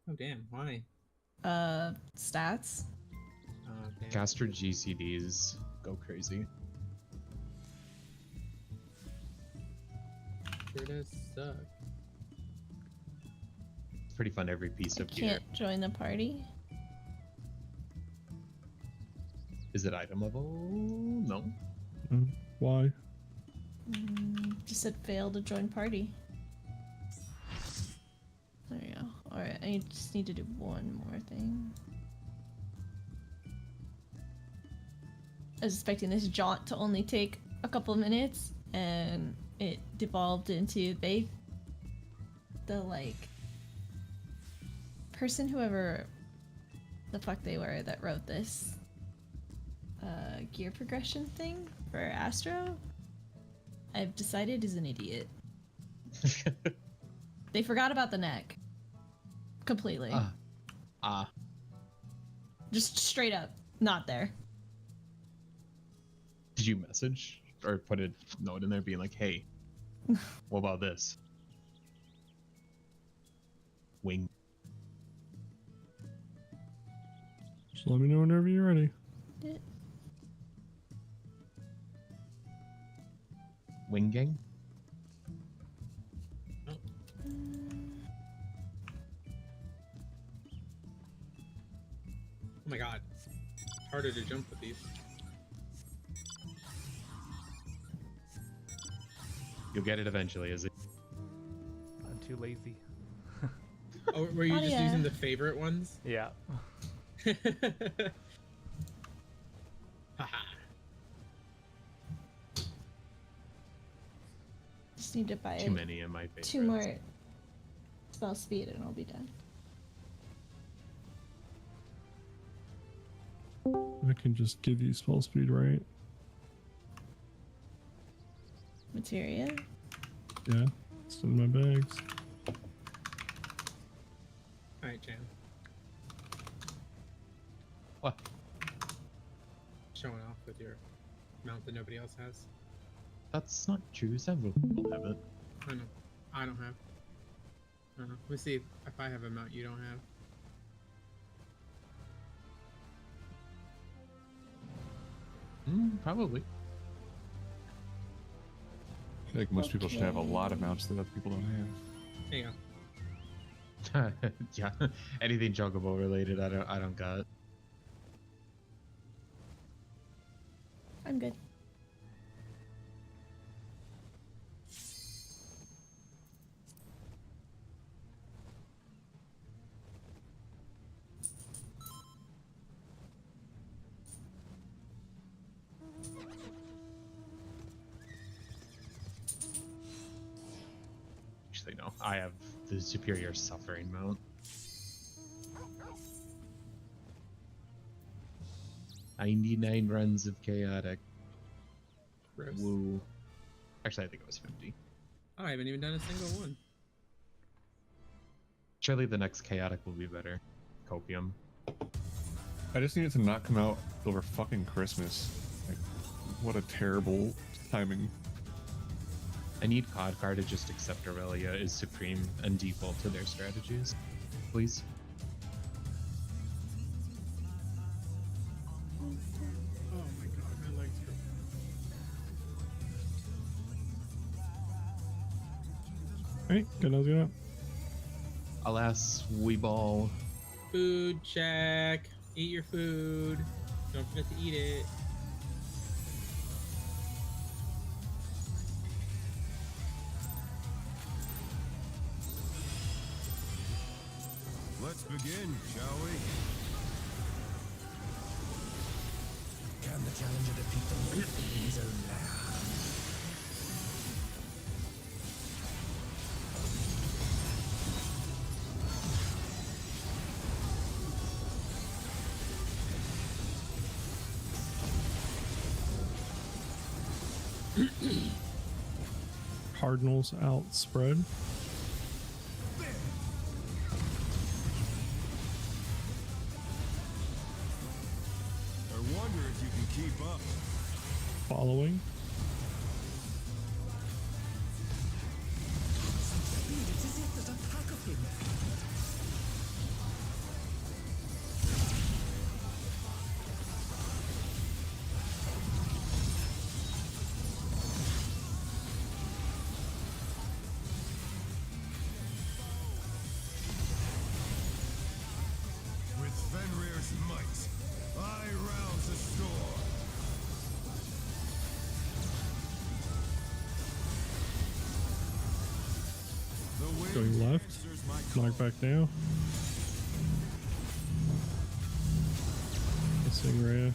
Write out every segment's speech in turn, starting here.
Oh damn, why? Stats. Damn. Caster GCDs go crazy. Sure does suck. It's pretty fun every piece I of gear. can't join the party. Is it item level? No. Why? Just said fail to join party. There you go. Alright, I just need to do one more thing. I was expecting this jaunt to only take a couple of minutes, and it devolved into the like person, whoever the fuck they were that wrote this gear progression thing for Astro, I've decided is an idiot. They forgot about the neck. Completely. Just straight up, not there. Did you message or put a note in there being like, hey, what about this? Wing. Just let me know whenever you're ready. Wing gang? Oh. Oh my god. Harder to jump with these. You'll get it eventually, is it? I'm too lazy. Oh, were you just yeah. using the favorite ones? Yeah. Haha. Just need to buy Too many in my favorites. 2 more spell speed and I'll be done. I can just give you spell speed, right? Materia. Yeah, it's in my bags. Alright, Jan. What? Showing off with your mount that nobody else has. That's not true. Several people have it. I know. I don't have. I don't know. Let's see if I have a mount you don't have. Probably. I feel like most people should have a lot of mounts that other people don't have. There you go. Yeah. Anything Chocobo related, I don't got. I'm good. Actually, no. I have the superior suffering mount. I need 9 runs of chaotic. Gross. Woo. Actually, I think it was 50. Oh, I haven't even done a single one. Surely the next chaotic will be better. Copium. I just need it to not come out over fucking Christmas. Like, what a terrible timing. I need Codcar to just accept Aurelia is supreme and default to their strategies. Please. Oh my god, my legs hurt. Hey, good nose, get up. Alas, Weeball. Food check. Eat your food. Don't forget to eat it. Let's begin, shall we? Can the challenger defeat the wolf in his own land? Cardinals outspread. I wonder if you can keep up. Following. Going left. Knock back now. Missing Rhea.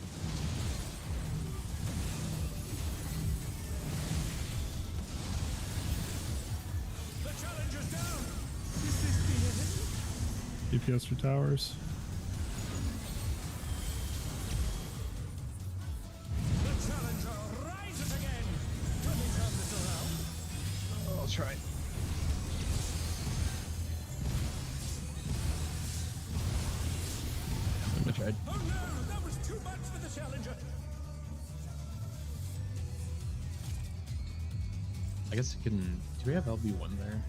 DPS for towers. I'll try. I tried. Oh no, that was too much for the challenger. I guess we can. Do we have LB1 there?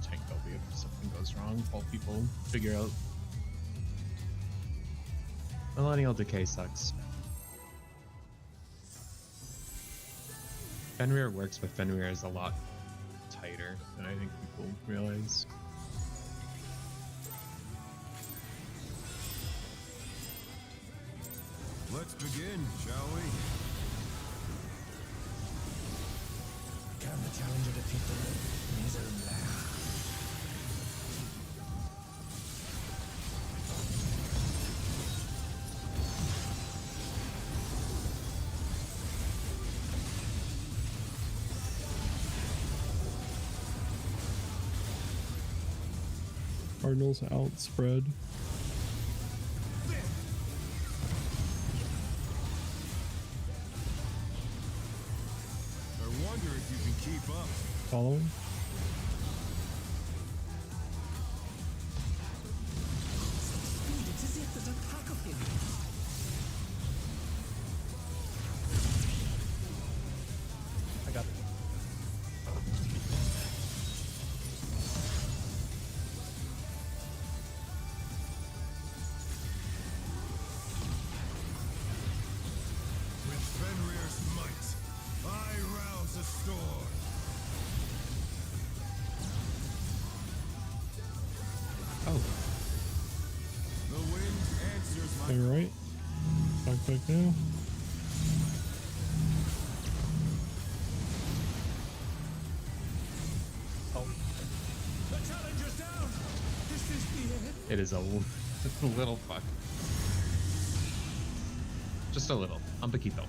Tank LB if something goes wrong while people figure out. Millennial Decay sucks. Fenrir works, but Fenrir is a lot tighter than I think people realize. Let's begin, shall we? Can the challenger defeat the wolf in his own lair? Cardinals outspread. I wonder if you can keep up. Following. Speed, it's as if there's a pack of him. I got it. With Fenrir's might, I rouse a storm. Oh, The wind answers my Going right. Knock back now. The challenger's down. This is the end. it is a little fuck. Just a little. Un poquito.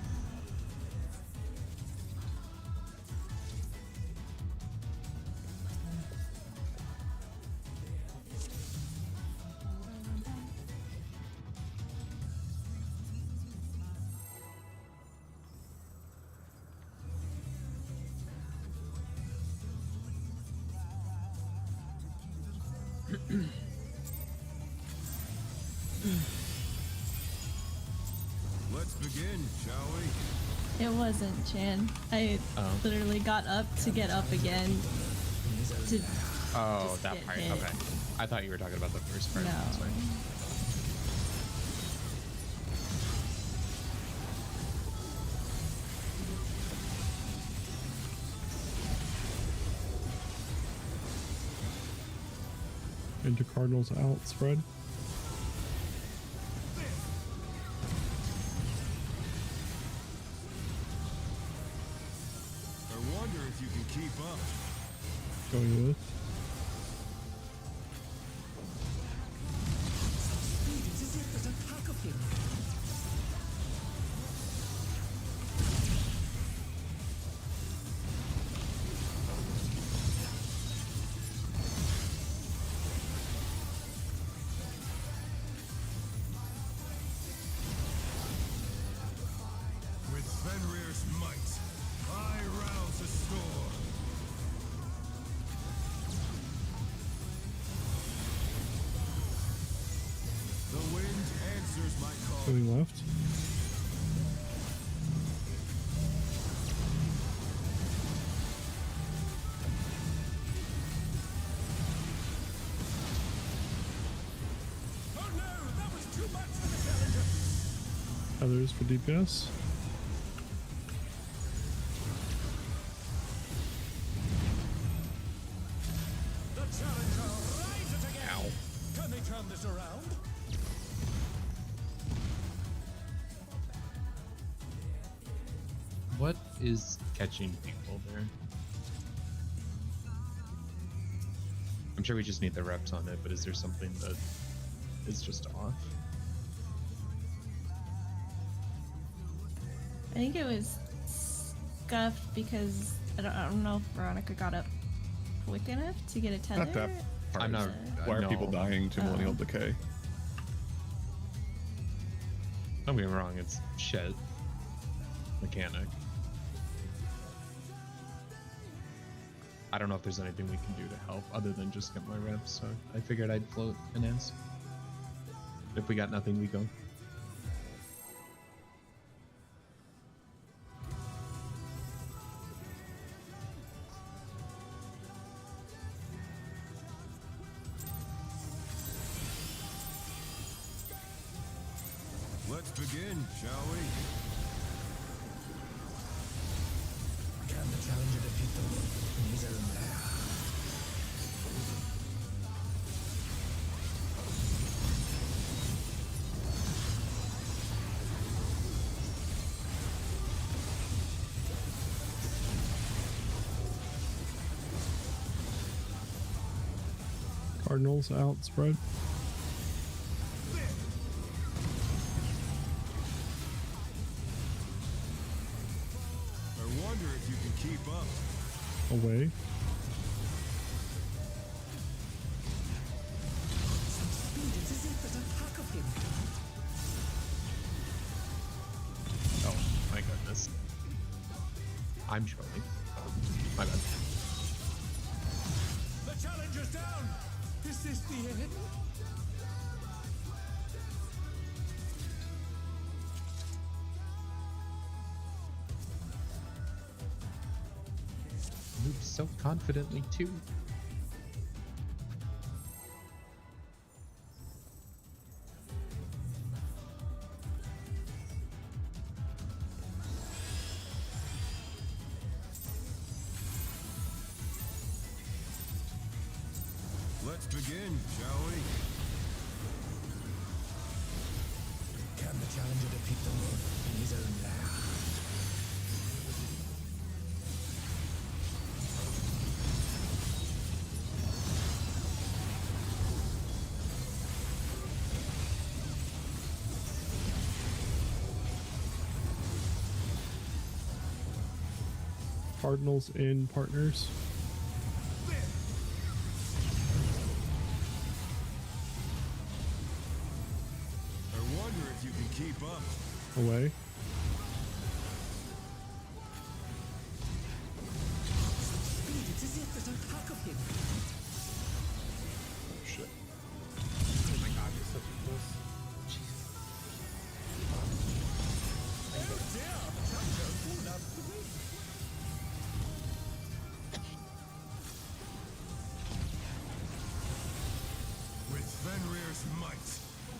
Let's begin, shall we? It wasn't, Chan. I Oh. literally got up to get up again. To Oh, Just that get part. hit. Okay. I thought you were talking about the first part. no. That's fine. Into Cardinals outspread. I wonder if you can keep up. Going with. Speed, it's as if there's a pack of him. With Fenrir's might, I rouse a storm. The wind answers my call. Going left. Oh no, that was too much for the challenger. Others for DPS. The challenger rises again. Ow. Can they turn this around? What is catching people there? I'm sure we just need the reps on it, but is there something that is just off? I think it was scuffed because I don't know if Veronica got up quick enough to get a tether. Not that part. I'm not. Why are no. people dying to millennial decay? Don't get me wrong, it's shit. Mechanic. I don't know if there's anything we can do to help other than just get my reps, so I figured I'd float and ask. If we got nothing, we go. Let's begin, shall we? Can the challenger defeat the wolf in his own lair? Cardinals out, spread. I wonder if you can keep up. Away. It's as if there's a pack of him. Oh my goodness. I'm trolling. My bad. The challenger's down! Is this the end? Move so confidently too. Let's begin, shall we? Can the challenger defeat the wolf in his own lair? Cardinals in partners. I wonder if you can keep up. Away. It's as if there's a pack of him. Shit. Oh my god, you're such a puss. With Fenrir's might,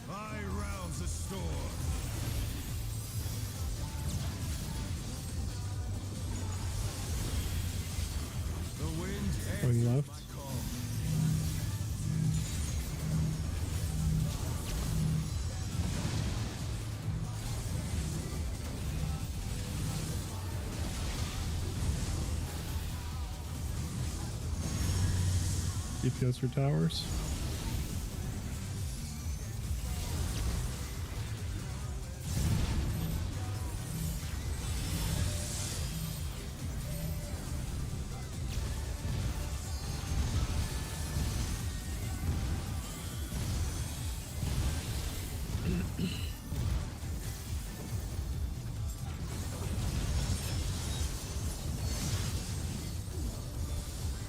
I rouse the storm. The wind Going answers left. my call. DPS for towers.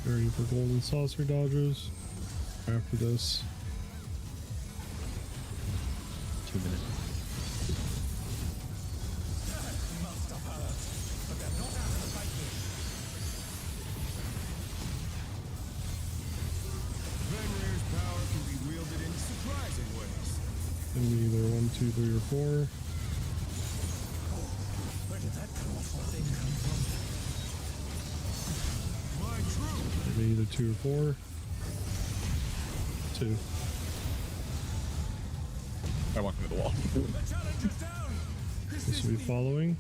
Ready for golden saucer dodges. After this, 2 minutes. Fenrir's power can be wielded in surprising ways. and be either 1, 2, 3, or 4. Where did that colorful thing come from? My truth! Maybe either 2 or 4. 2. I walked into the wall. The challenger's down! This will be following.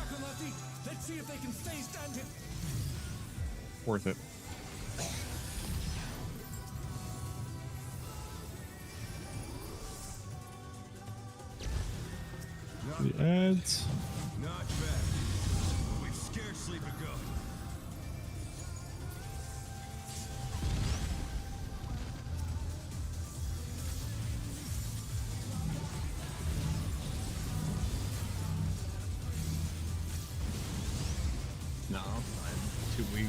back on their feet. Let's see if they can stay standing. Worth it. The ads. Not bad. But we've scarcely begun. No, I'm too weak.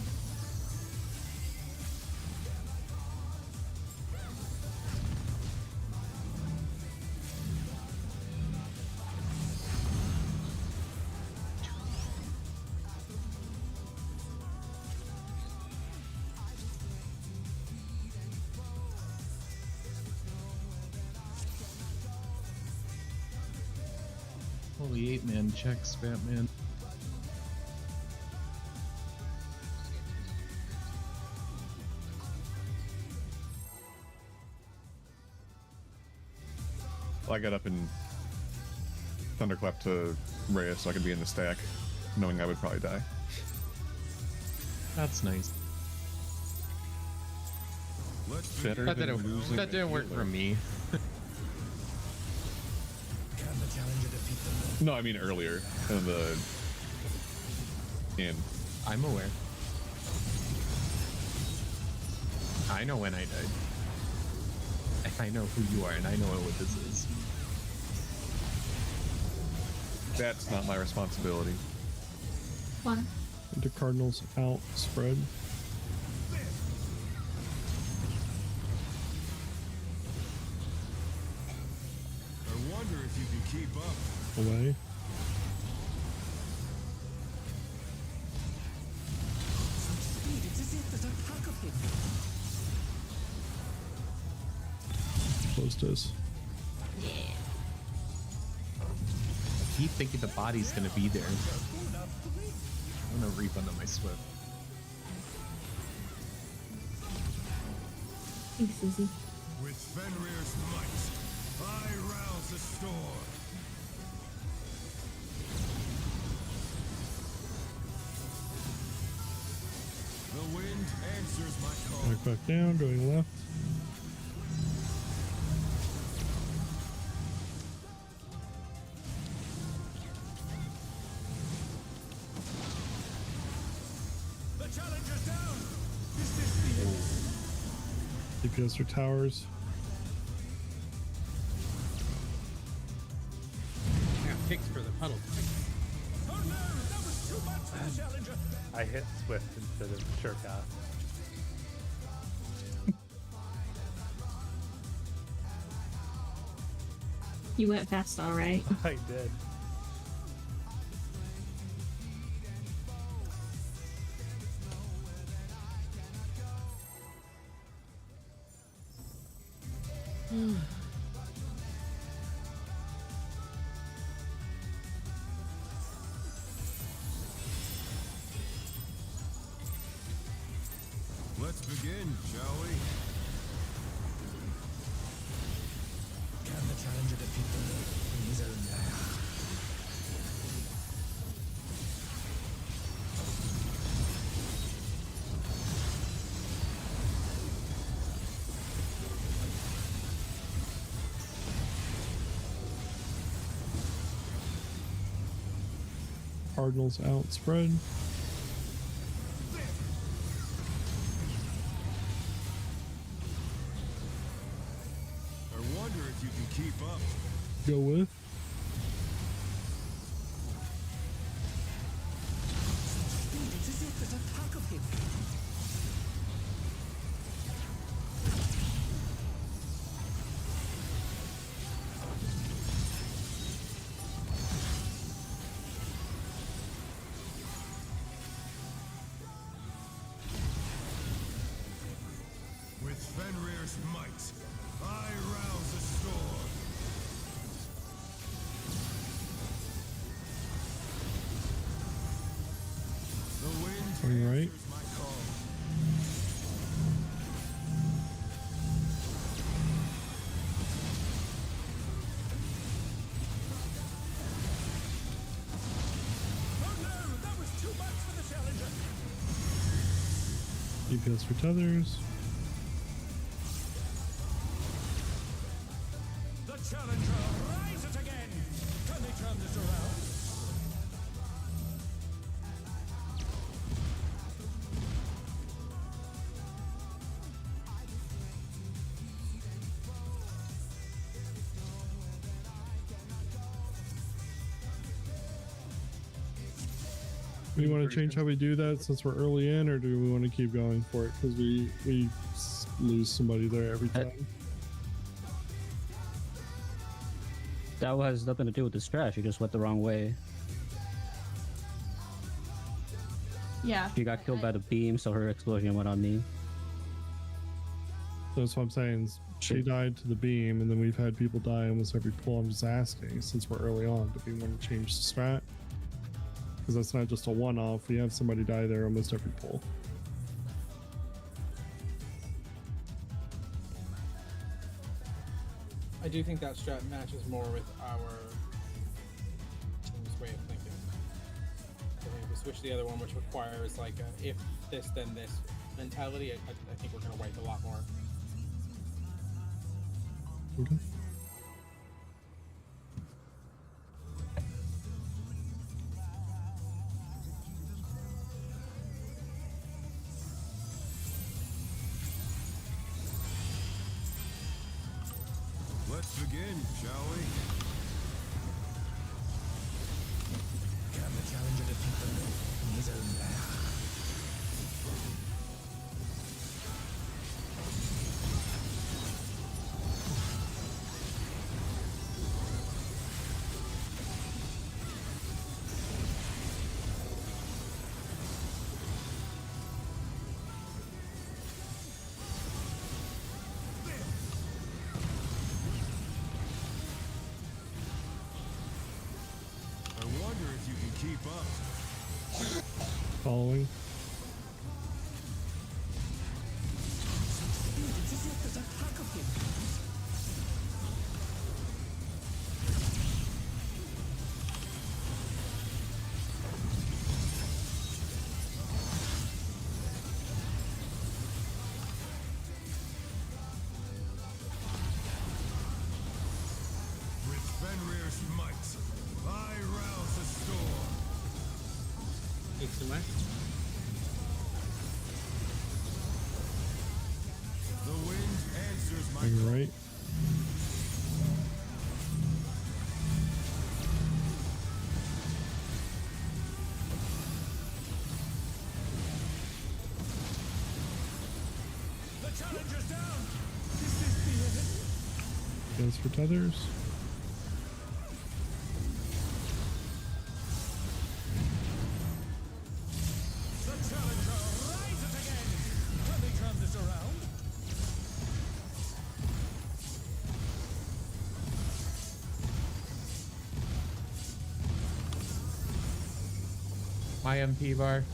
Holy 8-man checks, Batman. Well, I got up and thunderclap to Reyes so I could be in the stack, knowing I would probably die. That's nice. Let's Better That than didn't, losing that a didn't work healer. for me. Can the challenger defeat the No, I mean earlier in the I'm aware. I know when I died. I know who you are, and I know what this is. That's not my responsibility. One. Into Cardinals out spread. I wonder if you can keep up. Away. speed. It's as if there's a pack of him. Close to us. I keep thinking the body's gonna be there. I'm gonna reap onto my Swift. Thanks, Susie. With Fenrir's might, I rouse the storm. The wind answers my call. Back down, going left. The challenger's down. Is this the DPS or towers. I got picked for the puddle. Oh no, that was too much for the challenger. I hit Swift instead of Surecast. You went fast, all right. I did. Let's begin, shall we? Can the challenger defeat the lord in his own lair? Cardinals out spread. I wonder if you can keep up. Go with. Speed. It's as if there's a pack of him. With Fenrir's might, I rouse the storm. The wind Going right. answers my call. DPS for tethers. The challenger rises again. Can they turn this around? Do we want to change how we do that since we're early in, or do we want to keep going for it? Because we lose somebody there every time. That has nothing to do with the strat. You just went the wrong way. Yeah. She got killed by the beam, so her explosion went on me. So that's what I'm saying. Is she died to the beam, and then we've had people die almost every pull. I'm just asking, since we're early on, do we want to change the strat? Because that's not just a one-off. We have somebody die there almost every pull. I do think that strat matches more with our team's way of thinking. I think if we switch the other one, which requires like a if this then this mentality, I think we're going to wipe a lot more. Okay. Let's begin, shall we? Can the challenger defeat the wolf in his own lair? I wonder if you can keep up. Following. It's as if there's a pack of him. With Fenrir's might, I rouse the storm. East and west. The wind answers my Are you right? The challenger's down. Is this the end? DPS for tethers. The challenger rises again. Can they turn this around? My MP bar.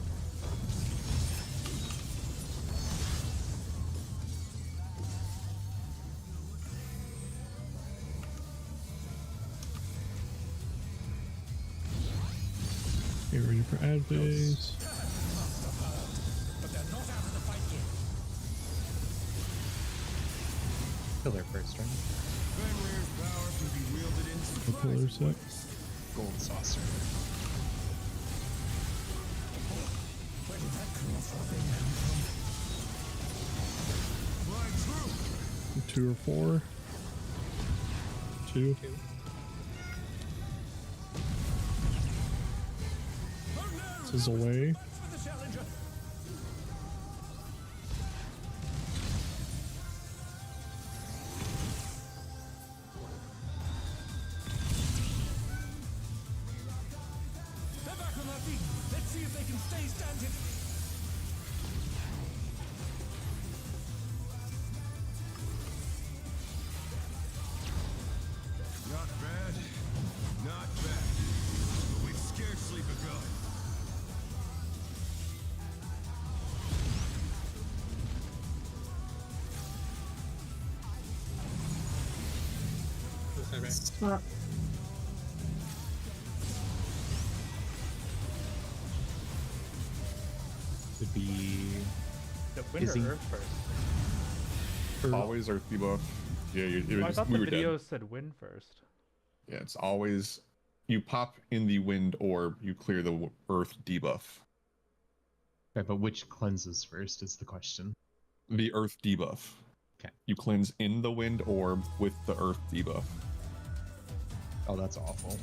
Get ready for ad phase. But they're not out of the fight yet. Kill her first, right? Fenrir's power can be wielded in The pillar surprising set. ways. Gold saucer. Where did that colossal thing come from? Fly true. 2 or 4. 2. Oh no! This is away. That's for the challenger. They're back on their feet. Let's see if they can stay standing. Not bad. Not bad. But we've scarcely begun. This side right. Could be The wind Is or he? earth first? Always Earth debuff. Yeah, I thought we the were dead. video said wind first. Yeah, it's always you pop in the wind orb, you clear the Earth debuff. Okay, but which cleanses first is the question. The Earth debuff. Okay. You cleanse in the wind orb with the Earth debuff Oh, that's awful.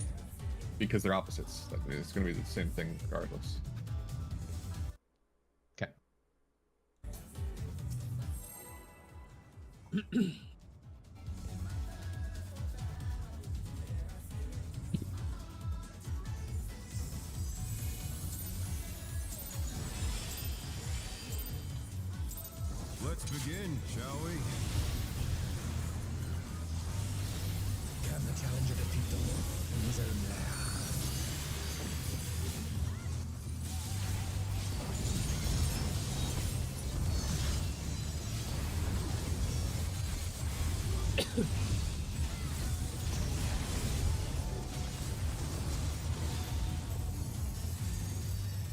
because they're opposites. It's going to be the same thing regardless. Okay. Let's begin, shall we? Can the challenger defeat the wolf in his own lair?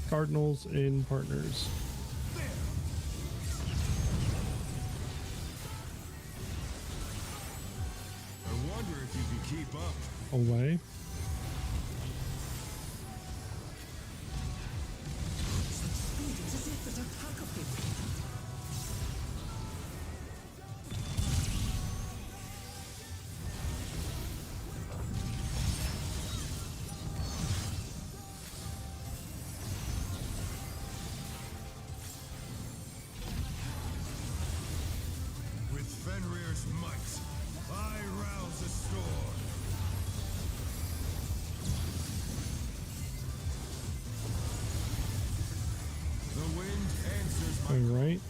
Cardinals in partners. I wonder if you can keep up. Away. It's as if there's a pack of him. With Fenrir's might, I rouse the storm. The wind answers my Going right.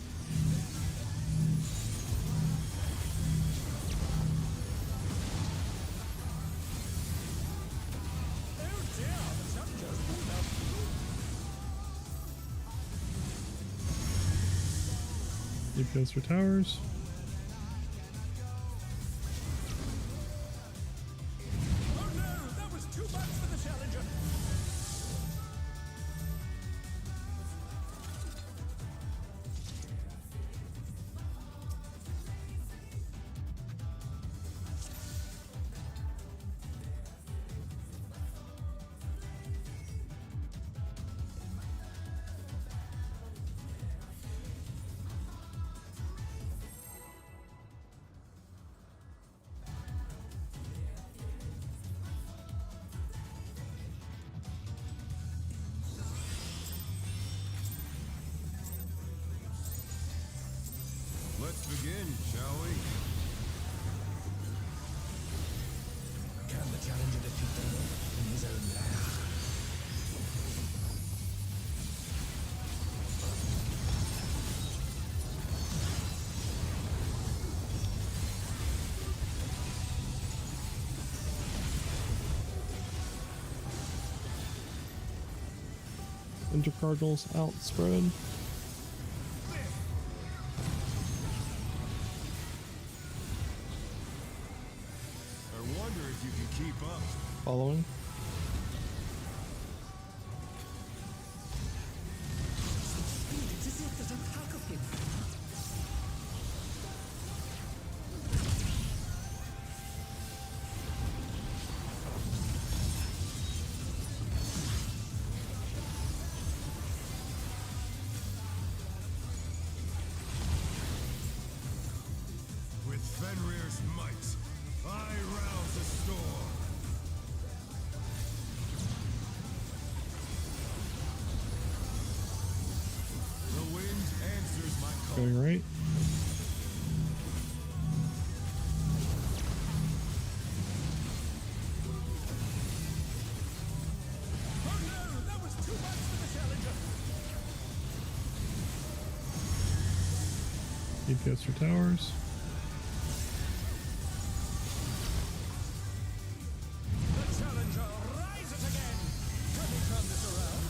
DPS for towers. Oh no, that was too much for the challenger. Let's begin, shall we? Can the challenger defeat the wolf in his own lair? Enter Cardinals outspread. I wonder if you can keep up. Following. It's as if there's a pack of him. With Fenrir's might, I rouse the storm. The wind answers my call. Going right. Oh no, that was too much for the challenger. DPS for towers. The challenger rises again. Can we turn this around?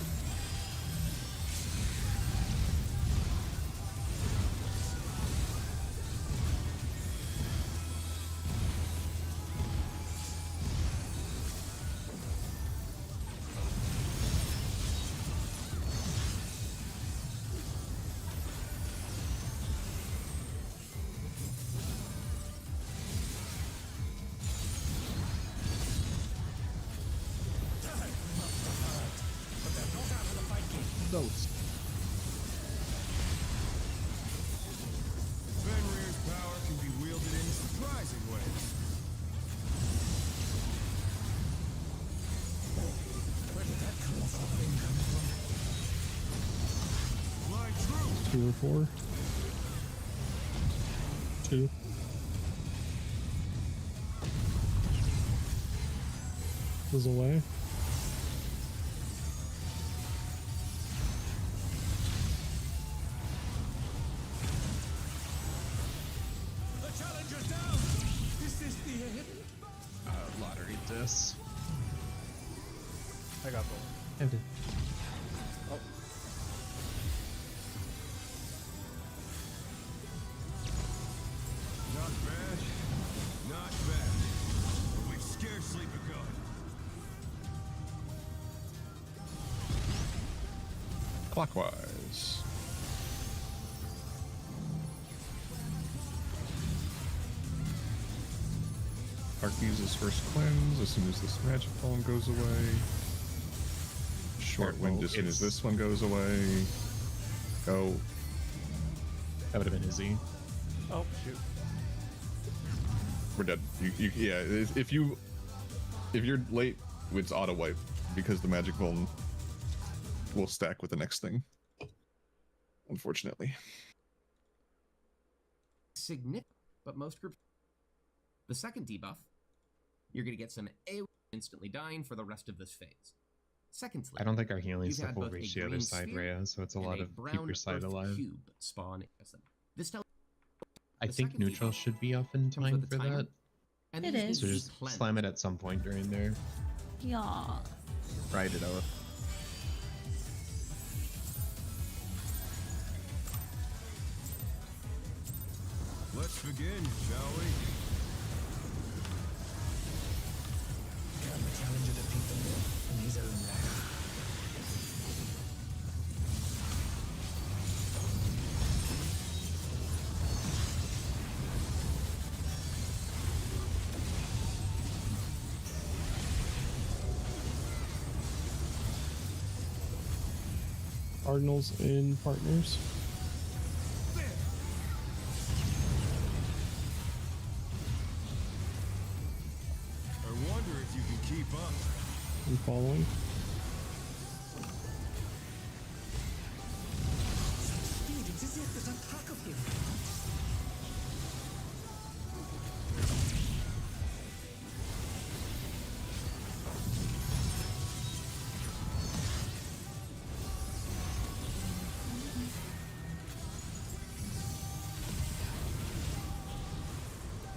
those. Fenrir's power can be wielded in surprising ways. Where did that come from? Fly true. 2 or 4. 2. Was away. The challenger's down. Is this the end? Lottery discs. I got both. Ended. Not bad. Not bad. But we've scarcely begun. Clockwise. Arc uses first cleanse as soon as this magic poem goes away. Short Well, wind as soon as it's- this one goes away. Go. That would have been Izzy. Oh, shoot. We're dead. Yeah, if you're late, it's auto wipe because the magic poem will stack with the next thing. Unfortunately. Significant, but most groups. The second debuff, you're going to get some AoE instantly dying for the rest of this phase. Secondly, I don't think our healing you've stuff had will both a reach the other green side, sphere Rhea, so it's a and lot of brown keep your side earth alive. cube spawn. This tells I the think second neutral debuff should be up in comes time with a for timer, that. and It these need is. So to be just cleansed. slam it at some point during there. Yeah. Ride it out. Let's begin, shall we? Can the challenger defeat the wolf in his own land? Cardinals in partners. I wonder if you can keep up. I'm following. Speed, it is if there's a pack of him.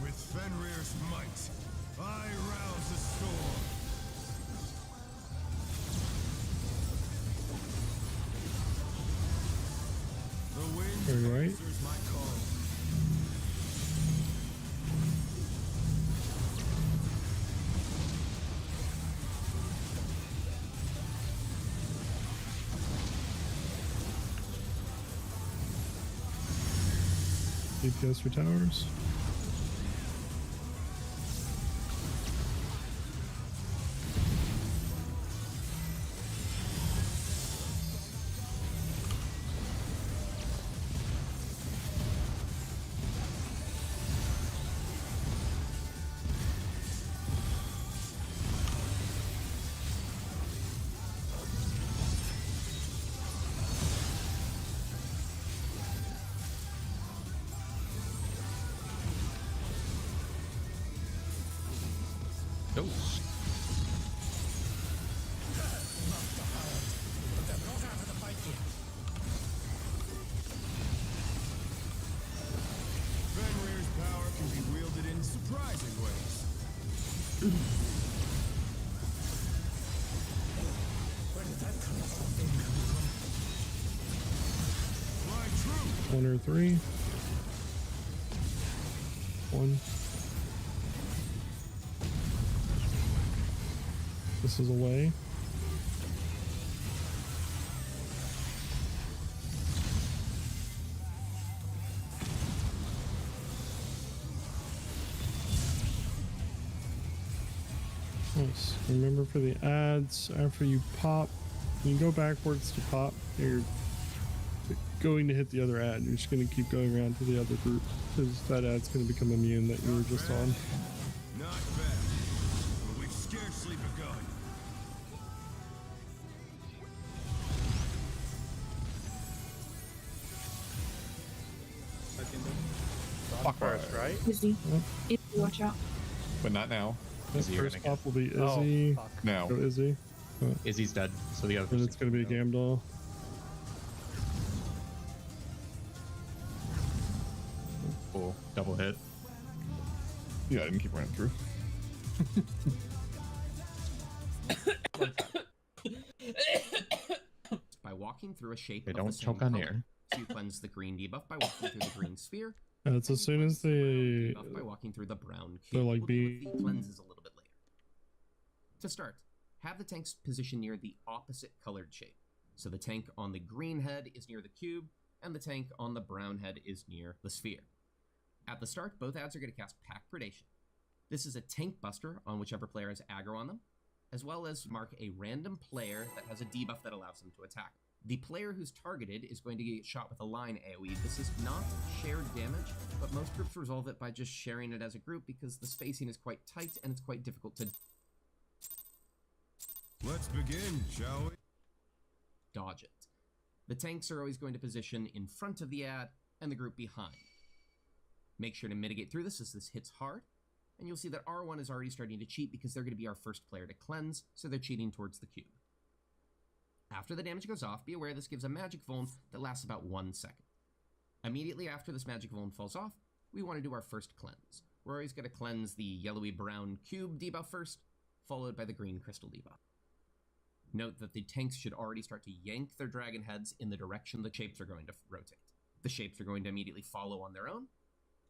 With Fenrir's might, I rouse the storm. The wind Very right. answers my call. DPS for towers. Oh. Fenrir's power can be wielded in surprising ways. Where did that come from? Fly true. 1 or 3. 1. This is away. Nice. Remember for the ads, after you pop You go backwards to pop. You're going to hit the other ad. You're just going to keep going around to the other group because that ad's going to become immune that you were just on. Not bad, but we've scarcely begun. Fuck First, right? Izzy. Izzy, watch out. But not now. This Izzy, you're first gonna pop will be Oh, Izzy. fuck. Now. Go Izzy. Izzy's dead, so the other And person it's going to be can go. Gamdol. Cool. Double hit. Yeah, I didn't keep running through. By walking through a shape They of don't the same choke on color. air. So you cleanse the green debuff by walking through the green sphere. It's as soon as and you they cleanse the brown debuff by walking through the brown they're cube. like We'll deal with the cleanses a little bit later. To start, have the tanks positioned near the opposite colored shape. So the tank on the green head is near the cube, and the tank on the brown head is near the sphere. At the start, both ads are going to cast Pack Predation. This is a tank buster on whichever player has aggro on them, as well as mark a random player that has a debuff that allows them to attack. The player who's targeted is going to get shot with a line AoE. This is not shared damage, but most groups resolve it by just sharing it as a group because the spacing is quite tight and it's quite difficult to Let's begin, shall we? dodge it. The tanks are always going to position in front of the ad and the group behind. Make sure to mitigate through this as this hits hard, and you'll see that R1 is already starting to cheat because they're going to be our first player to cleanse, so they're cheating towards the cube. After the damage goes off, be aware this gives a magic vuln that lasts about 1 second. Immediately after this magic vuln falls off, we want to do our first cleanse. We're always going to cleanse the yellowy brown cube debuff first, followed by the green crystal debuff. Note that the tanks should already start to yank their dragon heads in the direction the shapes are going to rotate. The shapes are going to immediately follow on their own,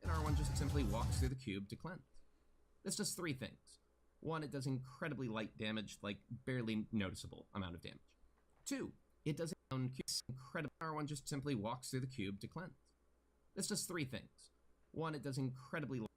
and R1 just simply walks through the cube to cleanse. This does 3 things. 1, it does incredibly light damage, like barely noticeable amount of damage. 2, it does incredible. R1 just simply walks through the cube to cleanse. This does 3 things. 1, it does incredibly light.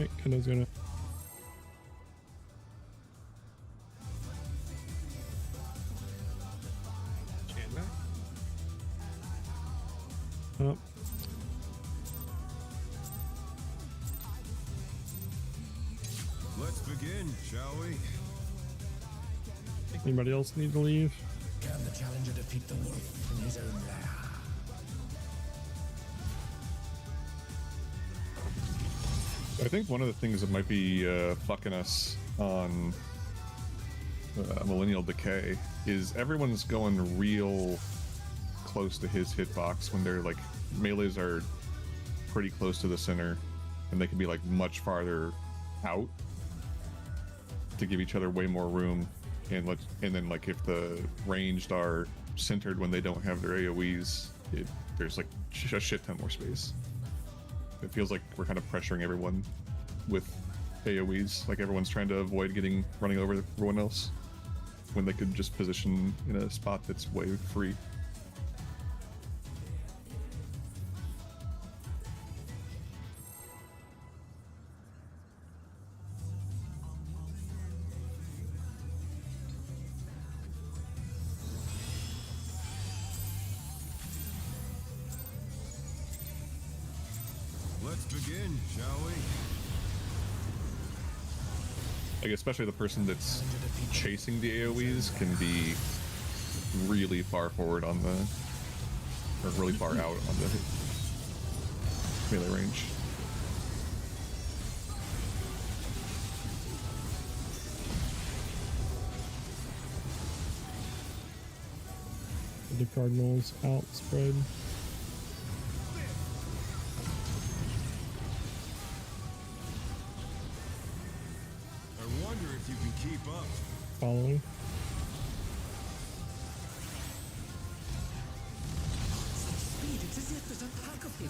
Okay, Kendo's gonna. Stand back. Oh, Let's begin, shall we? anybody else need to leave? Can the challenger defeat the wolf in his own lair? I think one of the things that might be fucking us on Millennial Decay is everyone's going real close to his hitbox when they're like melees are pretty close to the center and they can be like much farther out to give each other way more room, and then like if the ranged are centered when they don't have their AoEs, there's like a shit ton more space. It feels like we're kind of pressuring everyone with AoEs, like everyone's trying to avoid running over everyone else when they could just position in a spot that's way free. Let's begin, shall we? Like especially the person that's chasing the AoEs can be really far forward on the, or really far out on the melee range. The Cardinals outspread. wonder if you can keep up. Following. Speed, it's as if there's a pack of him.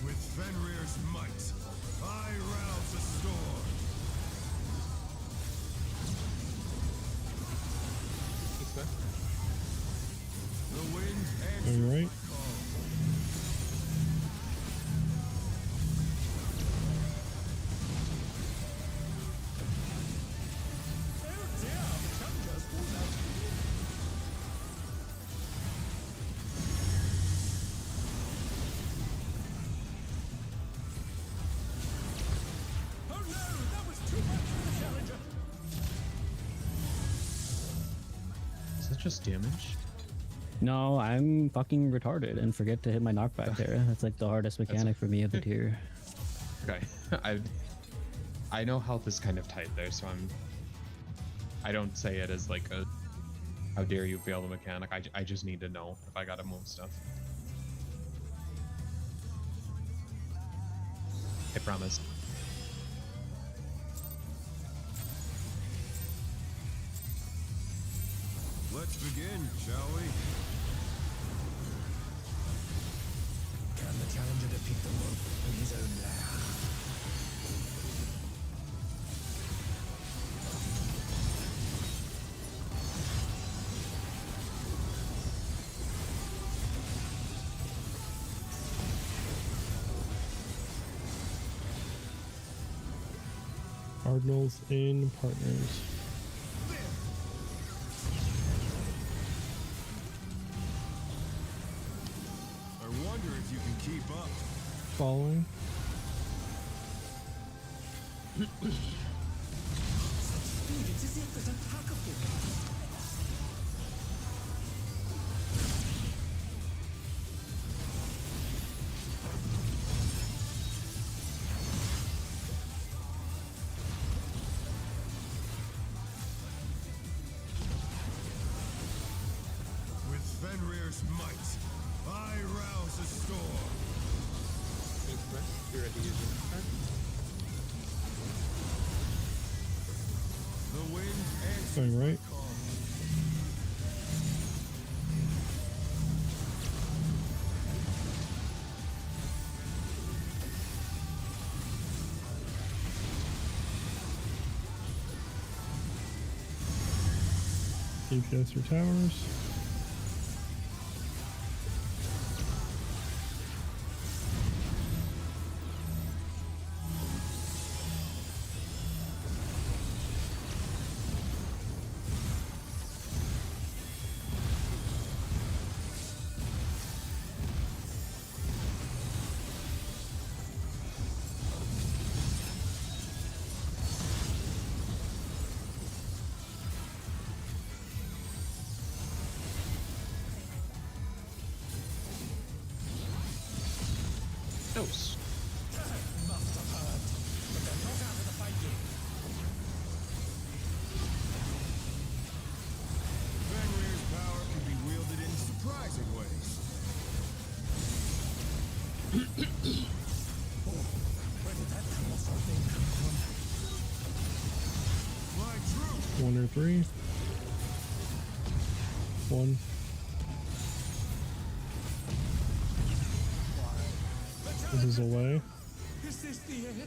With Fenrir's might, I rouse the storm. Keep that. The wind answers Going right. my call. Oh no, that was too much for the challenger. Is that just damage? No, I'm fucking retarded and forget to hit my knockback there. That's like the hardest mechanic for me of the tier. Okay. I know health is kind of tight there, so I don't say it as like a how dare you fail the mechanic. I just need to know if I gotta move stuff. I promise. Let's begin, shall we? Can the challenger defeat the wolf in his own lair? Cardinals in partners. I wonder if you can keep up. Following. Speed, it's as if there's a pack of him. With Fenrir's might, I rouse the storm. Keep that. You're ready to use your card. The wind answers Going right. my call. DPS your towers. Dose. Must have heard, but they're not out of the fight yet. Fenrir's power can be wielded in surprising ways. Where did that colossal thing come from? My truth. 1 or 3. 1. This is away. Is this the end?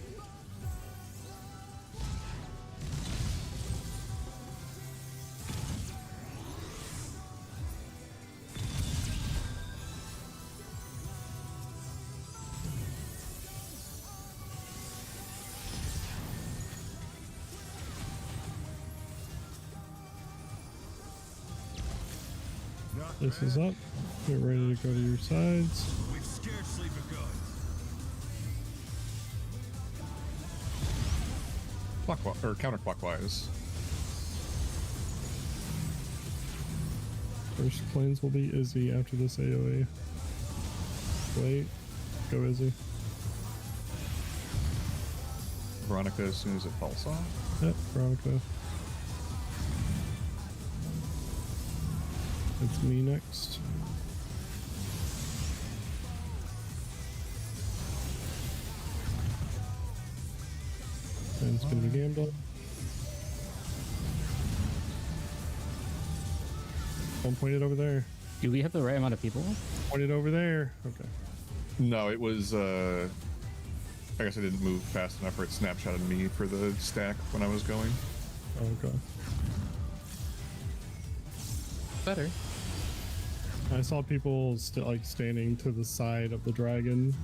Not This bad. is up. Get ready to go to your sides. We've scarcely begun. Clockwise or counterclockwise. First planes will be Izzy after this AoE. Wait. Go Izzy. Veronica as soon as it falls off. Yep, Veronica. It's me next. And it's gonna be Gamble. Don't point it over there. Do we have the right amount of people? Point it over there. Okay. No, it was. I guess I didn't move fast enough, or it snapshotted me for the stack when I was going. Okay. Better. I saw people still like standing to the side of the dragon.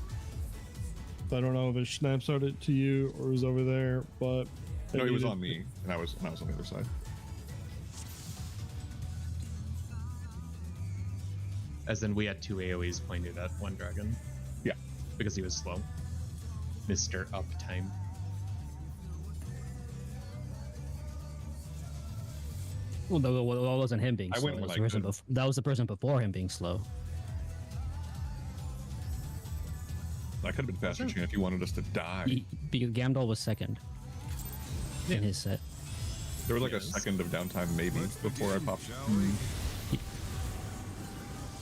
I don't know if it snapshot it to you or it was over there, but No, it was on me, and I was on the other side. As in, we had 2 AoEs pointed at one dragon. Yeah. Because he was slow. Mr. Uptime. Well, that wasn't him being I slow. went That was, like the person this. that was the person before him being slow. I could have been faster, Chan, if you wanted us to die. Because Gamdol was second in his set. There was like a second of downtime, maybe, before I popped.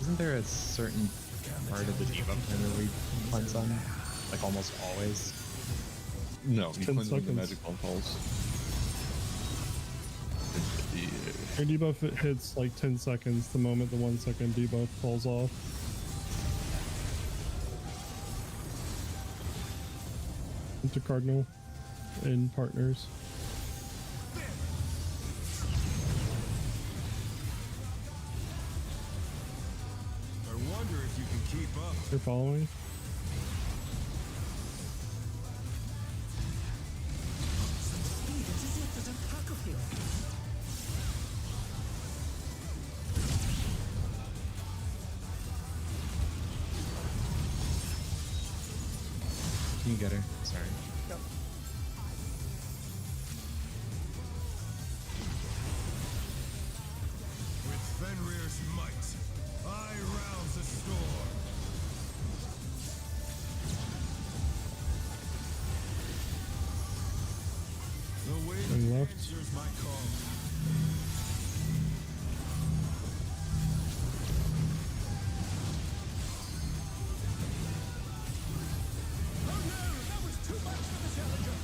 Isn't there a certain part of the debuff timer where he cleanse on? Like almost always? No, he 10 cleanses the seconds. magic bomb falls. Your debuff it hits like 10 seconds the moment the 1 second debuff falls off. Into Cardinal and partners. I wonder if you can keep up. You're following? Can you get her? Sorry. With Fenrir's might, I rouse the storm. The wind And left. answers my call. Oh no, that was too much for the challenger.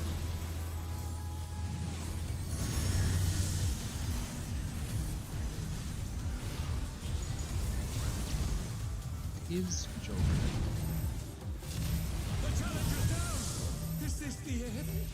Is Joker. The challenger's down. Is this the end?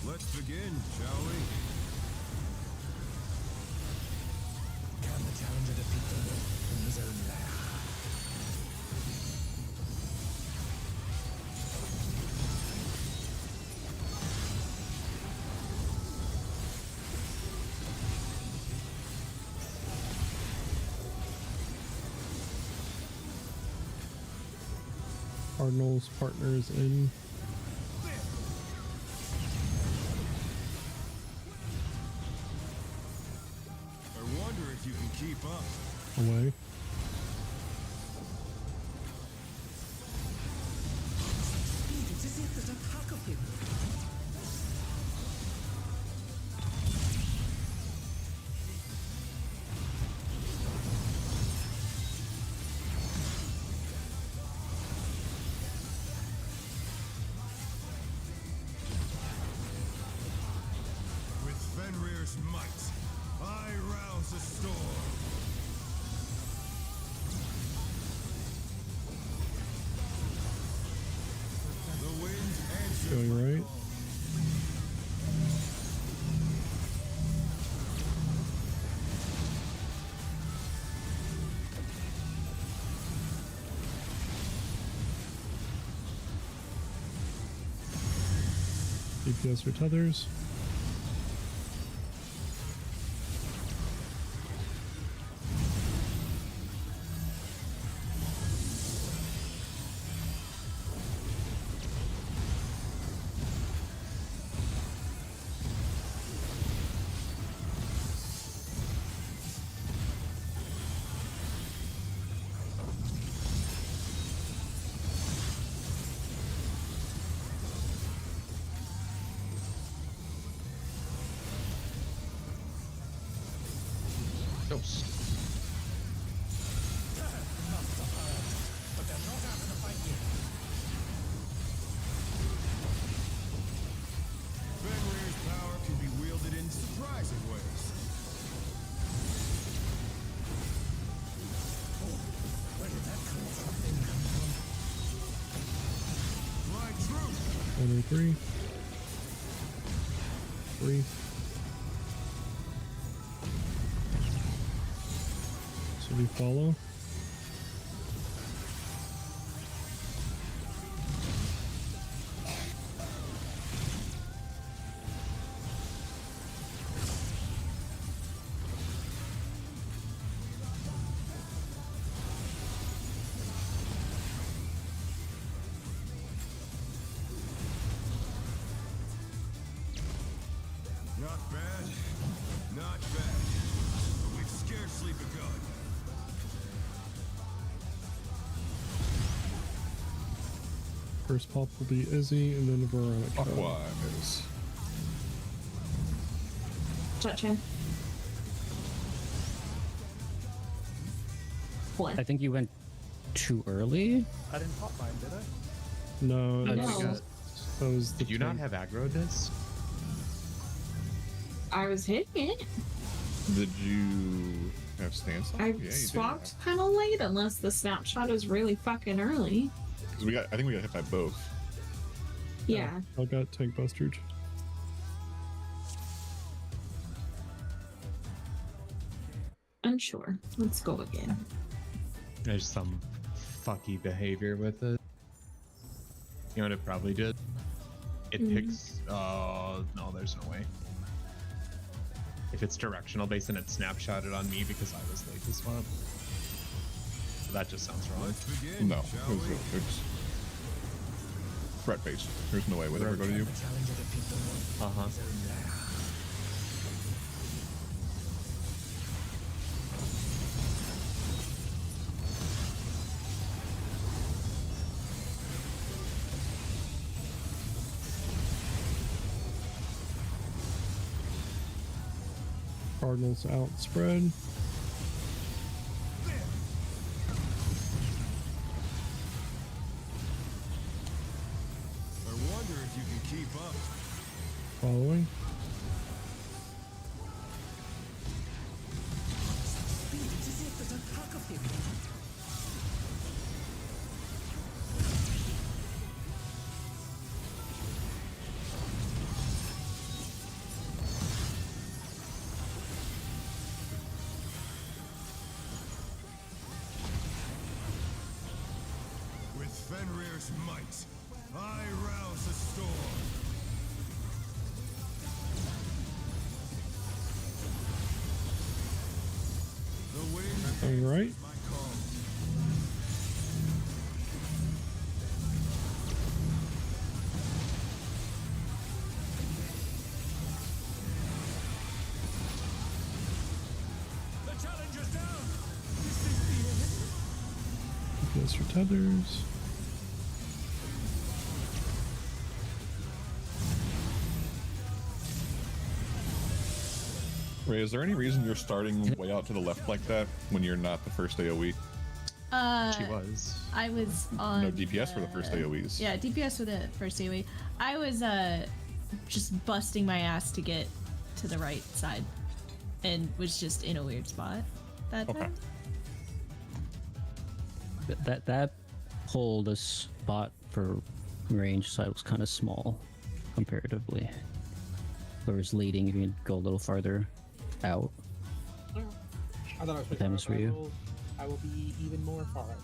Let's begin, shall we? Can the challenger defeat the wolf in his own lair? Cardinals partners in. I wonder if you can keep up. Away. It is it that attack of him. With Fenrir's might, I rouse the storm. The wind answers Going my right. call. DPS or tethers. Dose. Fenrir's power can be wielded in surprising ways. Where did that come from? My truth. 103. 3. So we follow. Not bad. Not bad. But we've scarcely begun. First pop will be Izzy and then Veronica. Aqua is. Gotcha. What? I think you went too early. I didn't pop mine, did I? No, No. that was the Did you not tank. have aggro disc? I was hitting it. Did you have stance on? I Yeah, you swapped kind of late, unless the snapshot is really fucking early. Because I think we got hit by both. Yeah. I got tank bustered. Unsure. Let's go again. There's some fucky behavior with it. You know what it probably did? It picks. Oh, no, there's no way. If it's directional based and it snapshotted on me because I was late to swap. That just sounds wrong. Let's begin, No, shall we? it's threat based. There's no way it would ever go to you. The challenge of the people Uh huh. is a lie. Cardinals outspread. I wonder if you can keep up. Following. Speed, it's as if there's a pack of them. With Fenrir's might, I rouse a storm. The wind All right. is my call. The challenge is down. This is the end. DPS or tethers. Ray, is there any reason you're starting way out to the left like that when you're not the first AoE? She was. I was on No DPS for the first AoEs. Yeah, DPS for the first AoE. I was just busting my ass to get to the right side, and was just in a weird spot that Okay. time. That pull, the spot for range side was kind of small comparatively. Whereas leading, you can go a little farther out. I thought I was pretty Depends far, for but you. I will be even more far out.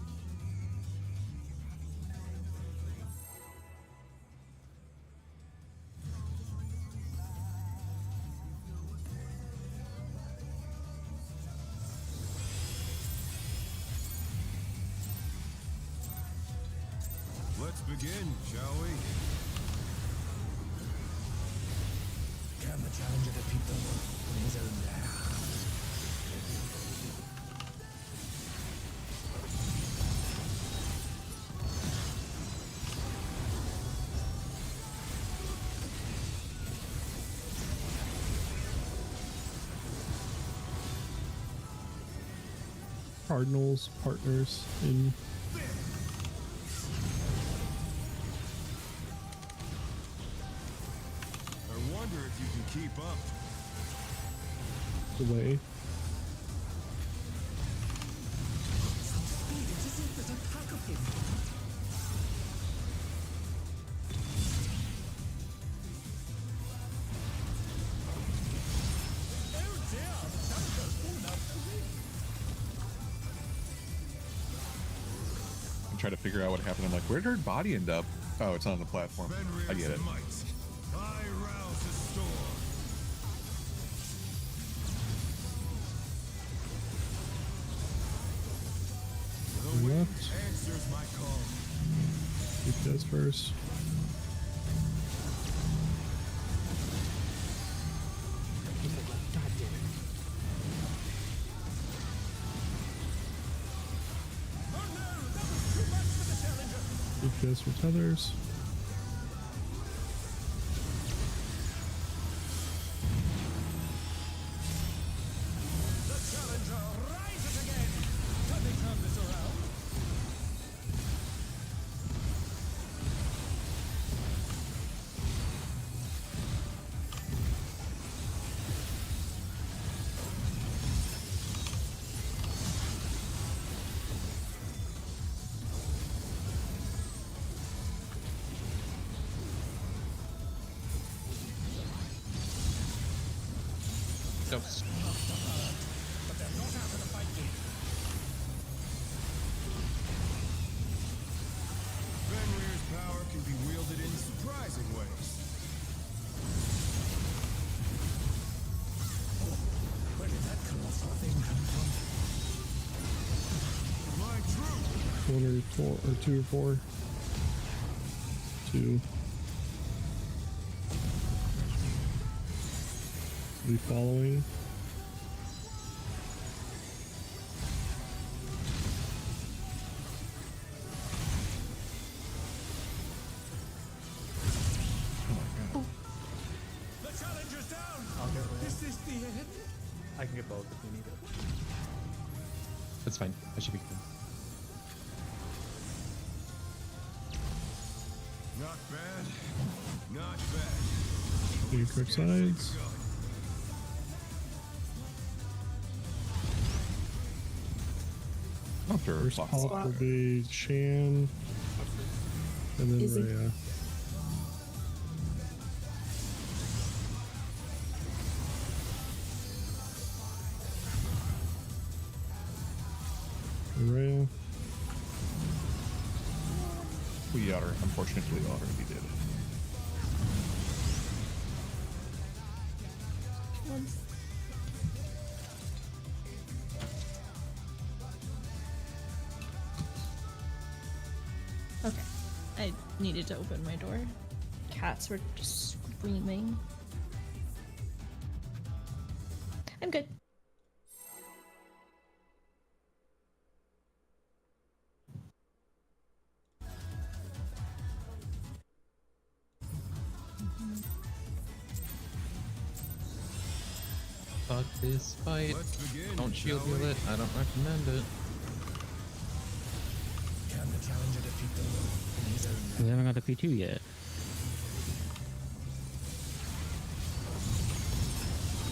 begin, shall we? Can the challenger defeat the wolf in his own lair? Cardinals, partners in I wonder if you can keep up. the way. Speed, it is if there's a pack of him. Oh dear, the challenger's fallen out of the ring. And try to figure out what happened. I'm like, where did her body end up? Oh, it's on the platform. I get it. Might. I rouse the storm. The wind Left. answers my call. Keep this first. Oh no, that was too much for the challenger. Keep this for tethers. The challenger rises again. Can they turn this around? Dose. But they're not out of the fight yet. Fenrir's power can be wielded in surprising ways. Where did that colossal thing come from? My troop. 4 or 2 or 4. 2. Be following. The challenger's down. I'll get rid. Is this the end? I can get both if you need it. That's fine. I should be good. Not bad. Not bad. Do quick sides. After First fuck pop off. will be Shan. And then Is he- Rhea. Rhea. We are unfortunately already did. Okay. I needed to open my door. Cats were just screaming. I'm good. Fuck this fight. Let's begin. Don't shield shall we? heal it. I don't recommend it. Can the challenger defeat the wolf in his own We lair? haven't got the P2 yet.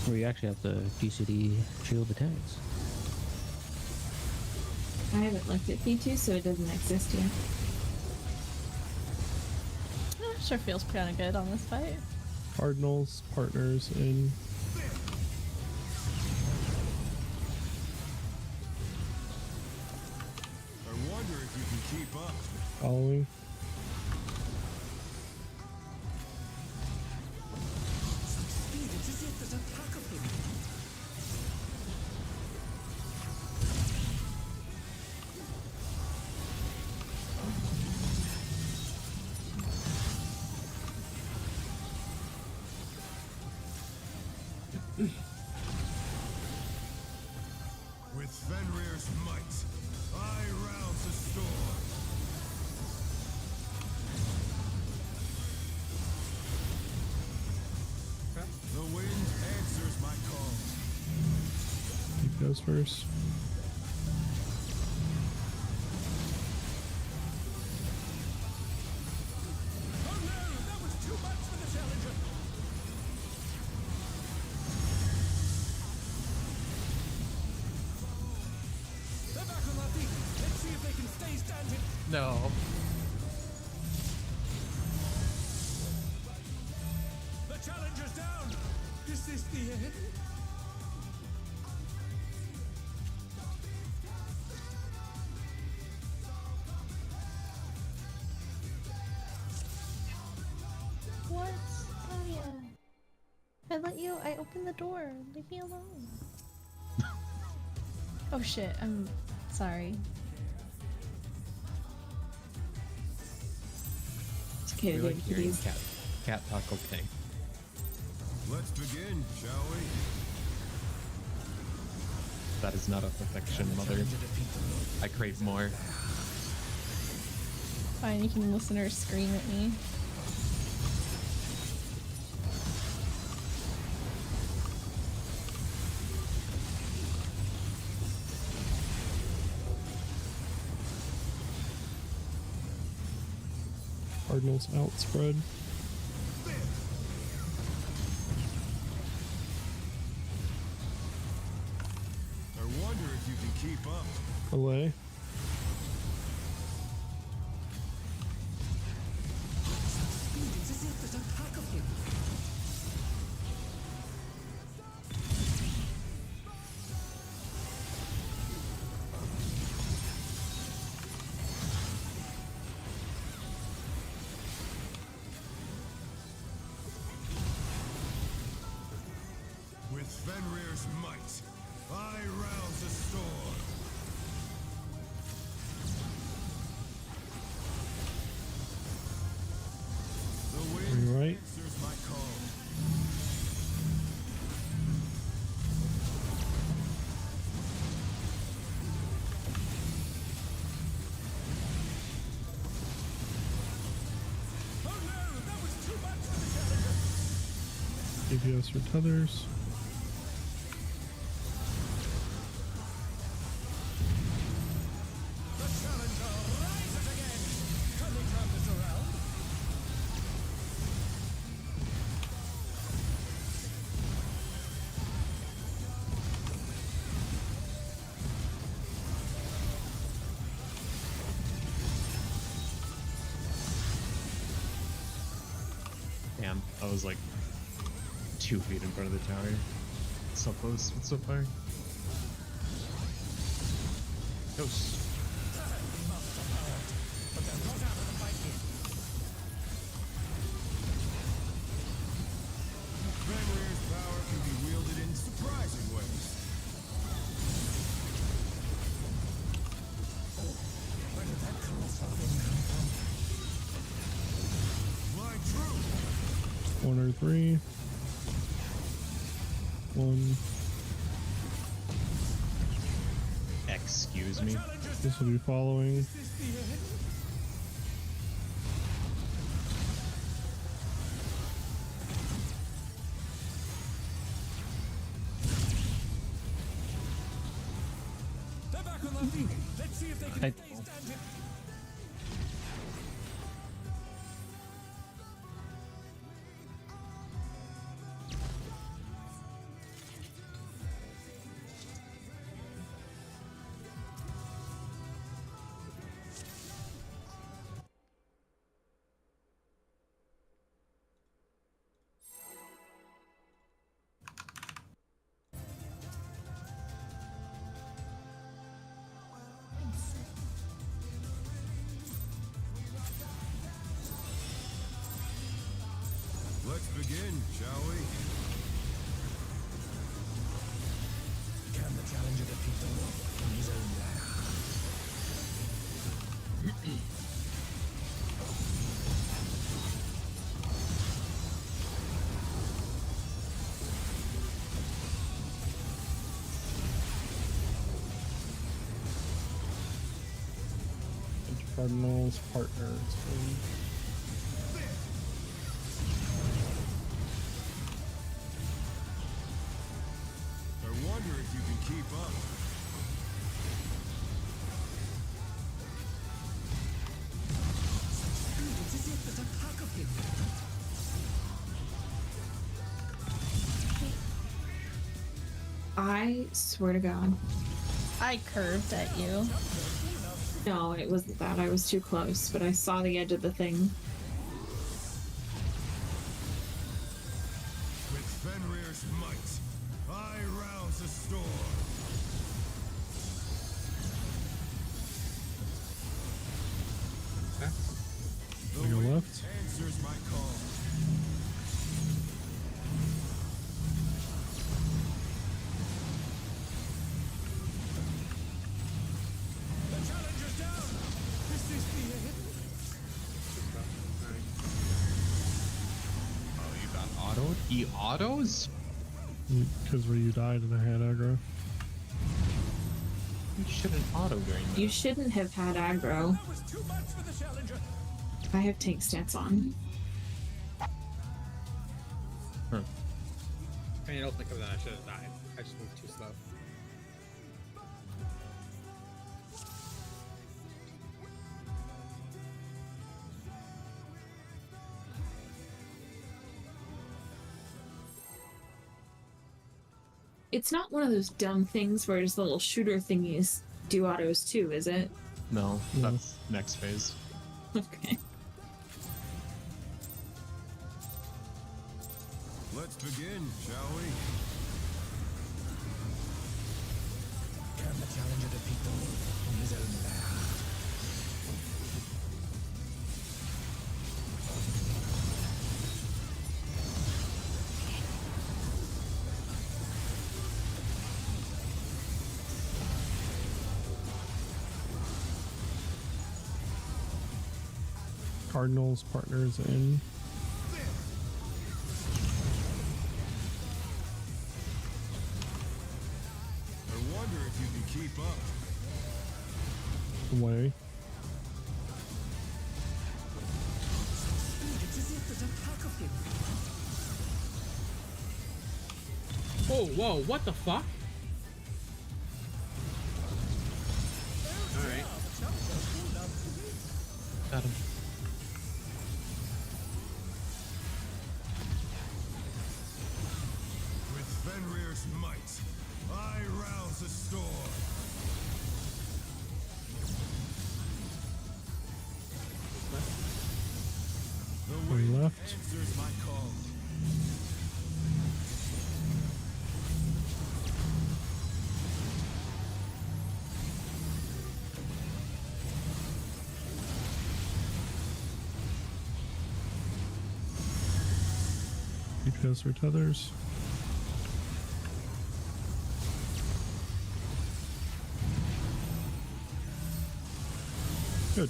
Or you actually have to GCD shield attacks. I haven't looked at P2, so it doesn't exist yet. Sure feels kind of good on this fight. Cardinals, partners in. I wonder if you can keep up. Following. Speed, it is if there's a pack of him. With Fenrir's might, I rouse the storm. The wind answers my call. He goes first. Oh no, that was too much for the challenger. They're back on their feet. Let's see if they can stay standing. No. The challenger's down. Is this the end? What? Oh yeah. I opened the door. Leave me alone. Oh shit, I'm sorry. It's okay, We to like do hearing these. cat talk okay. Let's begin, shall we? That is not a perfection, mother. I crave more. Fine, you can listen to her scream at me. Cardinals outspread. I wonder if you can keep up. Allay. It's as if there's a pack of him. With Fenrir's might, I rouse the storm. The wind Right. answers my call. Oh no, that was too much for the challenger. APS or tethers. The challenger rises again. Can they turn this around? Damn, I was like 2 feet in front of the tower. So close, but so far. Ghost. Fenrir's power can be wielded in surprising ways. Where did that crossbow come from? My truth. Corner 3. 1. Excuse me. This will be following. Is this the end? They're back on their feet. Let's see if they can I- stay standing. Let's begin, shall we? Can the challenger defeat the wolf in his own lair? Cardinals partners. I wonder if you can keep up. It's as if there's a pack of him. I swear to God. I curved at you. No, it wasn't that. I was too close, but I saw the edge of the thing. With Fenrir's might, I rouse a storm. The Go wind left. answers my call. The challenger's down. This is the end. Oh, you got autoed? He autos? Because where you died and I had aggro. You shouldn't auto during that. You shouldn't have had aggro. That was too much for the challenger. I have tank stance on. I mean, ultimately comes down, I should have died. I just moved too slow. It's not one of those dumb things where just the little shooter thingies do autos too, is it? No, that's next phase. Okay. Let's begin, shall we? Can the challenger defeat the wolf in his own lair? Cardinals partners in. I wonder if you can keep up. Away. It's as if there's a pack of him. Whoa, whoa, what the fuck? Alright. Got him. With Fenrir's might, I rouse a storm. The wind left. answers my call. DPS or tethers. Good.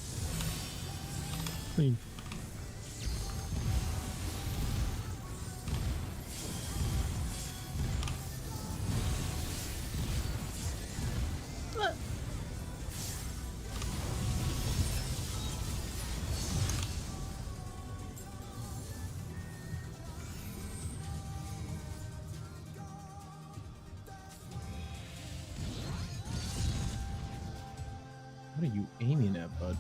Clean. Look. What are you aiming at, bud?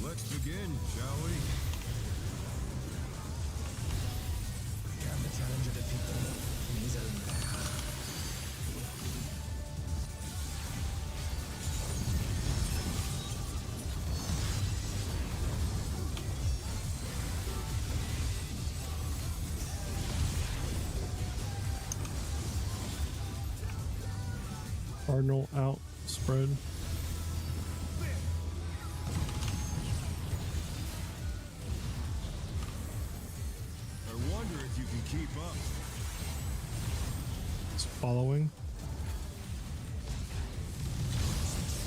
Let's begin, shall we? Can the challenger defeat the wolf in his own lair? Cardinal out. Spread. Following.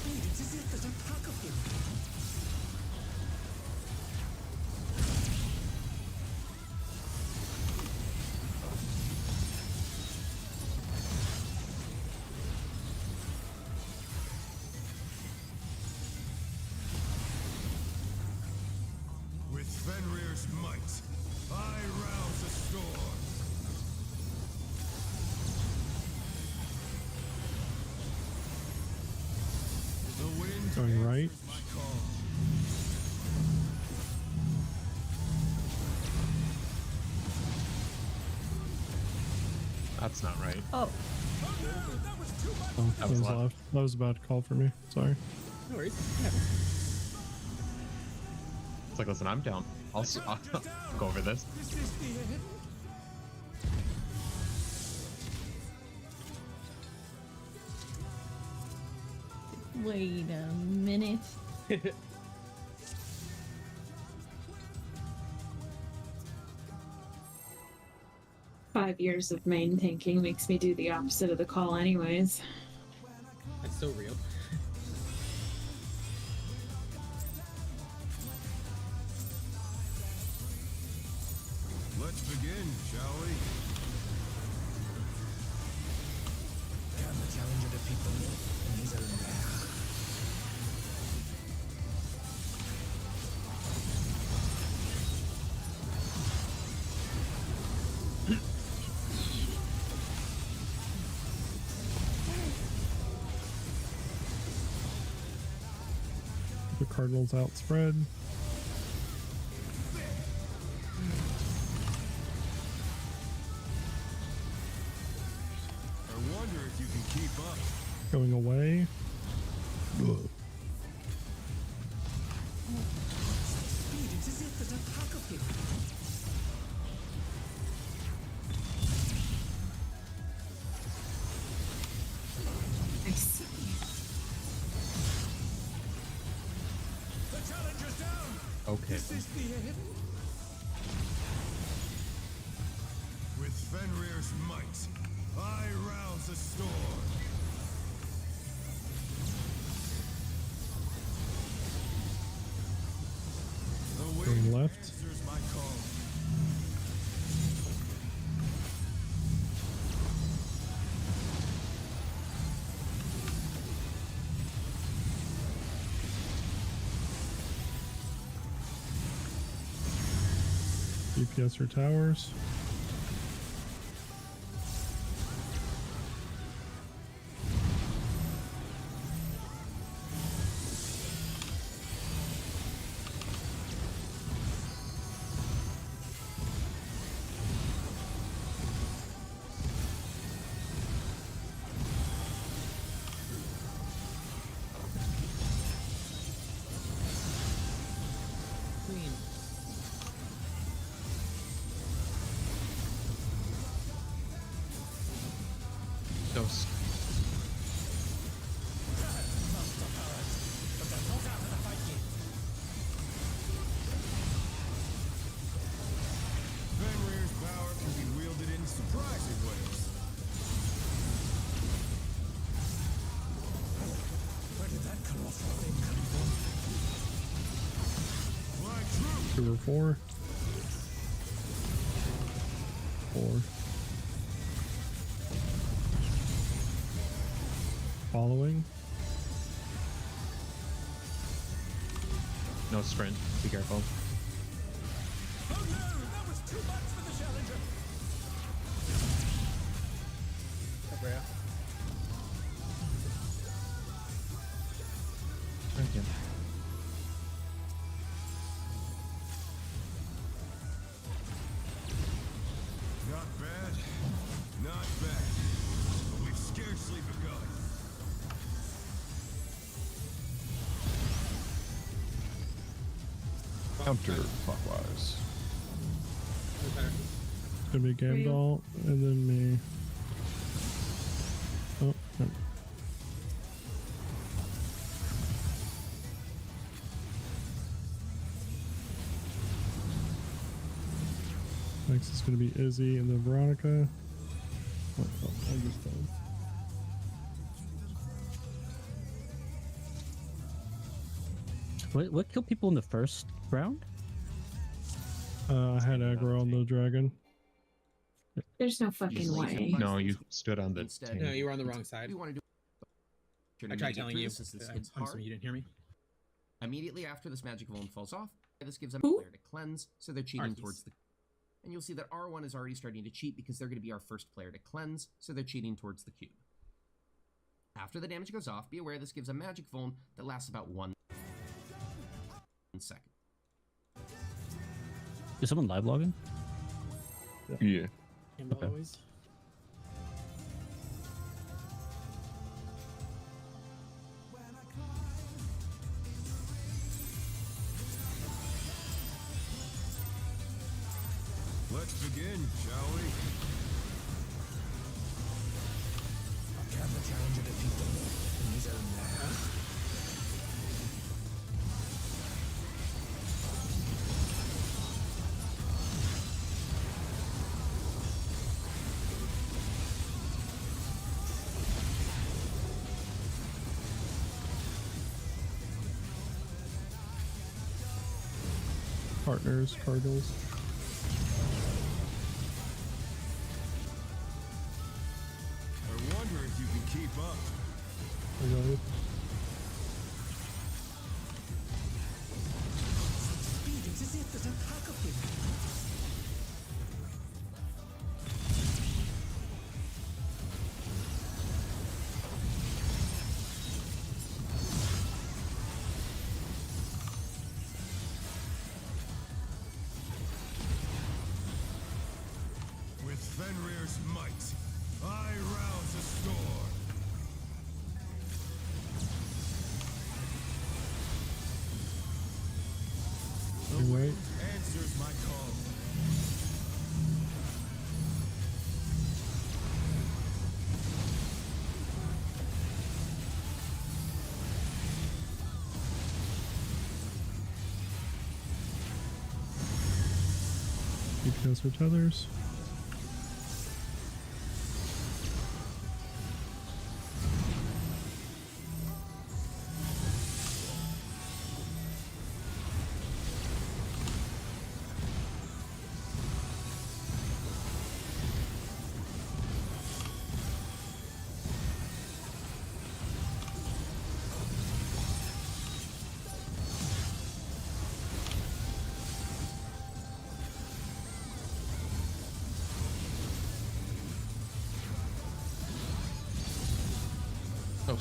It's as if there's a pack of them. With Fenrir's might, I rouse a storm. The wind Going right. answers my call. That's not right. Oh, Oh, That was left. That was about to call for me. Sorry. No worries. It happens. It's like, listen, I'm down. I'll go over this. Is this the end? wait a minute. 5 years of main tanking makes me do the opposite of the call anyways. That's so real. Let's begin, shall we? Can the challenger defeat the Ffxiv? The Cardinals outspread. I wonder if you can keep up. Going away. Speed, it's as if there's a pack of them. I see. The challenger's down. Okay. Is this the end? With Fenrir's might, I rouse a storm. The Going wind left. answers my call. DPS or towers. Queen. Those. Fenrir's power can be wielded in surprising ways. Where did that colossal thing come from? Like true. 2 or 4. 4. Following. No sprint. Be careful. Oh no, that was too much for the challenger. Cabrera. Thank you. Not bad. Not bad. But we've scarcely begun. Counterclockwise. Who's better? It's gonna be Gandalf and then me. Oh, no. Next is gonna be Izzy and then Veronica. What? Oh, I just died. What killed people in the first round? I had aggro on the dragon. There's no fucking way. No, you stood on the Instead, tank. No, you were on the wrong side. we want to do. I tried telling you. This hits I'm hard. assuming you didn't hear me. Immediately after this magic vuln falls off, this gives them Who? a player to cleanse, so they're cheating Arceus. towards the. And you'll see that R1 is already starting to cheat because they're going to be our first player to cleanse, so they're cheating towards the cube. After the damage goes off, be aware this gives a magic vuln that lasts about 1 second. Is someone live logging? Yeah. Campbell Okay. always. Let's begin, shall we? Can the challenger defeat the wolf in his own land? Partners, Cardinals. I wonder if you can keep up. Hello. Speed is as if there's a pack of him. With Fenrir's might, I rouse a storm. The Right. wind answers my call. DPS or tethers. Oh,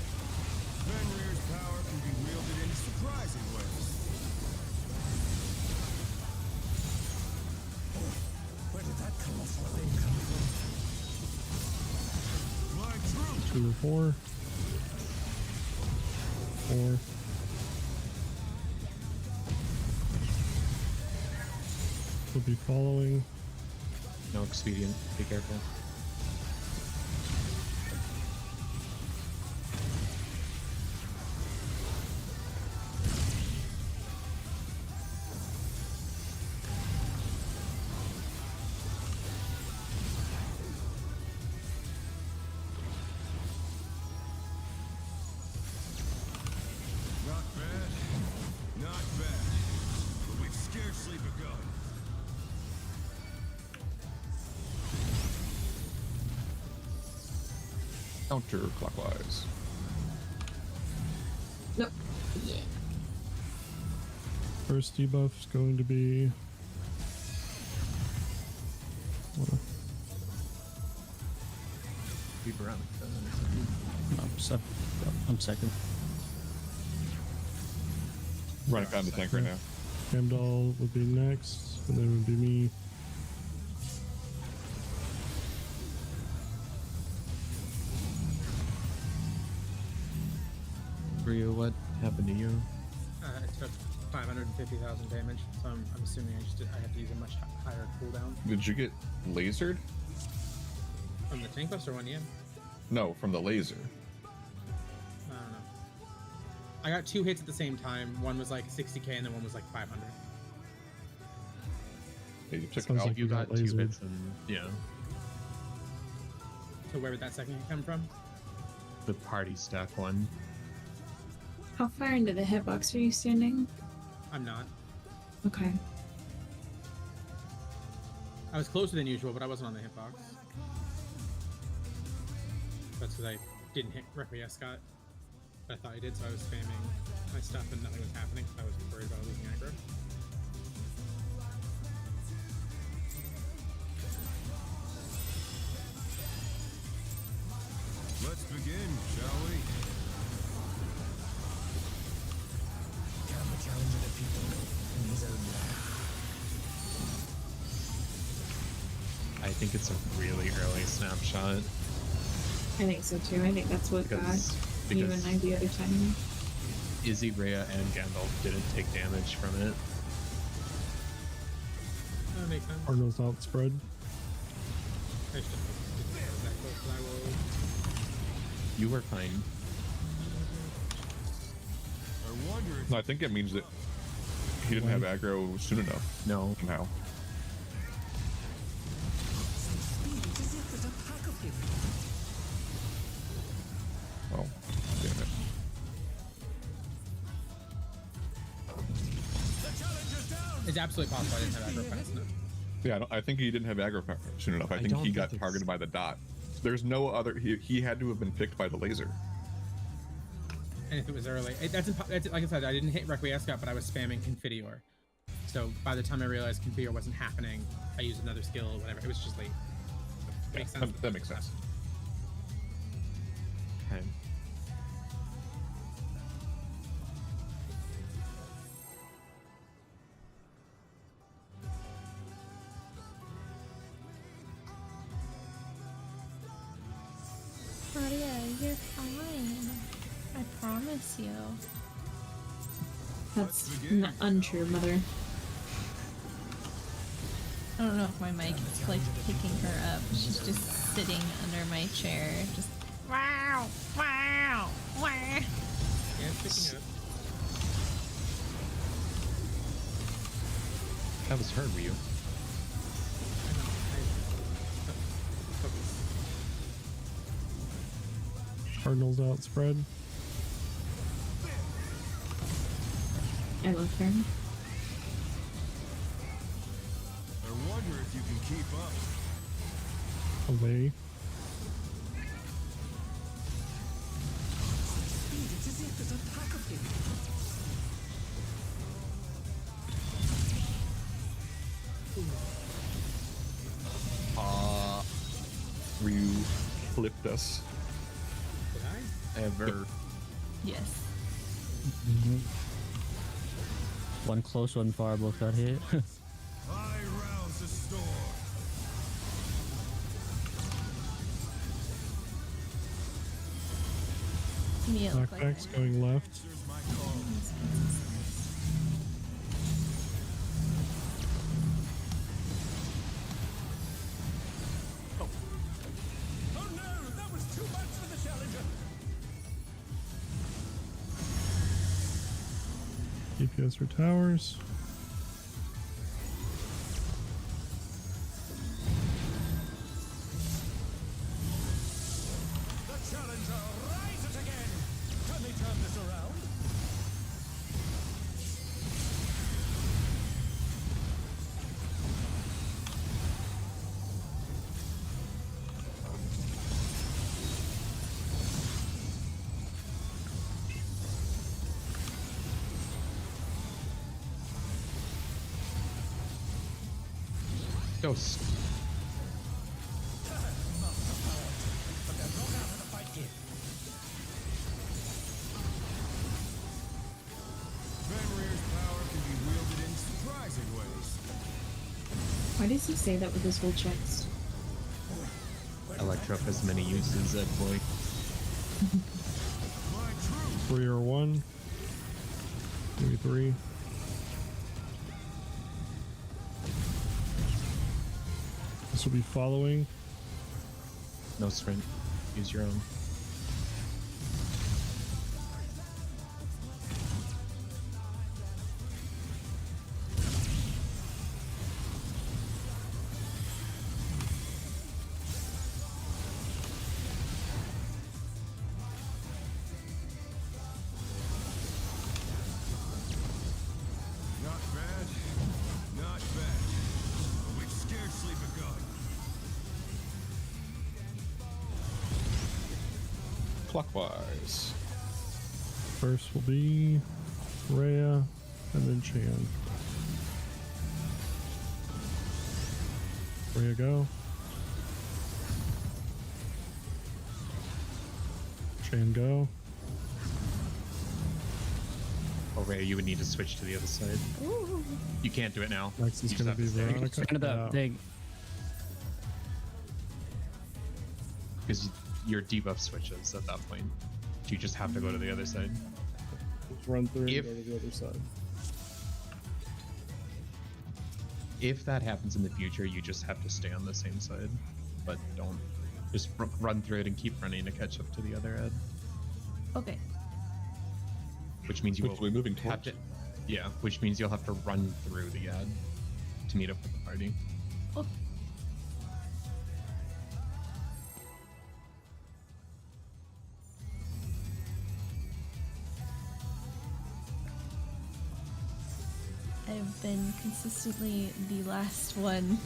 Fenrir's power can be wielded in surprising ways. Where did that colossal thing come from? My truth. 2 or 4. 4. We'll be following. no expedient. Be careful. Not bad. Not bad. But we've scarcely begun. Counterclockwise. Nope. Yeah. First debuff is going to be. Keep around. I'm second. Running down the tank right now. Heimdall would be next, and then it would be me. Ryu, what happened to you? It took 550,000 damage, so I'm assuming I have to use a much higher cooldown. Did you get lasered? From the tank buster one, yeah. No, from the laser. I don't know. I got 2 hits at the same time. One was like 60k and then one was like 500. Yeah, you took Sounds out. like You got 2 lasered. hits and yeah, So where would that second hit come from? the party stack one. How far into the hitbox are you standing? I'm not. Okay. I was closer than usual, but I wasn't on the hitbox. That's because I didn't hit Requiescat, Scott. But I thought I did, so I was spamming my stuff and nothing was happening. I was worried about losing aggro. Let's begin, shall we? Can the challenger defeat the wolf in his own land? I think it's a really early snapshot I think so too. I think that's what got you and I the other time. Izzy, Rhea, and Gandalf didn't take damage from it. That makes sense. Cardinals outspread. I just didn't get that close, but I will. You were fine. I wonder if No, I think it means that he didn't have aggro soon enough. No. Somehow. Oh, damn it. It's absolutely possible I didn't have aggro fast enough. Yeah, I think he didn't have aggro soon enough. I think don't he got think it's- targeted by the dot. There's no other. He had to have been picked by the laser. And if it was early, that's like I said, I didn't hit Requiescat, but I was spamming Confiteor. So by the time I realized Confiteor wasn't happening, I used another skill or whatever. It was just late. Yeah, Makes sense. that makes sense. Okay. Claudia, you're fine. I promise you. That's untrue, Mother. I don't know if my mic is like picking her up. She's just sitting under my chair, just wow, wow, wow. Yeah, it's picking up. That was her, Ryu. Cardinals outspread. I love her. I wonder if you can keep up. Away. It's as if there's a pack of him. Ryu flipped us. Did I? Ever. Yes. One close, one far, both got hit. I rouse the storm. Me, it looked like Backpack's that. going left. Answers my call. Oh no, that was too much for the challenger. DPS for towers. The challenger rises again. Can they turn this around? Ghost. Fenrir's power can be wielded in surprising ways. Why does he say that with his whole chest? Electro has many uses, that boy. My troops 3 or 1. Maybe 3. This will be following. No sprint. Use your own. clockwise. First will be Rhea, and then Chan. Rhea, go. Chan, go. Oh, Ray, you would need to switch to the other side. Ooh. You can't do it now. Next is You just going have to be stay. Veronica. Kind of that Yeah. big. Because your debuff switches at that point. You just have to go to the other side. Just run through If- and go to the other side. If that happens in the future, you just have to stay on the same side. But don't. Just run through it and keep running to catch up to the other end. Okay. Which means you Which will we're moving have towards. to. Yeah, which means you'll have to run through the ad to meet up with the party. Oh. I've been consistently the last one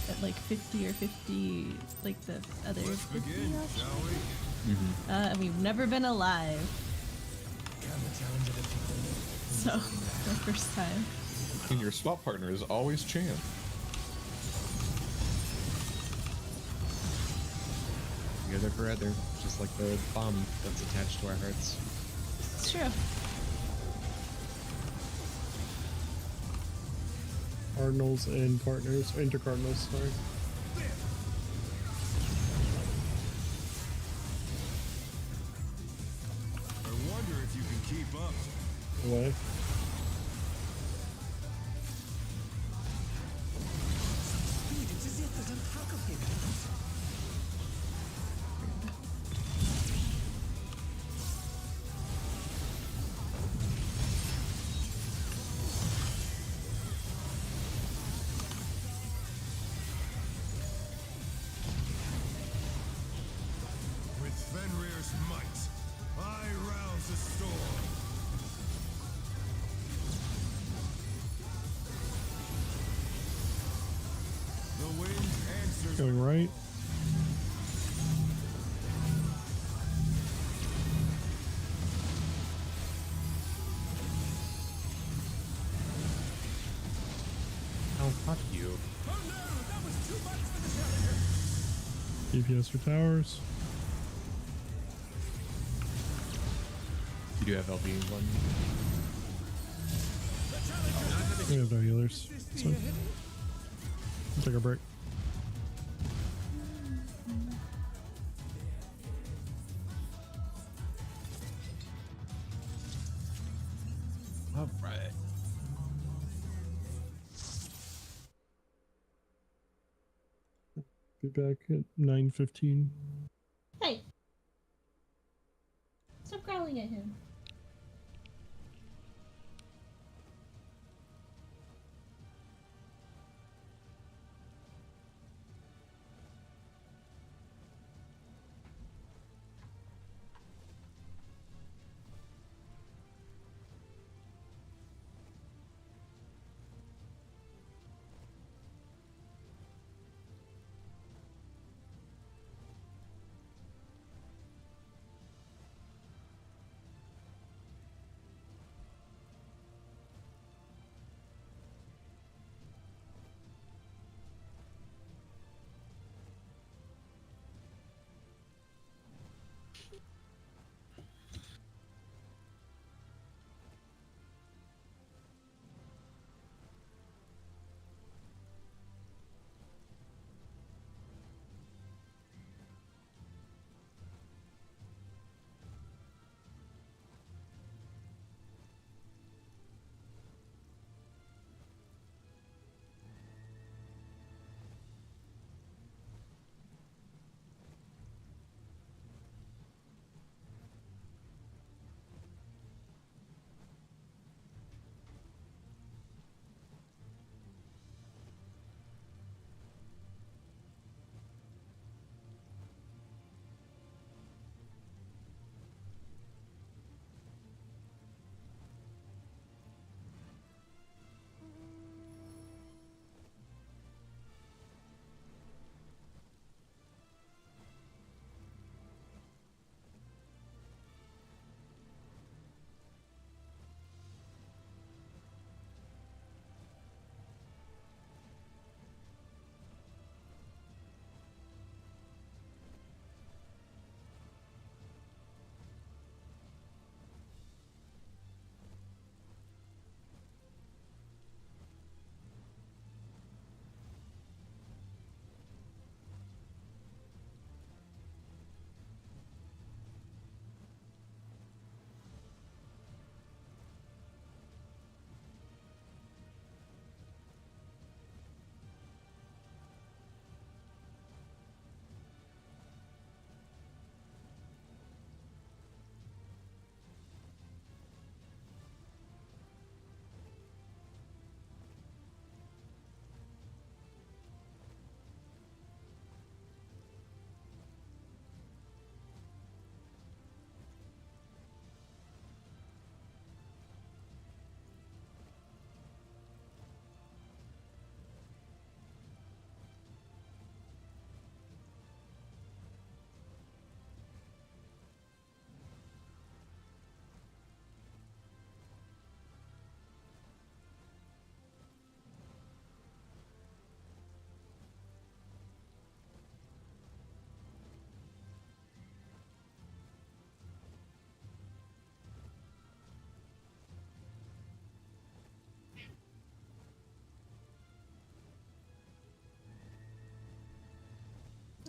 at like 50 or 50, like the other Let's 50 begin, options. shall we? And we've never been alive, Can the challenger defeat the lord? so my first time. And your swap partner is always Chan. Together forever, just like the bomb that's attached to our hearts. It's true. Cardinals and partners. Intercardinals, sorry. I wonder if you can keep up. Away. Speed, it's as if there's a pack of him. With Fenrir's might, I rouse the storm. The wind answers. Going right. Oh, fuck you. Oh no, that was too much for the challenger. DPS for towers. You do have LB1. We have no healers. So take a break. Alright. Be back at 9:15. Hey! Stop growling at him.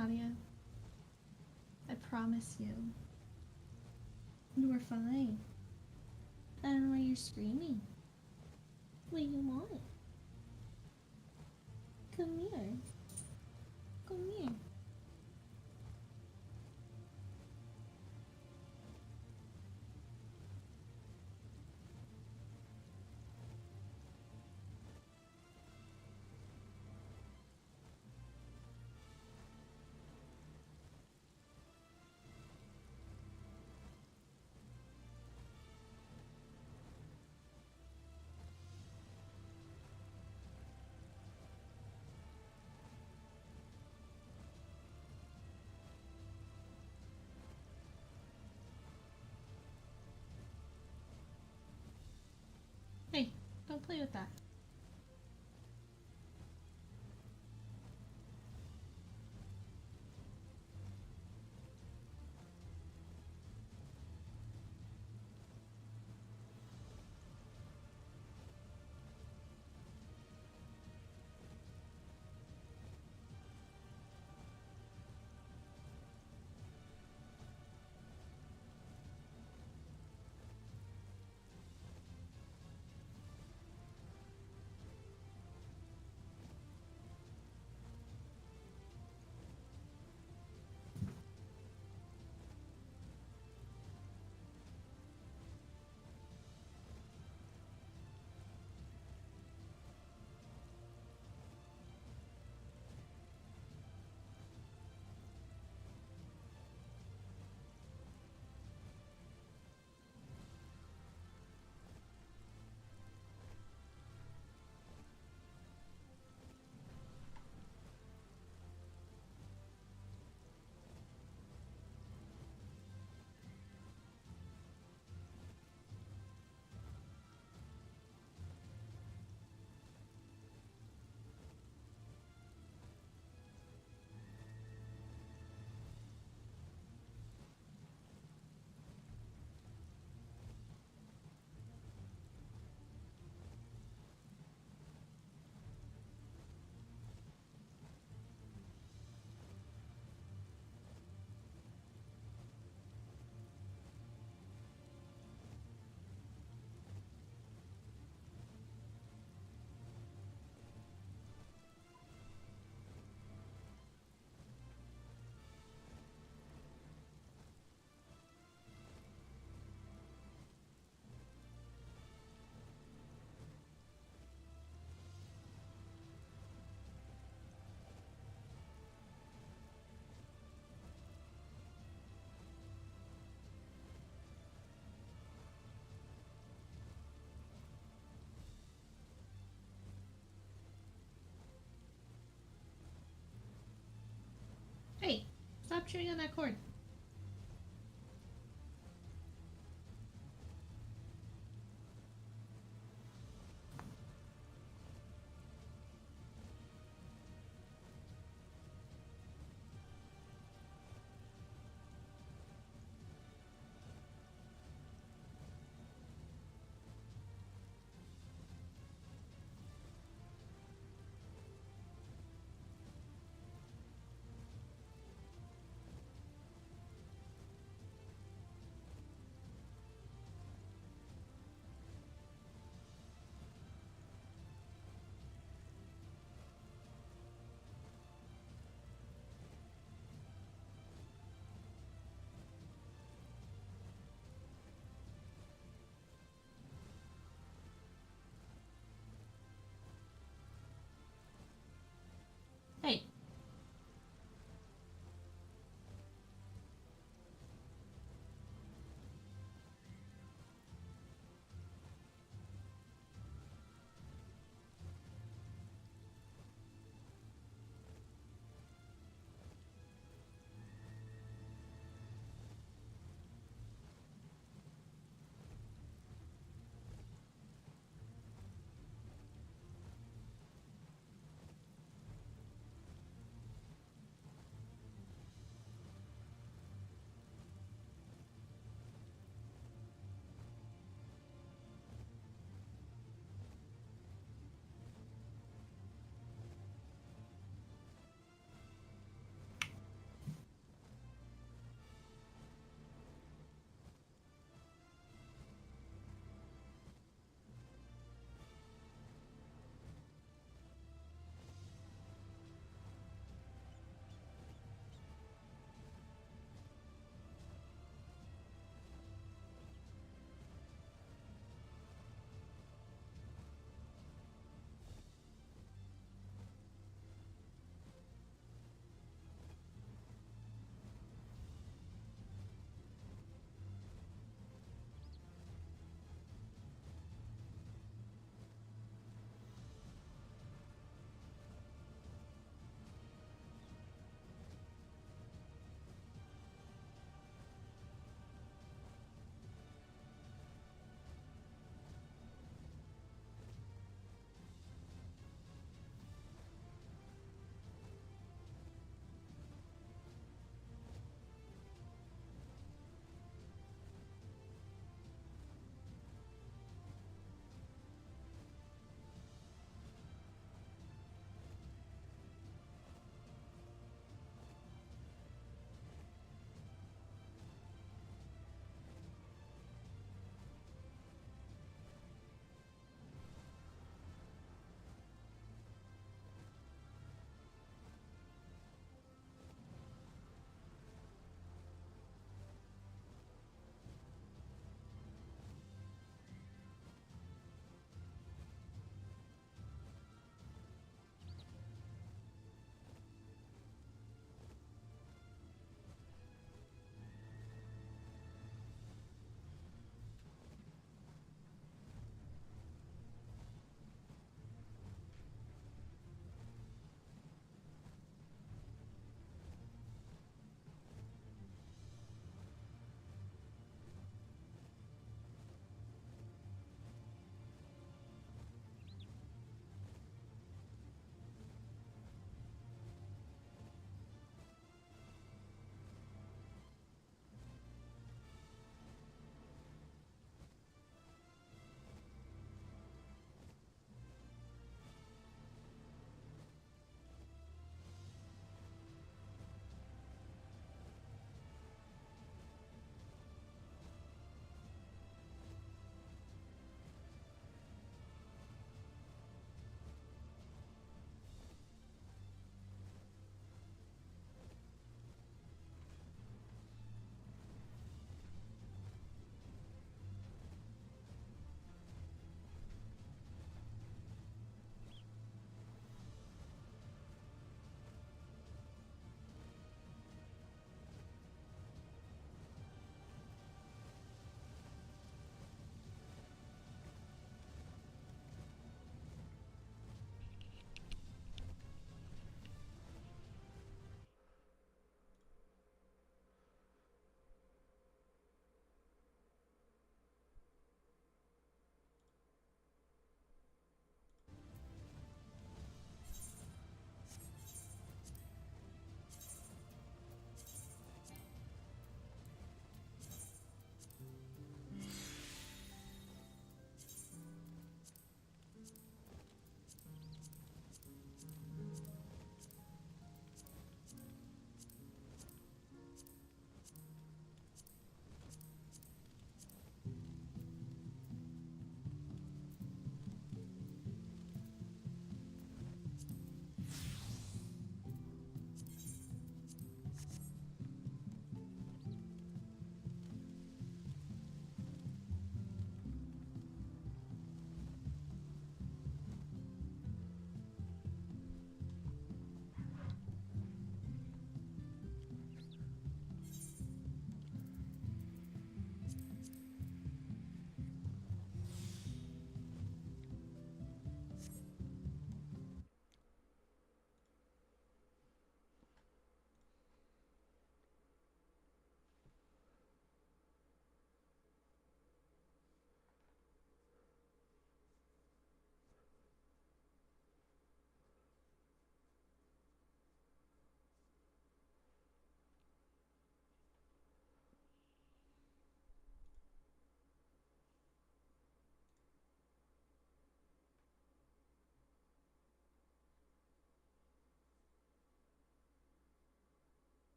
Nadia. I promise you. You are fine. I don't know why you're screaming. What do you want? Come here. Come here. Hey, don't play with that. Hey, stop chewing on that cord.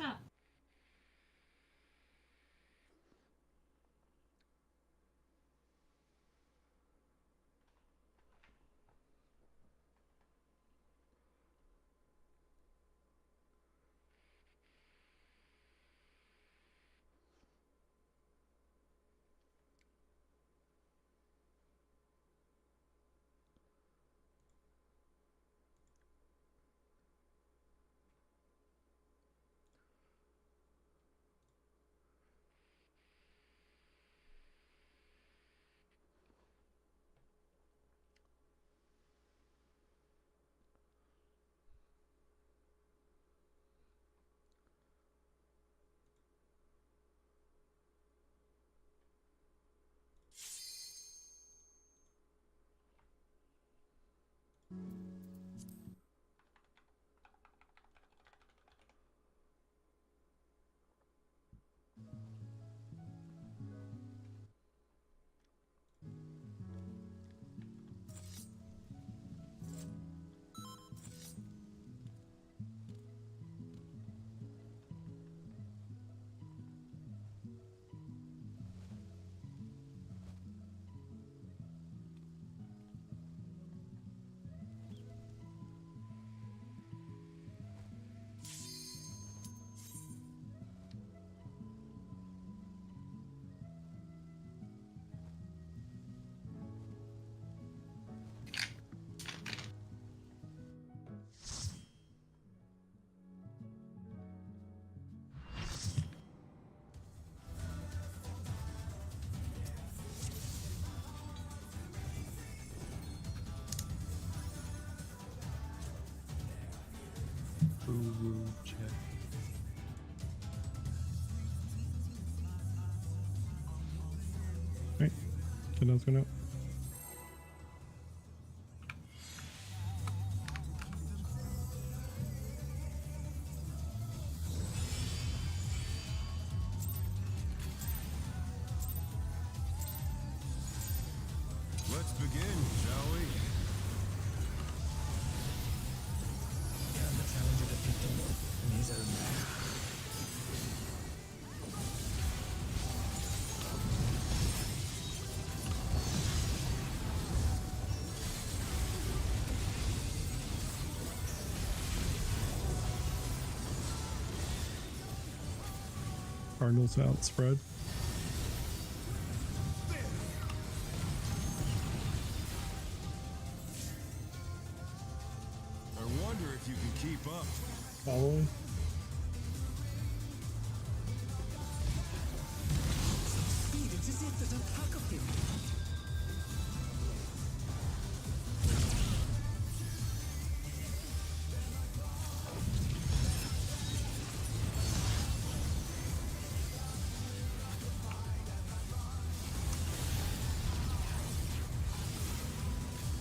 Stop. Ooh, check. Right. Good enough. Let's begin, shall we? Can the challenger defeat the miserable? Cardinals outspread. I wonder if you can keep up. Following. Speed intercepted an attack of him.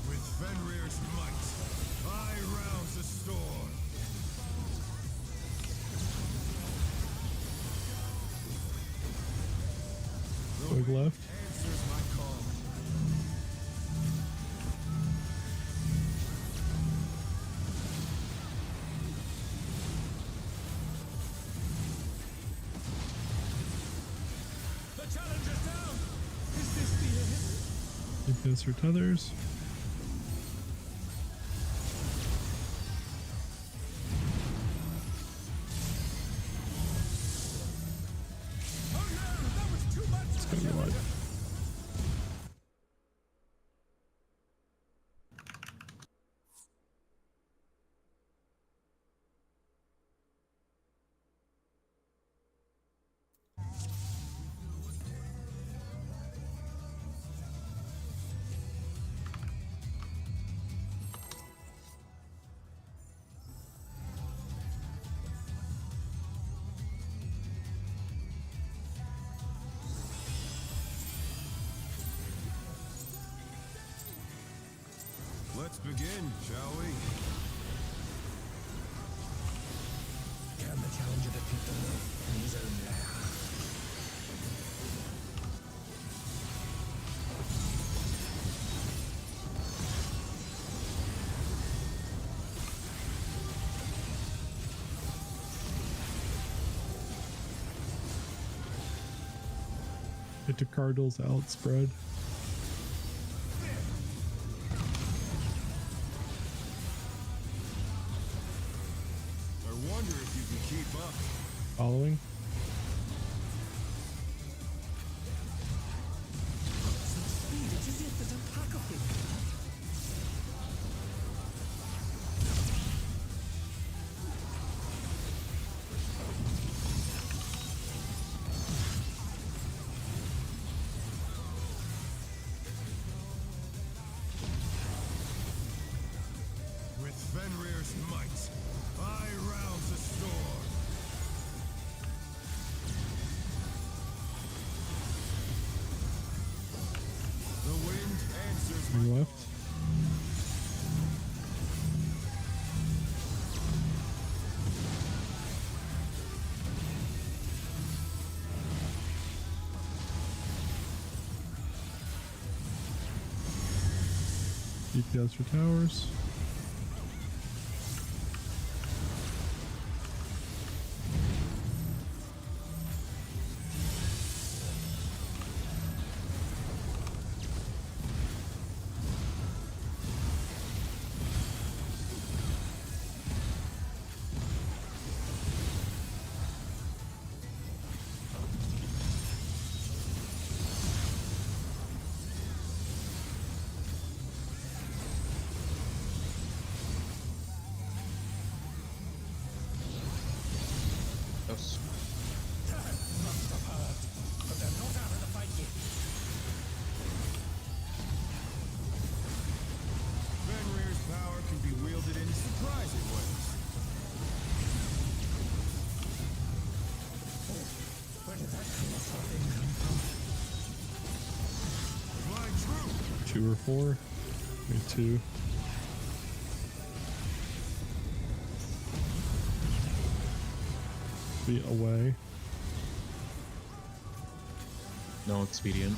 With Fenrir's might, I rouse the storm. The Big wind left. answers my call. The challenger's down. Is this the end? Defense or tethers. Oh no, that was too much. It's gonna be live. Let's begin, shall we? Can the challenger defeat the miserable? Get the Cardinals outspread. I wonder if you can keep up. Following. Speed, it is it, there's a pack of them. With Fenrir's might, I rouse the storm. The wind answers On my left. DPS for towers. Those- Must have heard, but they're not out of the fight yet. Fenrir's power can be wielded in surprising ways. Where did that colossal thing come from? Fly true. 2 or 4. Maybe 2. Be away. No expedient.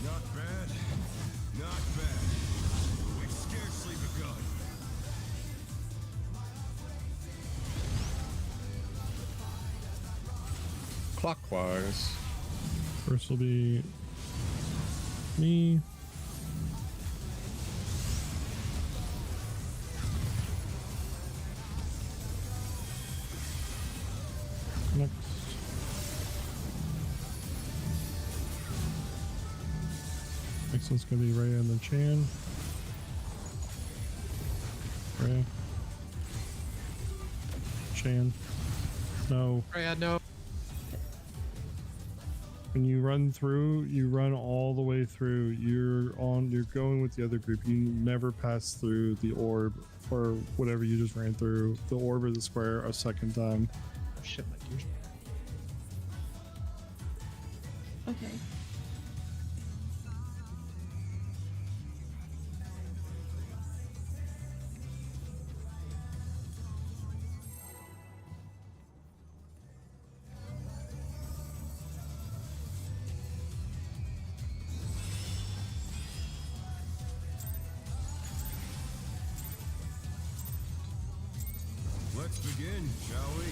Not bad. Not bad. We've scarcely begun. Clockwise. First will be me. Next. Next one's gonna be Ray and then Chan. Ray. Chan. No. Rhea, no. When you run through, you run all the way through. You're going with the other group. You never pass through the orb or whatever you just ran through, the orb or the square a second time. Oh, shit, my gears. Okay. Let's begin, shall we?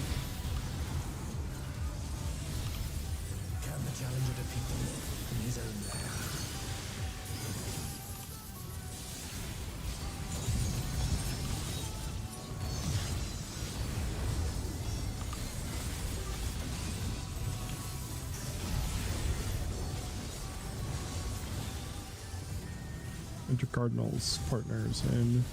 Can the challenger defeat them in his own lair? Enter Cardinals partners and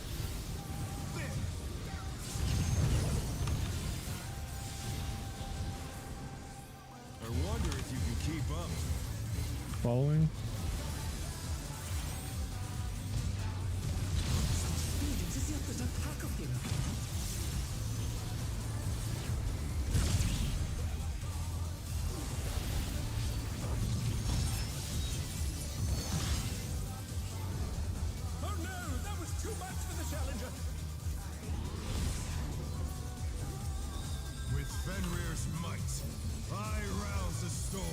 I wonder if you can keep up. following. Speed, it is if there's a pack of them. Oh no, that was too much for the challenger. With Fenrir's might, I rouse the storm.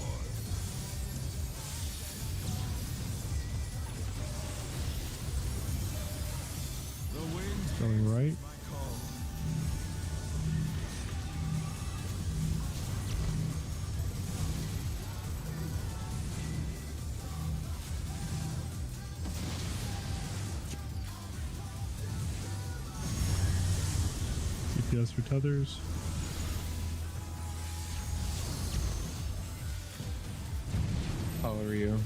The wind Going right. my call. DPS for tethers. How are you?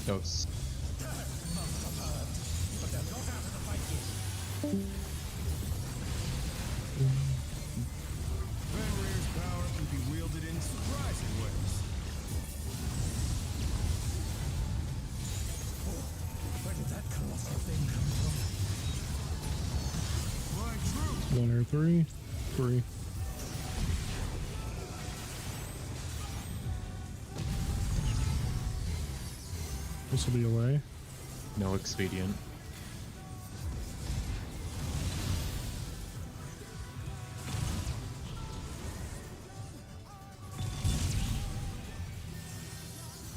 Dose. Fenrir's power can be wielded in surprising ways. Where did that colossal thing come from? My true. 1 or 3. 3. This will be away. No expedient.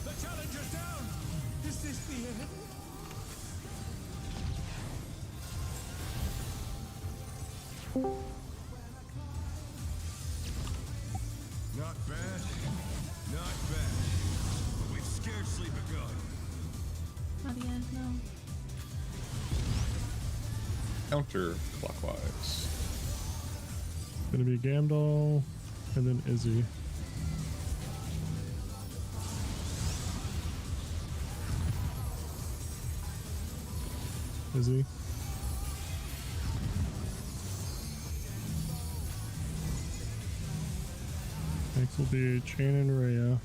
The challenger's down. Is this the end? Not bad. Not bad. But we've scarcely begun. Not yet, no. Counterclockwise. Gonna be Gamdal and then Izzy. Izzy. Next will be Chain and Rhea.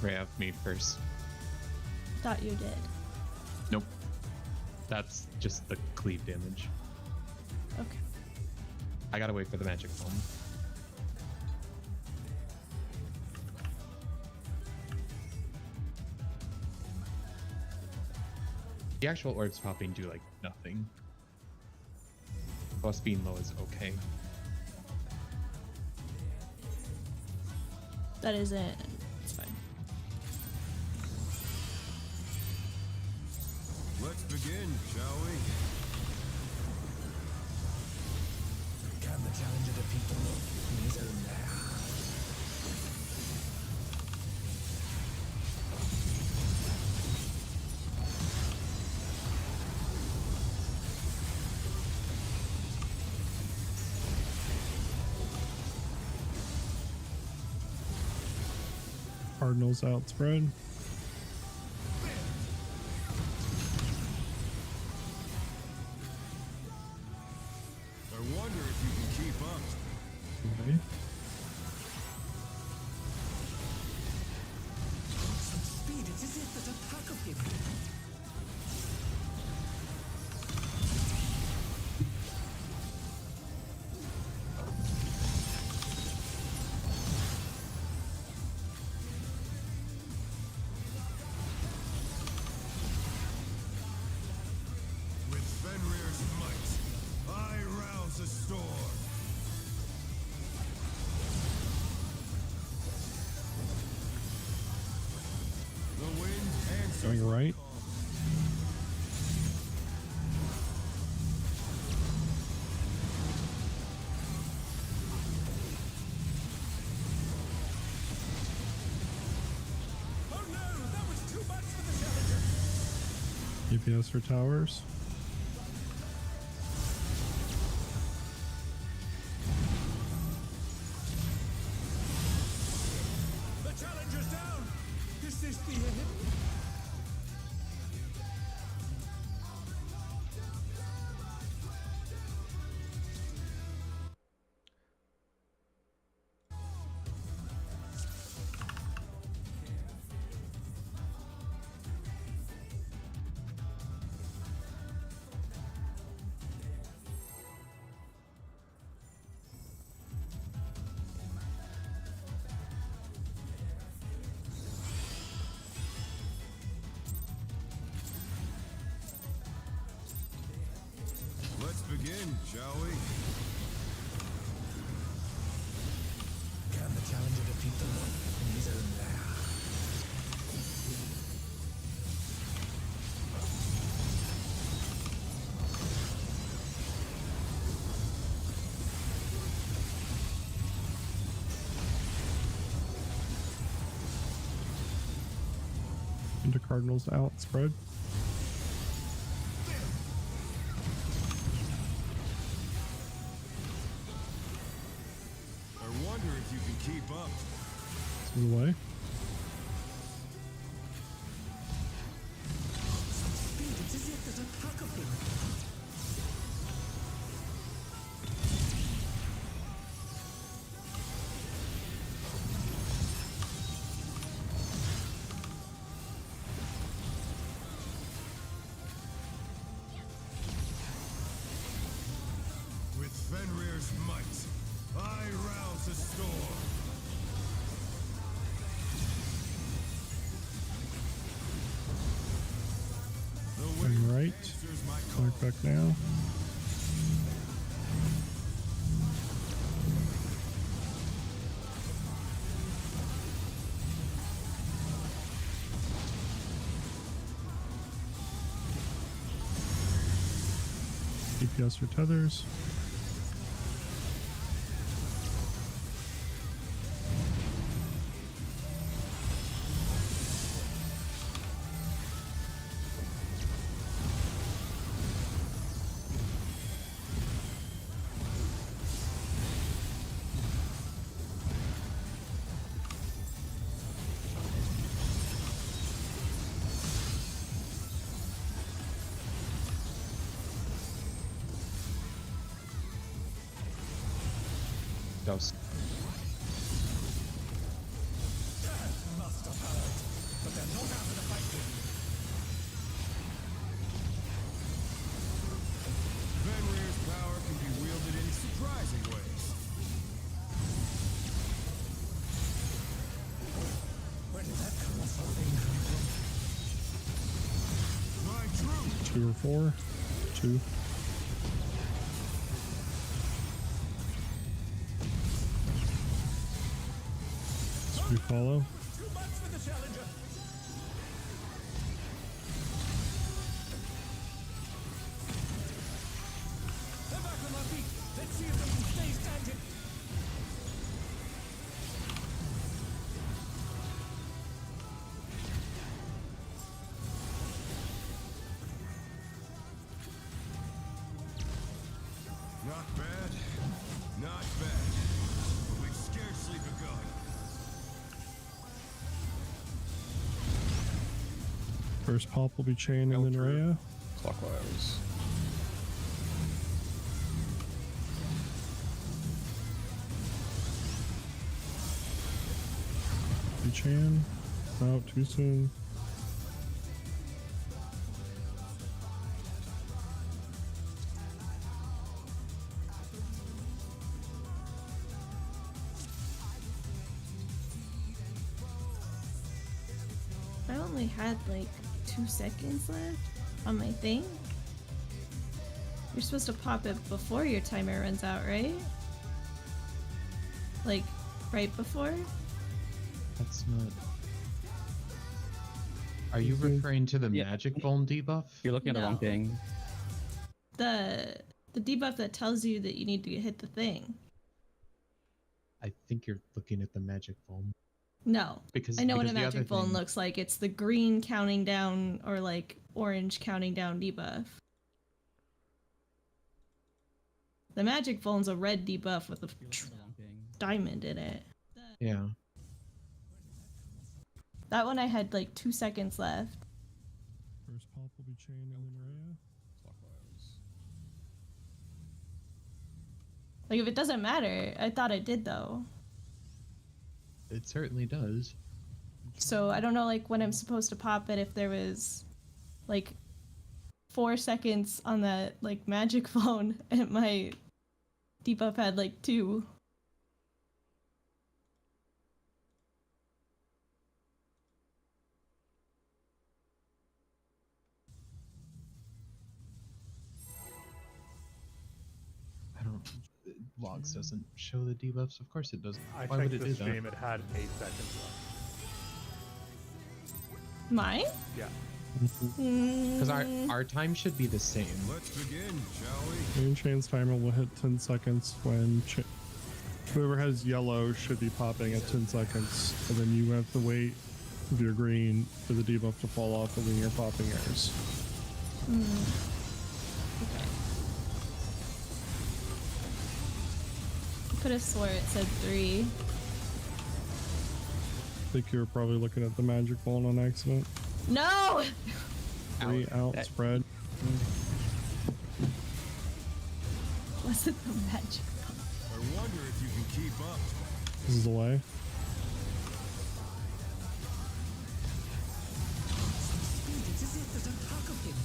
Ray have me first. Thought you did. Nope. That's just the cleave damage. Okay. I gotta wait for the magic bomb. The actual orbs popping do like nothing. Plus being low is okay. That is it. It's fine. Let's begin, shall we? Can the challenger defeat the wolf in his own lair? Cardinals outspread. I wonder if you can keep up. Okay. Some speed, it is it that attack of him. With Fenrir's might, I rouse the storm. The wind answers. Going right. Oh no, that was too much for the challenger. DPS for towers. The challenger's down. Is this the end? Shall we? Can the challenger defeat the monk in his own lair? Into Cardinals out spread. I wonder if you can keep up. To the way. Speed, it's as if there's a pack of them. With Fenrir's might, I rouse a storm. The And wind right. answers my call. Mark back now. DPS for tethers. Dose. Must have heard, but they're not after the fight. Fenrir's power can be wielded in surprising ways. Where did that come from? My truth. 2 or 4. 2. We follow. Too much for the challenger. They're back on our feet. Let's see if they can stay standing. Not bad. Not bad. But we've scarcely begun. First pop will be chain and then Rhea. Clockwise. Be chain. Out too soon. I only had like 2 seconds left on my thing. You're supposed to pop it before your timer runs out, right? Like, right before? That's not. Are you referring to the Yeah. magic bone debuff? You're looking at the wrong No. thing. The debuff that tells you that you need to hit the thing. I think you're looking at the magic bone. No. Because I know what a because the other magic bone thing- looks like. It's the green counting down or like orange counting down debuff. The magic bone's a red debuff with a You're looking at the wrong thing. diamond in it. Yeah. That one I had like 2 seconds left. First pop will be chain and then Rhea. Clockwise. Like if it doesn't matter, I thought it did though. It certainly does. So I don't know like when I'm supposed to pop it if there was like 4 seconds on that like magic phone and my debuff had like 2. logs doesn't show the debuffs. Of course it doesn't. I Why would checked it the do stream, that? it had 8 seconds left. Mine? Yeah. Because our time should be the same. Let's begin, shall we? Main chain's timer will hit 10 seconds when whoever has yellow should be popping at 10 seconds, and then you have to wait if you're green for the debuff to fall off, and then you're popping yours. Okay. I could have swore it said 3. I think you were probably looking at the magic ball on accident. No! 3 out, spread. Was it the magic ball? I wonder if you can keep up. This is the way. It's as if there's a pack of him.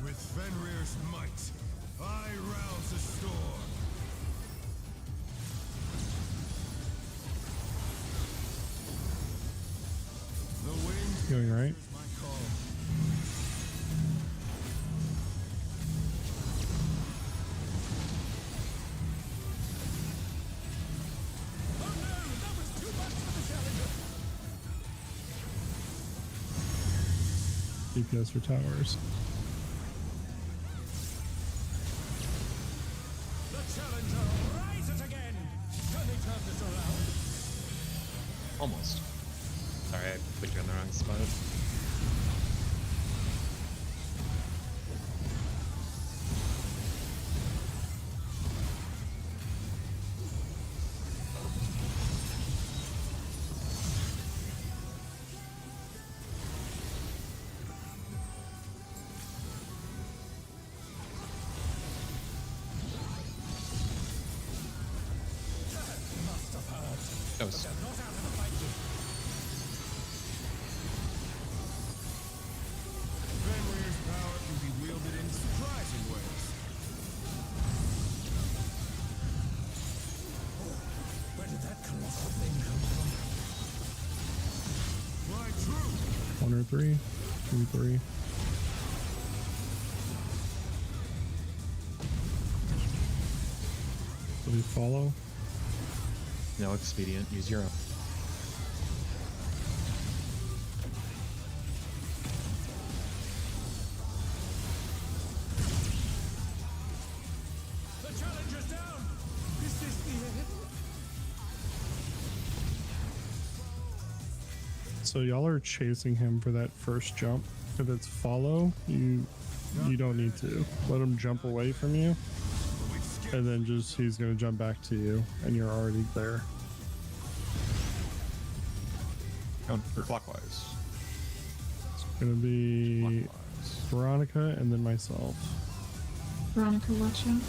With Fenrir's might, I rouse the storm. The wind Going right. answers my call. Oh no, that was too much for the challenger. DPS for towers. The challenger rises again. Can they turn this around? Almost. Sorry, I put you in the wrong spot. That was Fenrir's power can be wielded in surprising ways. Where did that colossal thing come from? Fly true. 1 or 3. 2, 3. Do we follow? no expedient. Use your own. The challenger's down. Is this the end? So y'all are chasing him for that first jump. If it's follow, you don't need to. Let him jump away from you. And then just he's gonna jump back to you and you're already there. Clockwise. It's gonna be Veronica and then myself. Veronica, watch out.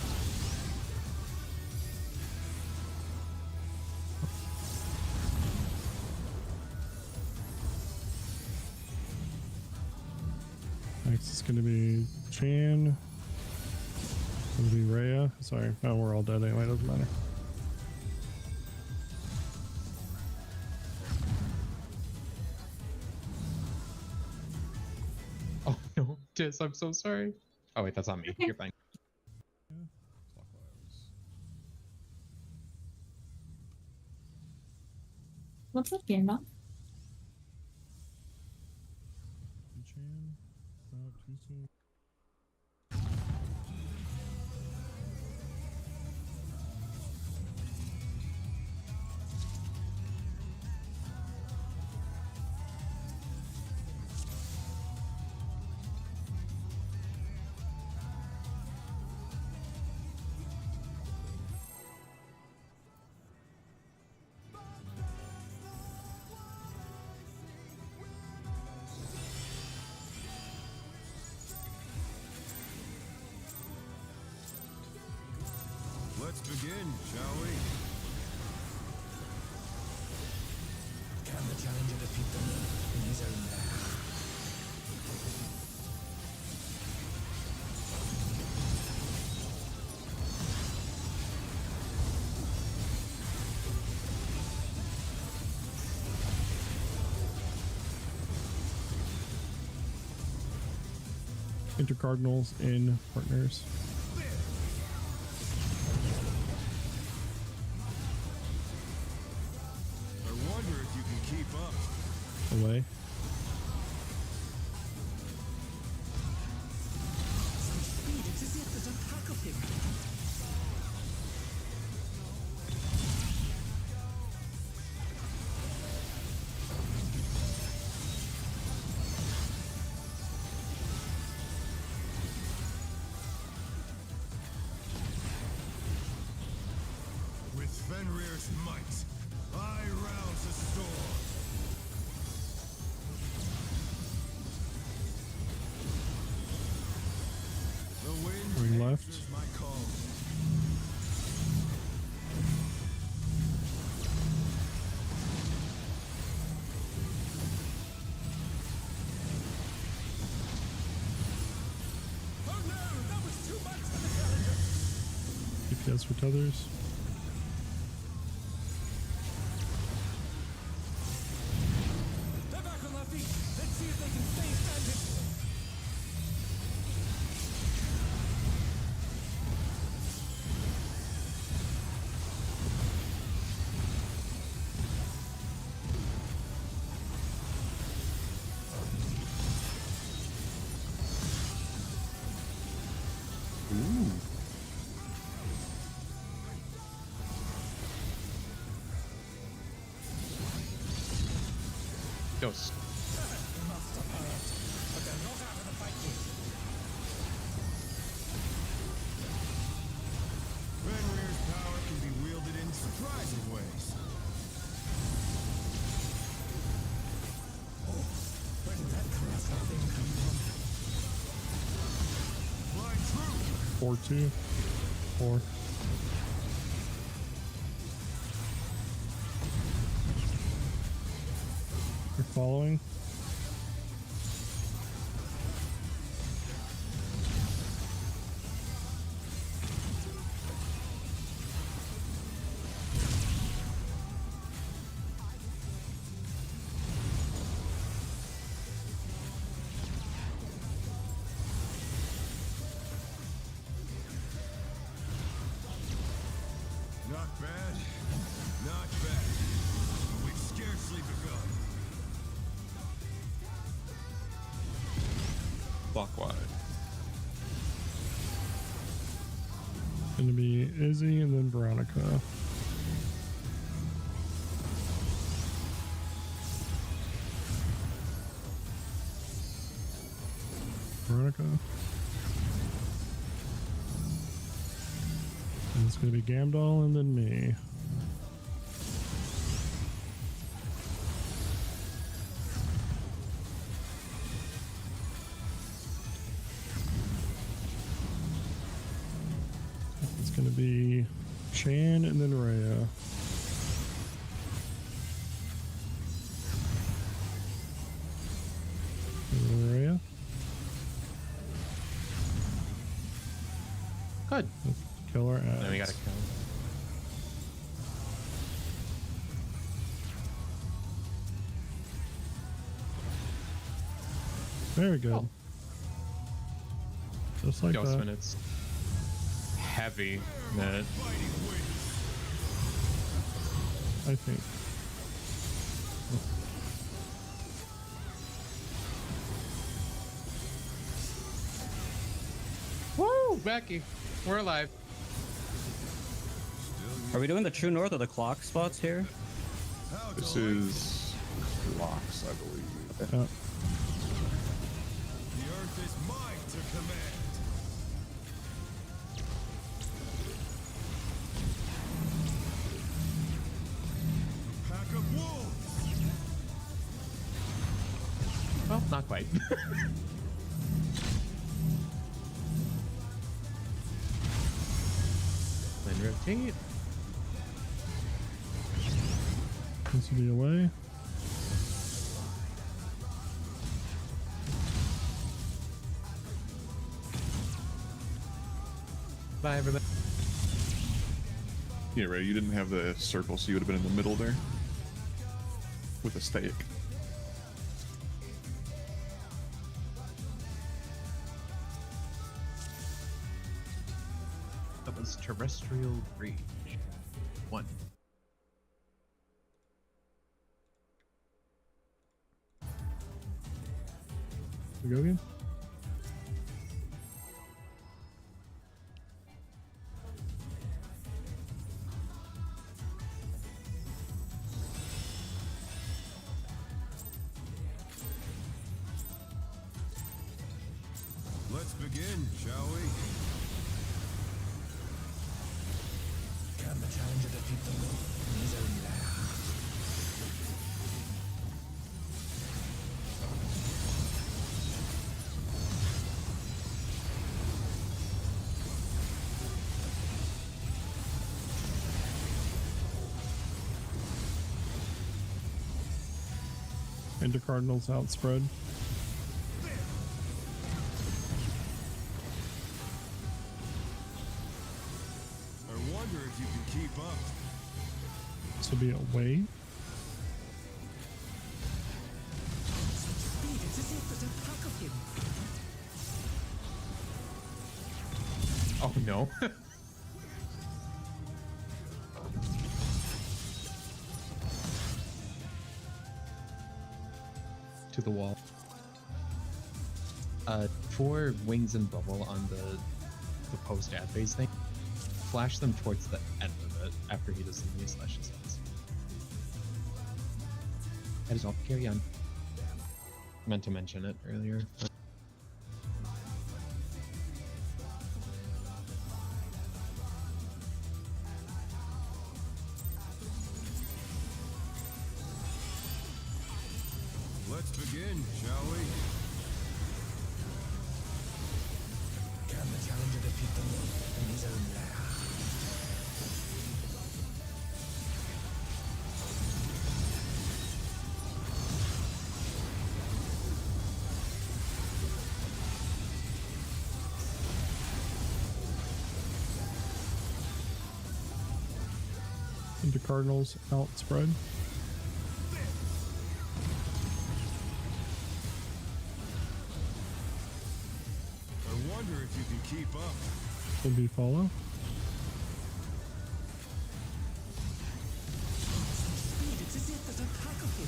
Next is gonna be Chan. It's gonna be Rhea. Sorry, no, we're all dead anyway, doesn't matter. Oh no, Tiz, I'm so sorry. Oh wait, that's on me. Okay. You're fine. What's up, Gandalf? Chan, too soon. Let's begin, shall we? Can the challenger defeat them in his own lair? intercardinals in partners. I wonder if you can keep up. Away. Speed, it's as if there's a pack of him. With Fenrir's might, I rouse a storm. The wind Three left. answers my call. Oh no, that was too much for the calendar. DPS for tethers. They're back on their feet. Let's see if they can stay standing. Dose. But they're not out of the fight yet. Fenrir's power can be wielded in surprising ways. Where did that crazy thing come from? Fly true. 4-2. 4. You're following. Not bad. Not bad. But we've scarcely begun. Clockwise. Gonna be Izzy and then Veronica. Veronica. And it's gonna be Gamdal and then me. It's gonna be Shan and then Rhea. And then Rhea. Good. Kill our ads. Then we gotta kill. Very good. Oh. Just like Dose that. minutes. Heavy minute. Fighting wins. I think. Woo! Becky, we're alive. Are we doing the true north or the clock spots here? How This delightful. is locks, I believe. The earth is mine to command. A pack of wolves. Well, not quite. Then rotate. This will be away. Bye, everybody. Yeah, right. You didn't have the circle, so you would have been in the middle there with a stake. That was terrestrial rage. 1. We go again? Let's begin, shall we? Can the challenger defeat the wolf in his own lair? Into Cardinals outspread. I wonder if you can keep up. This will be a wave. Speed, it's as if there's a pack of him. Oh no. To the wall. For wings and bubble on the post ad phase thing, flash them towards the end of it after he does the mini slashes. That is all. Carry on. Meant to mention it earlier. Let's begin, shall we? Can the challenger defeat the wolf in his own lair? Into Cardinals outspread. I wonder if you can keep up. Will be follow. Speed, it's as if there's a pack of him.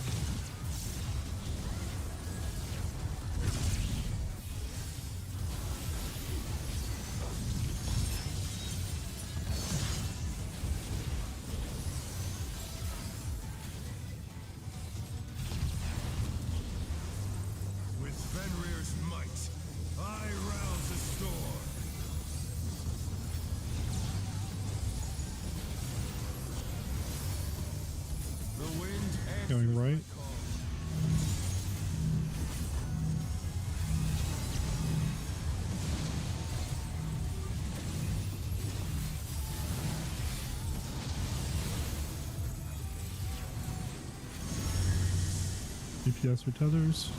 With Fenrir's might, I rouse the storm. The wind answers Going right. my call. DPS or tethers.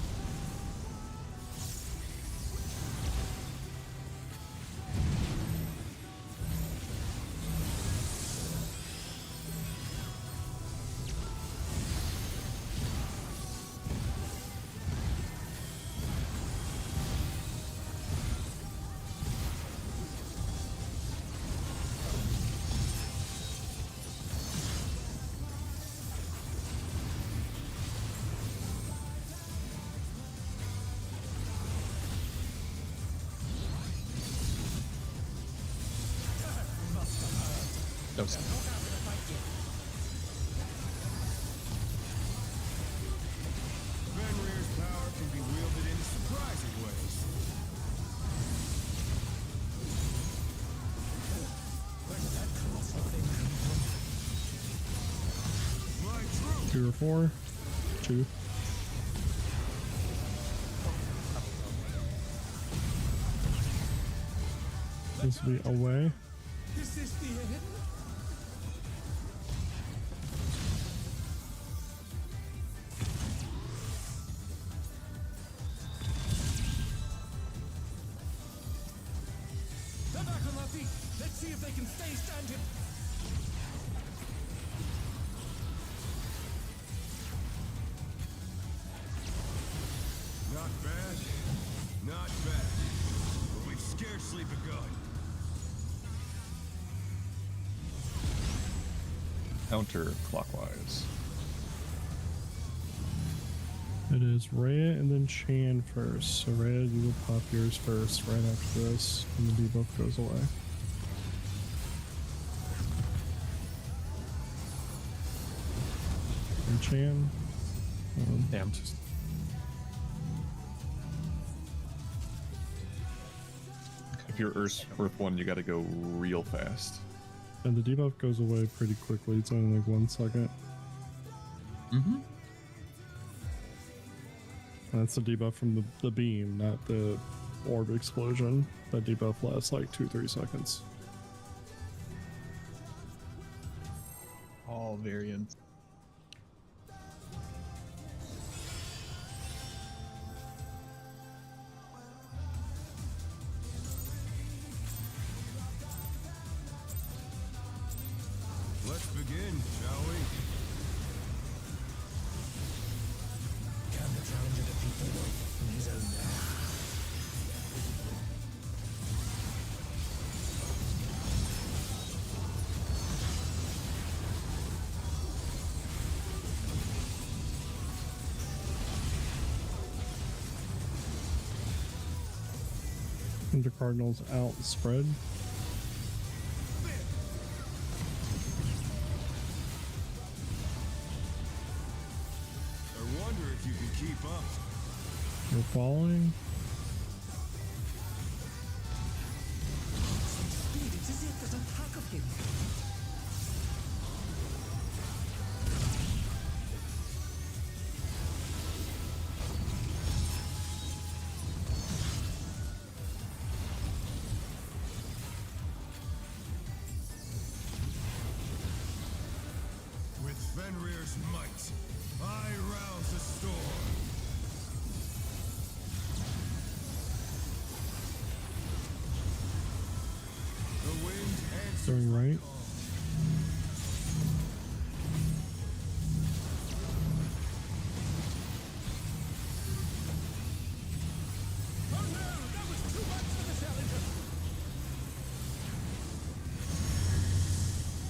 Those. Fenrir's power can be wielded in surprising ways. My truth. 2 or 4. 2. This will be away. Is this the end? They're back on their feet. Let's see if they can stay standing. Not bad. Not bad. But we've scarcely begun. counterclockwise. It is Rhea and then Chan first. So Rhea, you will pop yours first right after this, and the debuff goes away. And Chan. Damn. If you're Earth 1, you got to go real fast. And the debuff goes away pretty quickly. It's only like 1 second. Mm-hmm. That's the debuff from the beam, not the orb explosion. That debuff lasts like 2-3 seconds. All variants. Let's begin, shall we? Can the challenger defeat the wolf in his own lair? The Cardinals out spread. I wonder if you can keep up. You're falling. Speed, it's as if there's a pack of him. With Fenrir's might, I rouse the storm. The wind answers Going right. Oh no, that was too much for the challenger.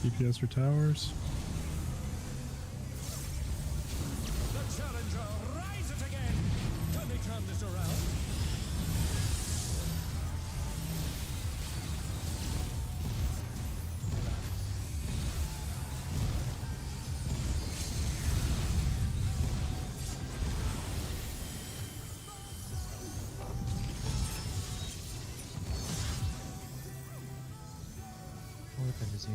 DPS for towers. The challenger rises again. Can they turn this around? What weapon is he?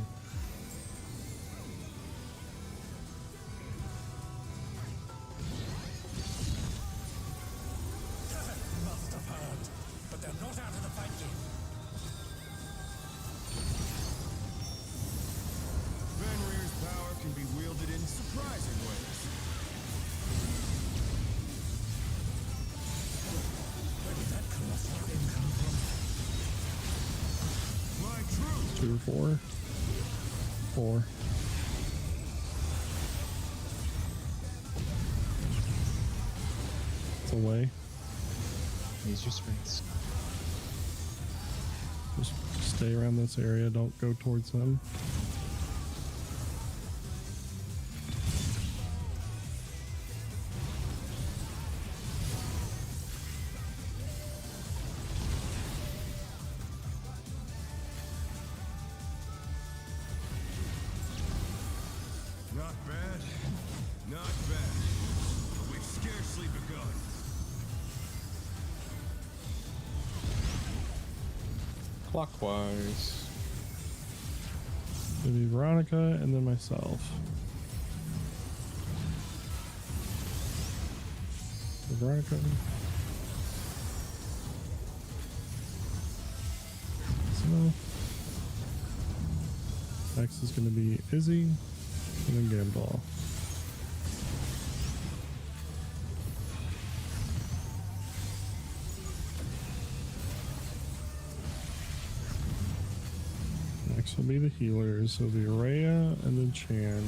Must have heard, but they're not out of the fight yet. Fenrir's power can be wielded in surprising ways. Where did that colossal thing come from? My truth. 2 or 4. 4. It's away. Use your strengths. Just stay around this area. Don't go towards them. Not bad. Not bad. But we've scarcely begun. Clockwise. Maybe Veronica and then myself. So Veronica. So next is going to be Izzy and then Gamball. Next will be the healers. So it'll be Rhea and then Chan.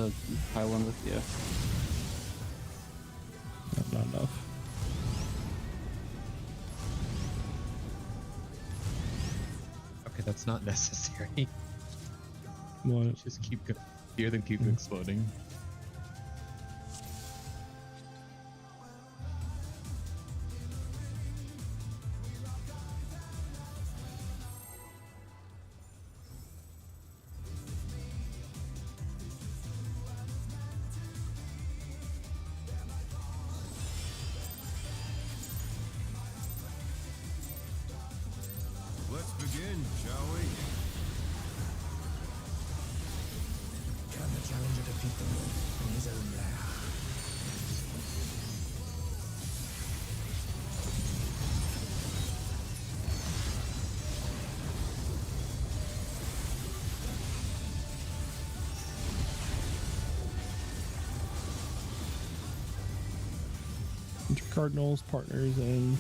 to pile in with you. Not enough. Okay, that's not necessary. What? Just keep hear them keep exploding. Let's begin, shall we? Can the challenger defeat the moon in his own lair? Bunch of Cardinals, partners, and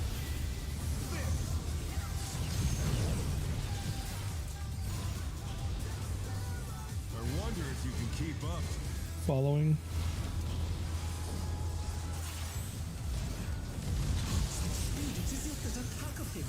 I wonder if you can keep up. following. It is it that attacketh him.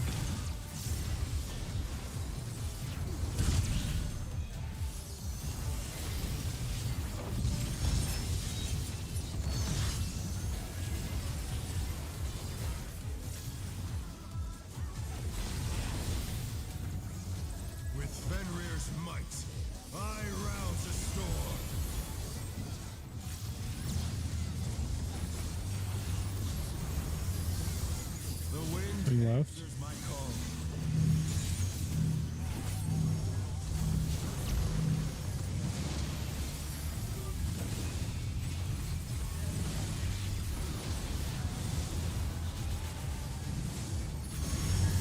With Fenrir's might, I rouse the storm. The wind Thing left. answers my call.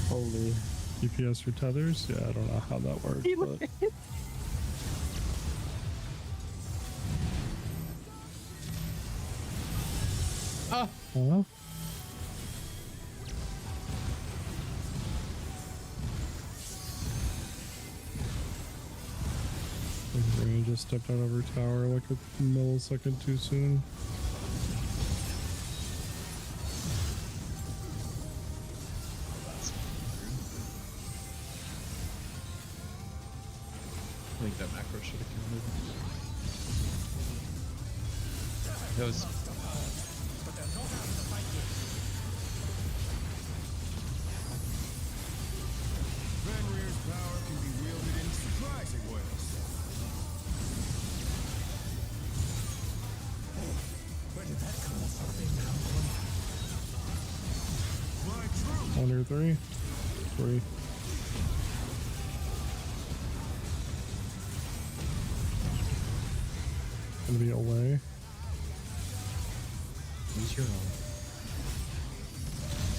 Holy. DPS for tethers? Yeah, I don't know how that works, but huh? Rain just stepped out of her tower like a millisecond too soon. I think that macro should have counted. That was But they're not out to fight yet. Fenrir's power can be wielded in surprising ways. Where did that come from? My troops! Under three. Three. Gonna be away. use your own.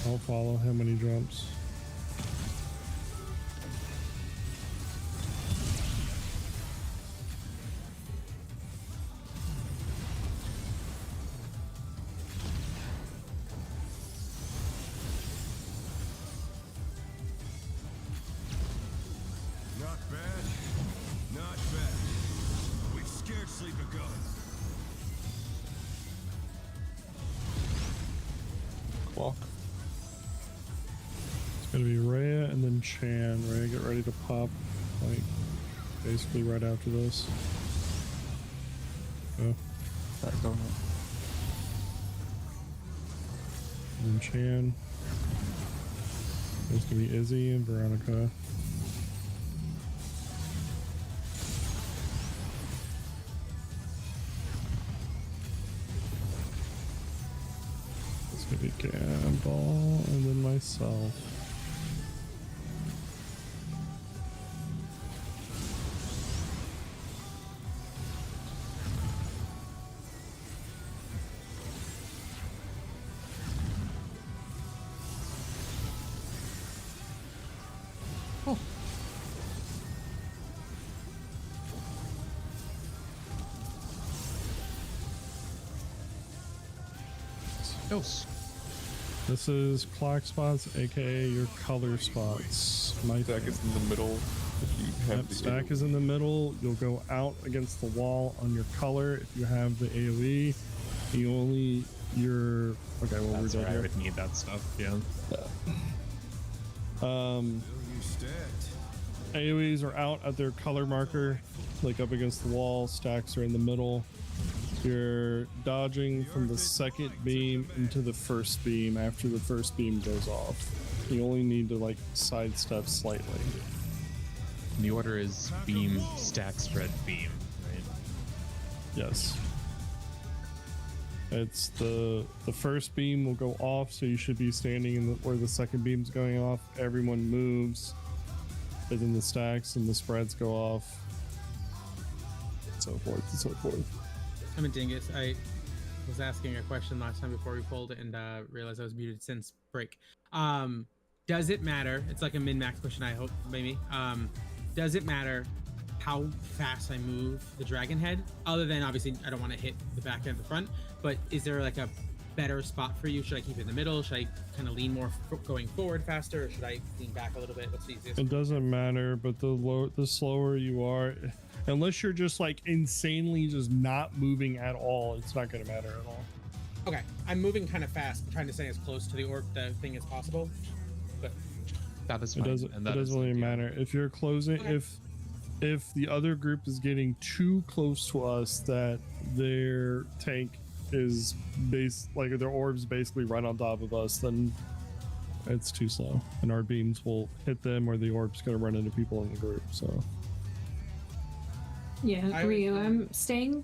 I'll follow him when he jumps. Not bad. Not bad. We've scarcely begun. Clock. It's gonna be Rhea and then Chan. Rhea, get ready to pop, like, basically right after this. Oh, That don't and then Chan. It's gonna be Izzy and Veronica. It's gonna be Gamball and then myself. Dose. This is clock spots, aka your color spots. My That gets in the middle have Yep, the stack is in the middle. You'll go out against the wall on your color if you have the AoE. You only your okay. Well, That's we're where dead I here. would need that stuff. Yeah. Um, You stacked. AoEs are out at their color marker, like up against the wall. Stacks are in the middle. You're dodging from the second beam into the first beam after the first beam goes off. You only need to like sidestep slightly. The order is beam, stack, spread, beam, right? Yes. It's the first beam will go off, so you should be standing in where the second beam's going off. Everyone moves, and then the stacks and the spreads go off, and so forth and so forth. I'm a dingus. I was asking a question last time before we pulled it and realized I was muted since break. Does it matter? It's like a min-max question, I hope, maybe. Does it matter how fast I move the dragon head? Other than, obviously, I don't want to hit the back and the front, but is there like a better spot for you? Should I keep it in the middle? Should I kind of lean more going forward faster? Or should I lean back a little bit? What's the easiest? It doesn't matter, but the slower you are, unless you're just like insanely just not moving at all, it's not going to matter at all. Okay, I'm moving kind of fast, trying to stay as close to the thing as possible. But that is it fine. doesn't. And It that is doesn't really the deal. matter if you're closing. Okay. If the other group is getting too close to us, that their tank is like their orbs basically right on top of us, then it's too slow, and our beams will hit them, or the orb's gonna run into people in the group. So Yeah, I Ryu, would- I'm staying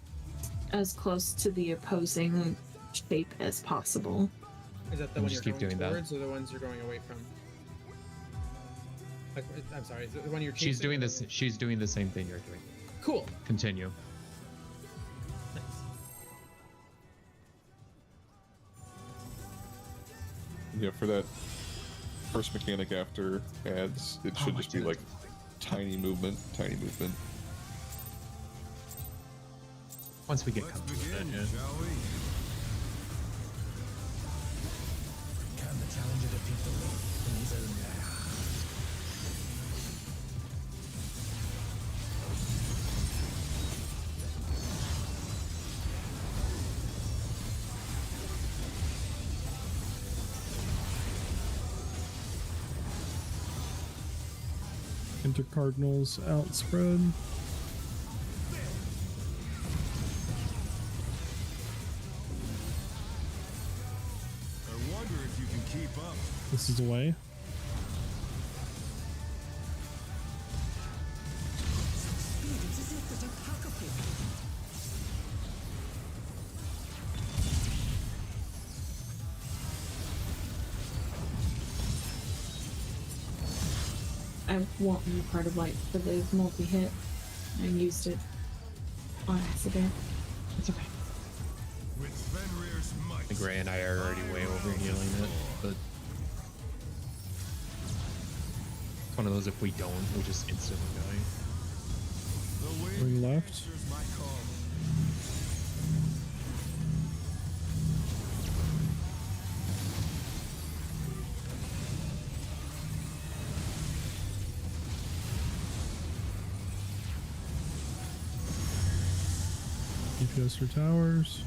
as close to the opposing shape as possible. is that the And one just you're keep going doing that. towards, or the ones you're going away from? Like, I'm sorry, is it the one you're She's chasing doing or this. She's doing the same thing you're doing. Cool. Continue. Nice. yeah, for that first mechanic after ads, it should just be like tiny movement, tiny movement. Once we get Let's comfortable with it, begin, yeah. shall we? Can the challenger defeat the wolf in his own lair? into Cardinals outspread. I wonder if you can keep up. This is away. I want more part of light for the multi-hit. I used it on accident. It's okay. With Fenrir's might. I think Ray and I are already way over healing it, but it's one of those. If we don't, we just instantly die. The wind Ring left. answers my call. DPS for towers.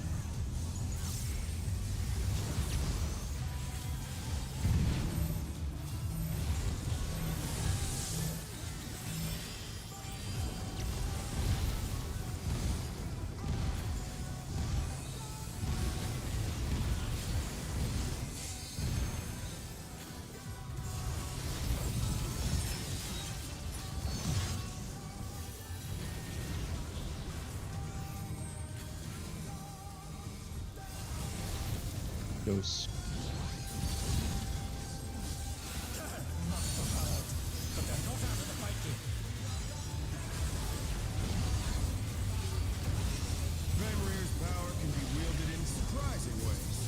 Goes. Fenrir's power can be wielded in surprising ways.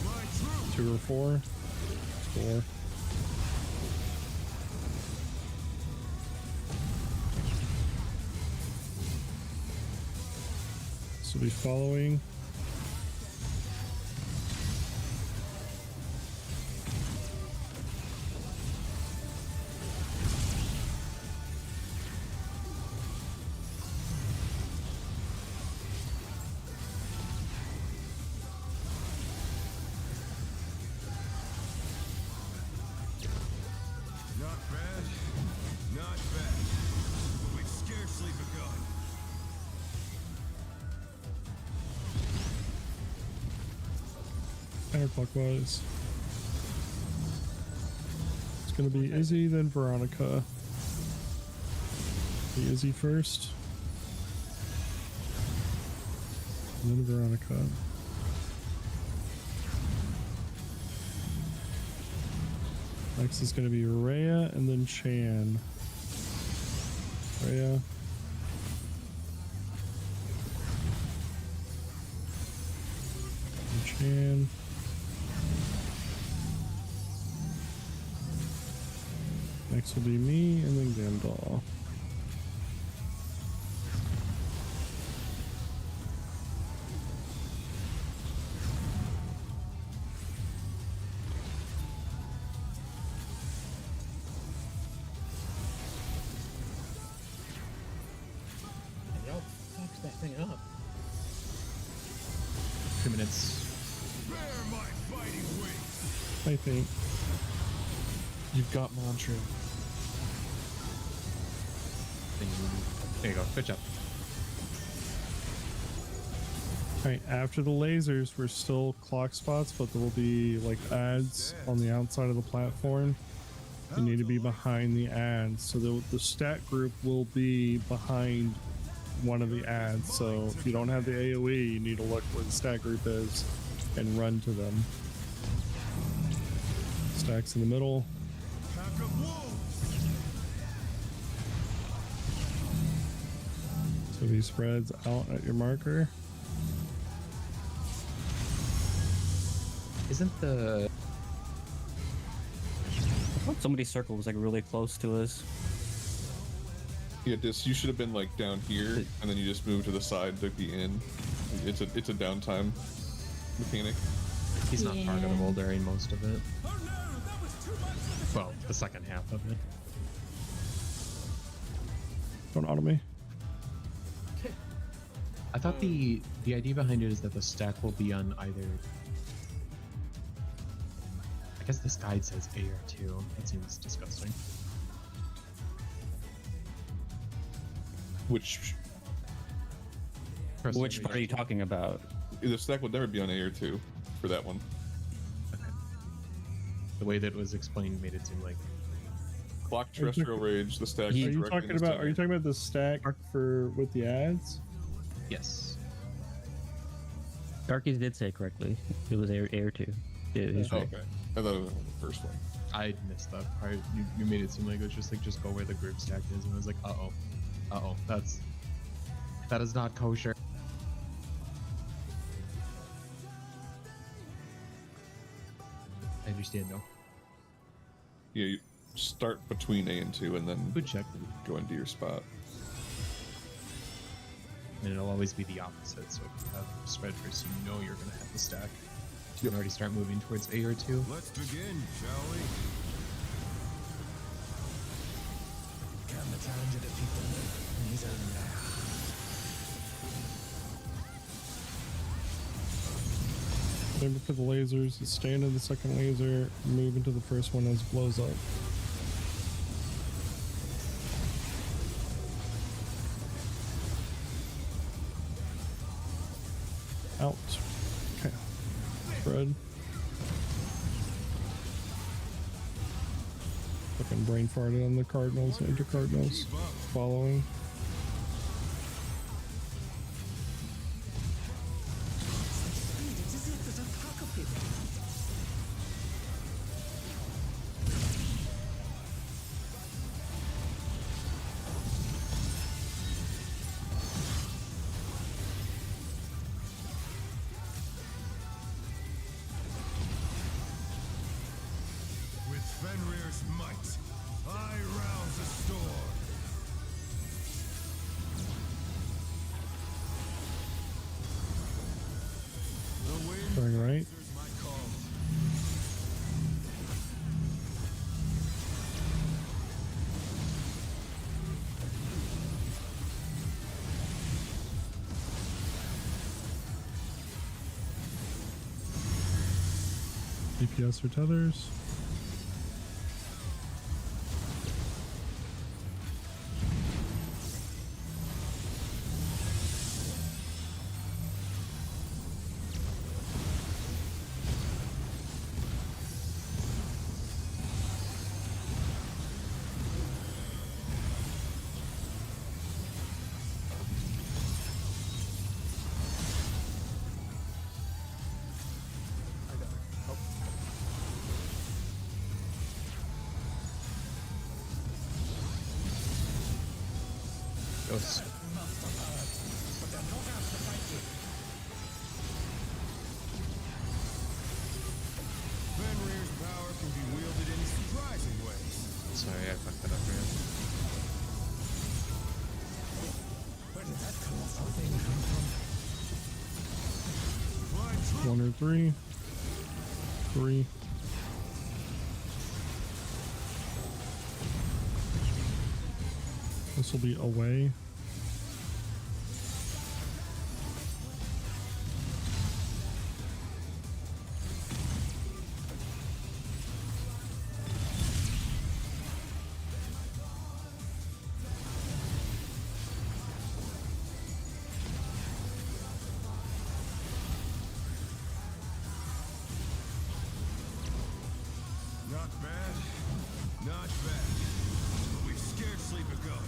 My troops 2 or 4. 4. This will be following. Counterclockwise. It's gonna be Izzy, then Veronica. Be Izzy first. And then Veronica. Next is gonna be Rhea and then Chan. Rhea. And Chan. Next will be me and then Gandalf. And y'all fucked that thing up. 2 minutes. Bear my fighting wings. I think. You've got mantra. There you go. Good job. Alright, after the lasers, we're still clock spots, but there will be like ads on the outside of the platform. You need to be behind the ads. So the stat group will be behind one of the ads. So if you don't have the AoE, you need to look where the stat group is and run to them. Stacks in the middle. Pack of wolves. So he spreads out at your marker. Isn't the... I thought somebody's circle was like really close to us. Yeah, you should have been like down here, and then you just move to the side to be in. It's a downtime mechanic. He's not Yeah. targetable during most of it. Well, the second half of it. Don't auto me. I thought the idea behind it is that the stack will be on either... I guess this guide says A or 2. That seems disgusting. Which Which part are you talking about? the stack would never be on A or 2 for that one. Okay. The way that it was explained made it seem like... Clock terrestrial rage, the stack. Are you talking about the stack for with the ads? Yes. Darkies did say correctly. It was air 2. Yeah, he's right. Okay. I thought it was the first one. I missed that part. You made it seem like it was just like, just go where the group stack is, and I was like, uh-oh. Uh-oh. That is not kosher. I understand though. Yeah, you start between A and 2 and then Good check. go into your spot. And it'll always be the opposite, so if you have spread first, you know you're gonna have the stack. You can already start moving towards A or 2. Let's begin, shall we? Can the challenger defeat the in his own land? Remember for the lasers, you stand in the second laser, move into the first one as it blows up. Out. Okay. Spread. Fucking brain farted on the Cardinals, Inter Cardinals. Following. With Fenrir's might, I rouse a storm. The wind Going right. answers my call. DPS or tethers. Ghost. Fenrir's power can be wielded in surprising ways. Sorry, I fucked that up here. Where did that colossal thing come from? One or three. Three. This will be away. Not bad. Not bad. But we've scarcely begun.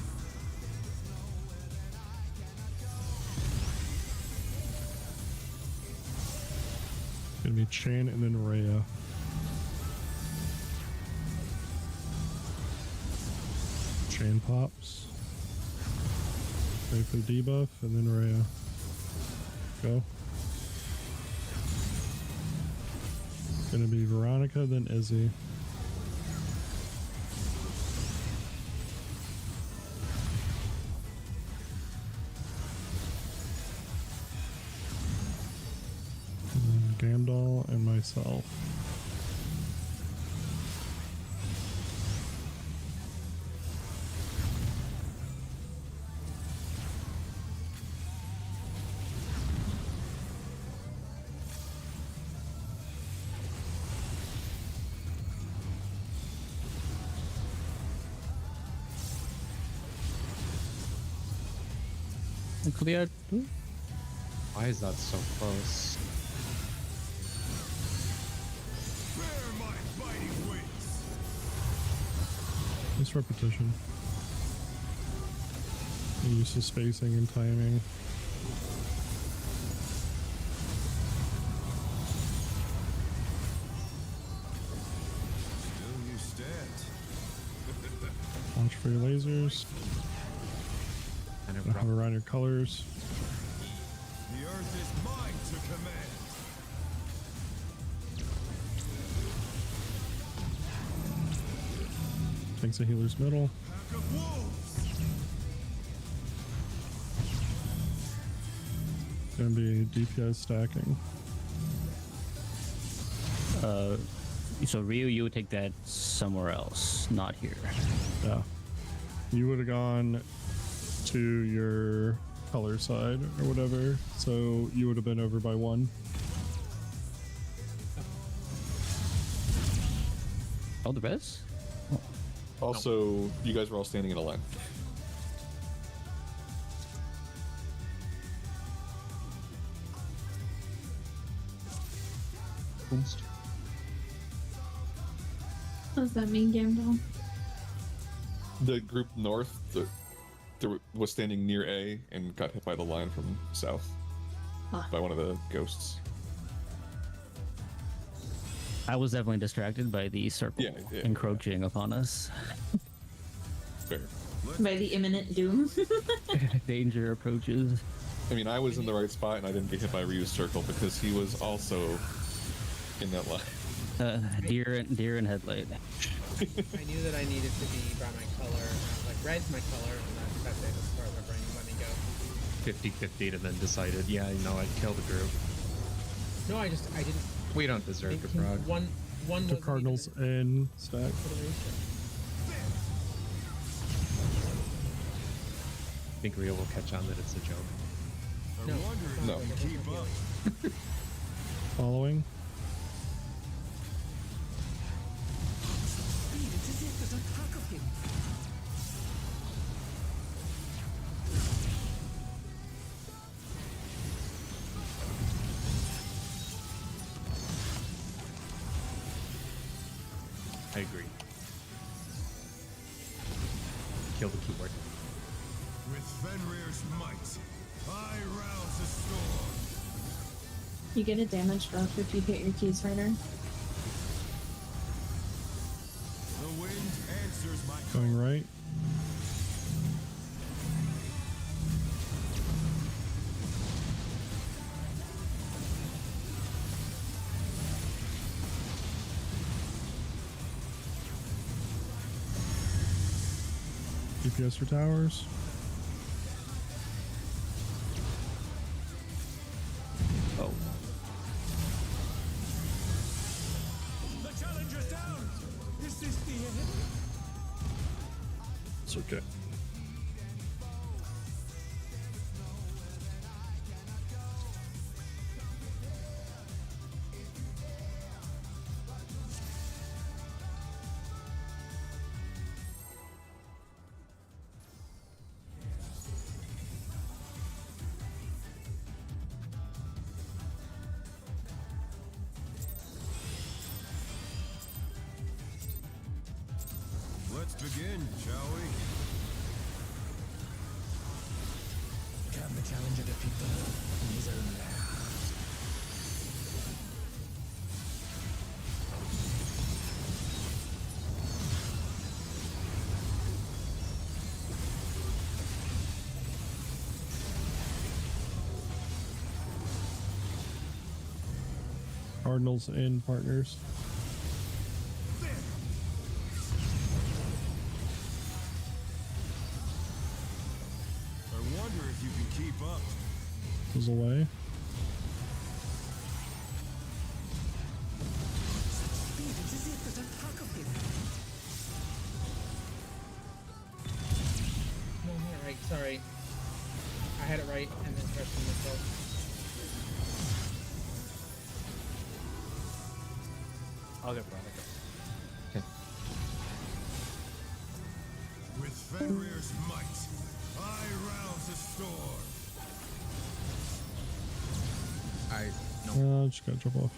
Gonna be Chan and then Rhea. Chan pops. Wait for the debuff and then Rhea. Go. Gonna be Veronica, then Izzy. And then Gamdal and myself. Clear. Why is that so close? Bear my biting wings. Just repetition. Use of spacing and timing. Still you stand. Watch for your lasers. And it Have around your colors. The earth is mine to command. Thanks to healer's middle. Pack of wolves. Gonna be DPS stacking. So Ryu, you would take that somewhere else, not here. Yeah. You would have gone to your color side or whatever, so you would have been over by one. Oh, the res? Also, you guys were all standing in a line. Boost. What does that mean, Gamdal? The group north was standing near A and got hit by the line from south Ah. by one of the ghosts. I was definitely distracted by the circle Yeah, encroaching upon us. Fair. By the imminent doom. Danger approaches. I mean, I was in the right spot and I didn't get hit by Ryu's circle because he was also in that line. Deer and headlight. I knew that I needed to be by my color. And I was like, red's my color, and that's it as far as my brain let me go. 50-50 and then decided, yeah, you know, I'd kill the group. No, I didn't. We don't deserve the frog. One The wasn't Cardinals even in stack. a consideration. I think Rio will catch on that it's a joke. I No. wonder if No. we can keep up. Following. It's as if there's a pack of him. I agree. Kill the keyboard. With Fenrir's might, I rouse a storm. You get a damage buff if you hit your keys harder. The wind answers my Going right. DPS for towers. Oh, The challenger's down! Is this the end? It's okay. Let's begin, shall we? Can the challenger defeat the wolf in his own lair? Cardinals and partners. I wonder if you can keep up. Goes away. Speed, it is if that attack of him. No, not right. Sorry. I had it right and then questioned myself. I'll get Veronica. With Fenrir's might, I rouse the storm. Just gotta drop off.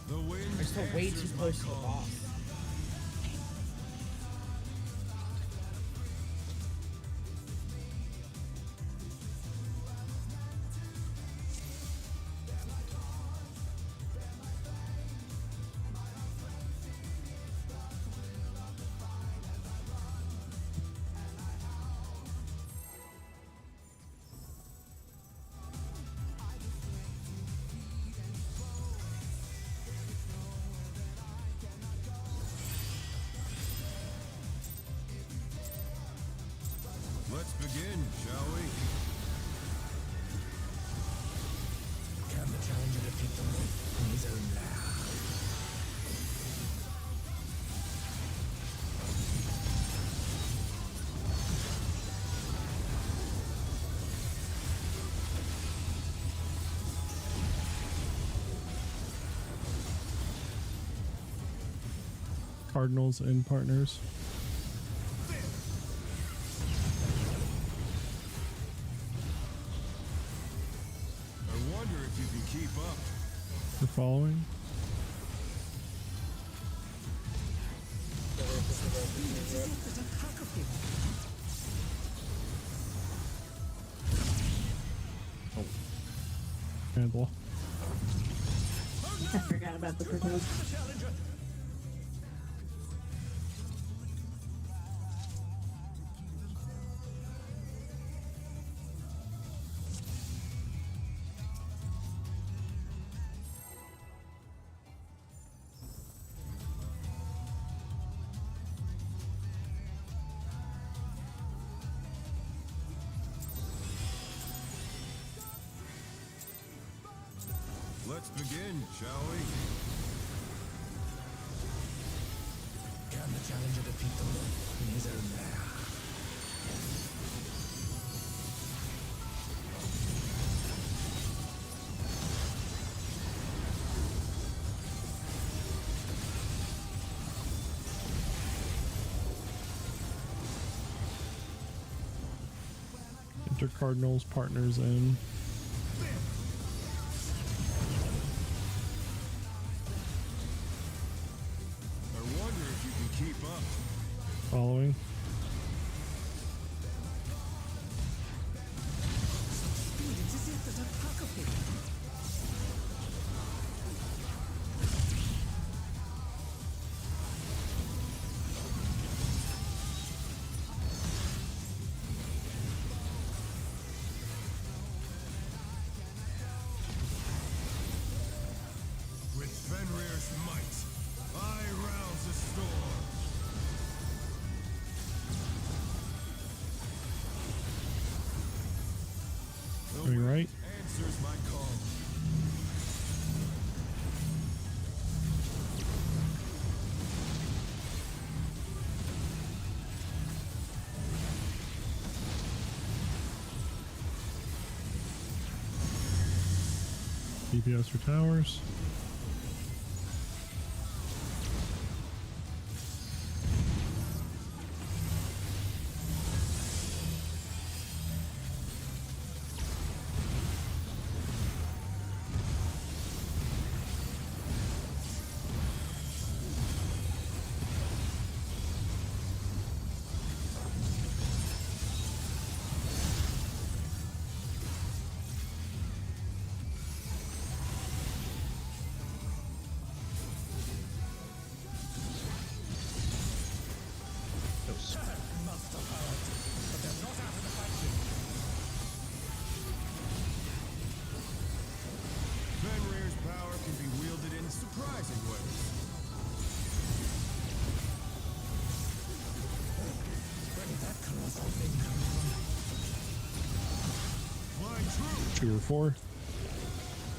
The wind I'm still way too answers my close to the call. boss. Let's begin, shall we? Can the challenger defeat the wolf in his own lair? Cardinals and partners. I wonder if you can keep up. We're following. Speed, it is if that attack of him. Handle. I forgot about the proposal. Let's begin, shall we? Can the challenger defeat the wolf in his own lair? Enter Cardinals, partners in. I wonder if you can keep up. Following. Speed, it is if that attack of him. With Fenrir's might, I rouse the storm. my call. DPS for towers. Fenrir's power can be wielded in surprising ways. Flying true. 2 or 4.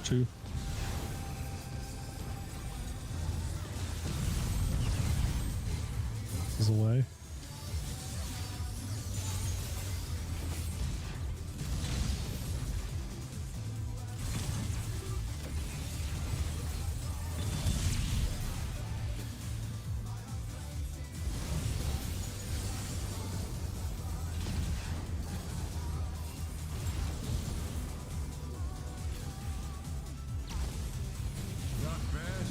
2. This is away. Not bad.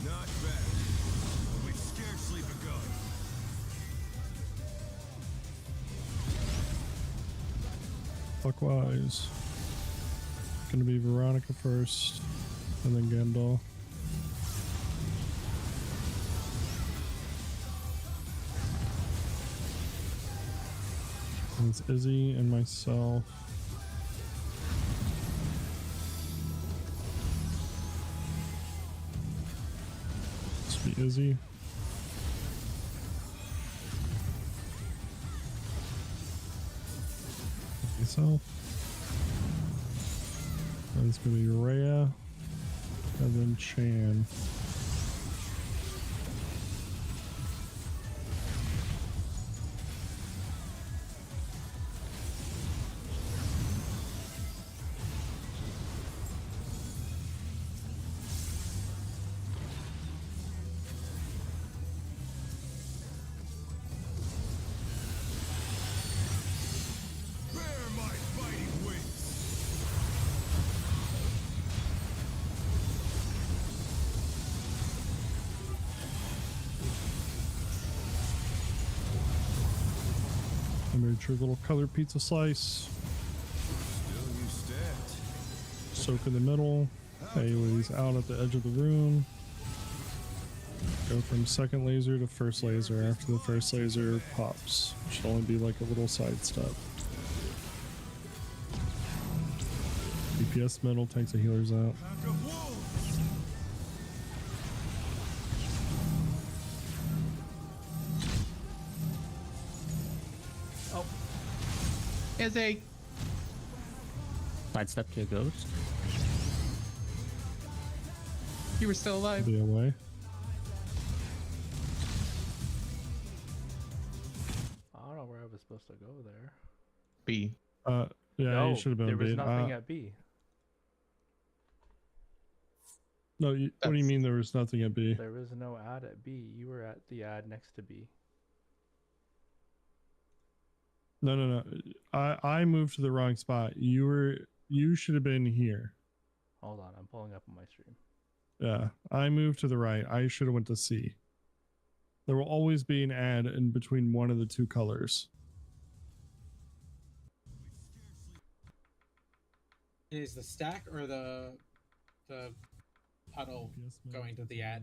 Not bad. We've scarcely begun. Clockwise. Gonna be Veronica first, and then Gendal. And it's Izzy and myself. This will be Izzy. Myself. And it's gonna be Rhea, and then Chan. Bear my fighting wings. I made sure little colored pizza slice. Still you stand. Soak in the middle. AoE's out at the edge of the room. Go from second laser to first laser after the first laser pops. Should only be like a little side step. DPS middle takes the healers out. Pack of wolves. Izzy! Sidestep to a ghost. You were still alive. Be away. I don't know where I was supposed to go there. B. Yeah, No, you should have been there was beat. nothing at B. No, what do you That's- mean there was nothing at B? There was no ad at B. You were at the ad next to B. No. I moved to the wrong spot. You should have been here. Hold on, I'm pulling up on my stream. Yeah, I moved to the right. I should have went to C. There will always be an ad in between one of the two colors. Is the stack or the puddle going to the ad?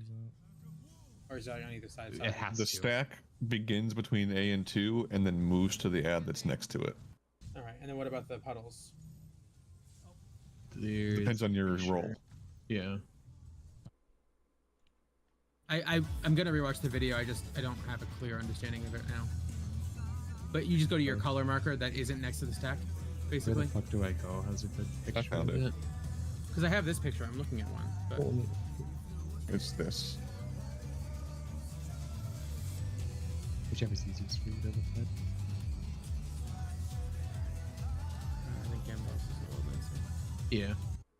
Or is that on either side? It has The to. stack begins between A and 2 and then moves to the ad that's next to it. All right, and then what about the puddles? Depends on your role. Yeah. I'm gonna rewatch the video. I don't have a clear understanding of it now. But you just go to your color marker that isn't next to the stack. Where basically. the fuck do I go? How's a good picture found of it. it? Because I have this picture. I'm looking at one. But Oh, It's this. Whichever's easiest for you to look at. I think Gambos is a little nicer. Yeah.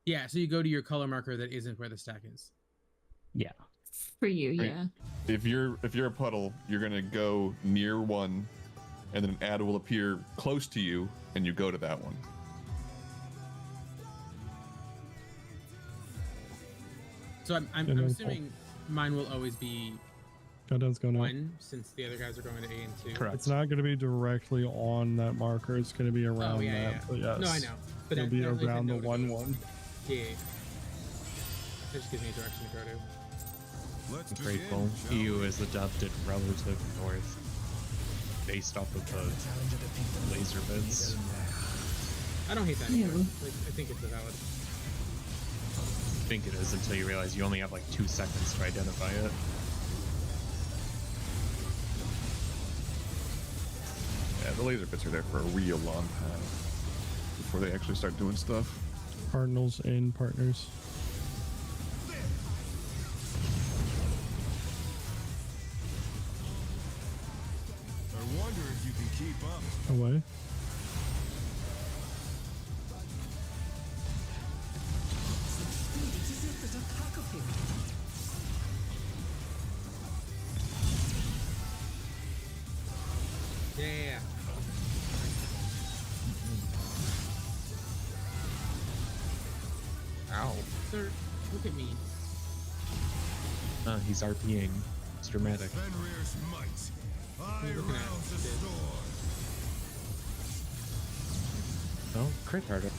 Yeah, so you go to your color marker that isn't where the stack is. Yeah. For you, Right. yeah. If you're a puddle, you're gonna go near one, and then an ad will appear close to you, and you go to that one. So I'm And then assuming mine will always be Countdown's going on. 1 since the other guys are going to A and 2. Correct. It's not going to be directly on that marker. It's going to be around Oh, yeah, that. yeah. But yes, No, I know. But it'll at be least I around the know to 1 go. 1. Yeah. It just gives me a direction to go to. Let's Great begin, goal. shall we? EU is adapted relative north, based off of the laser bits. I don't hate that Yeah. either. Like, I think it's a valid. I think it is until you realize you only have like 2 seconds to identify it. Yeah, the laser bits are there for a real long time before they actually start doing stuff. Cardinals and partners. I wonder if you can keep up. Away. Yeah. Ow. Sir, look at me. He's RPing. It's dramatic. Fenrir's might. I Looking at rouse the this. storm. Oh, crit harder.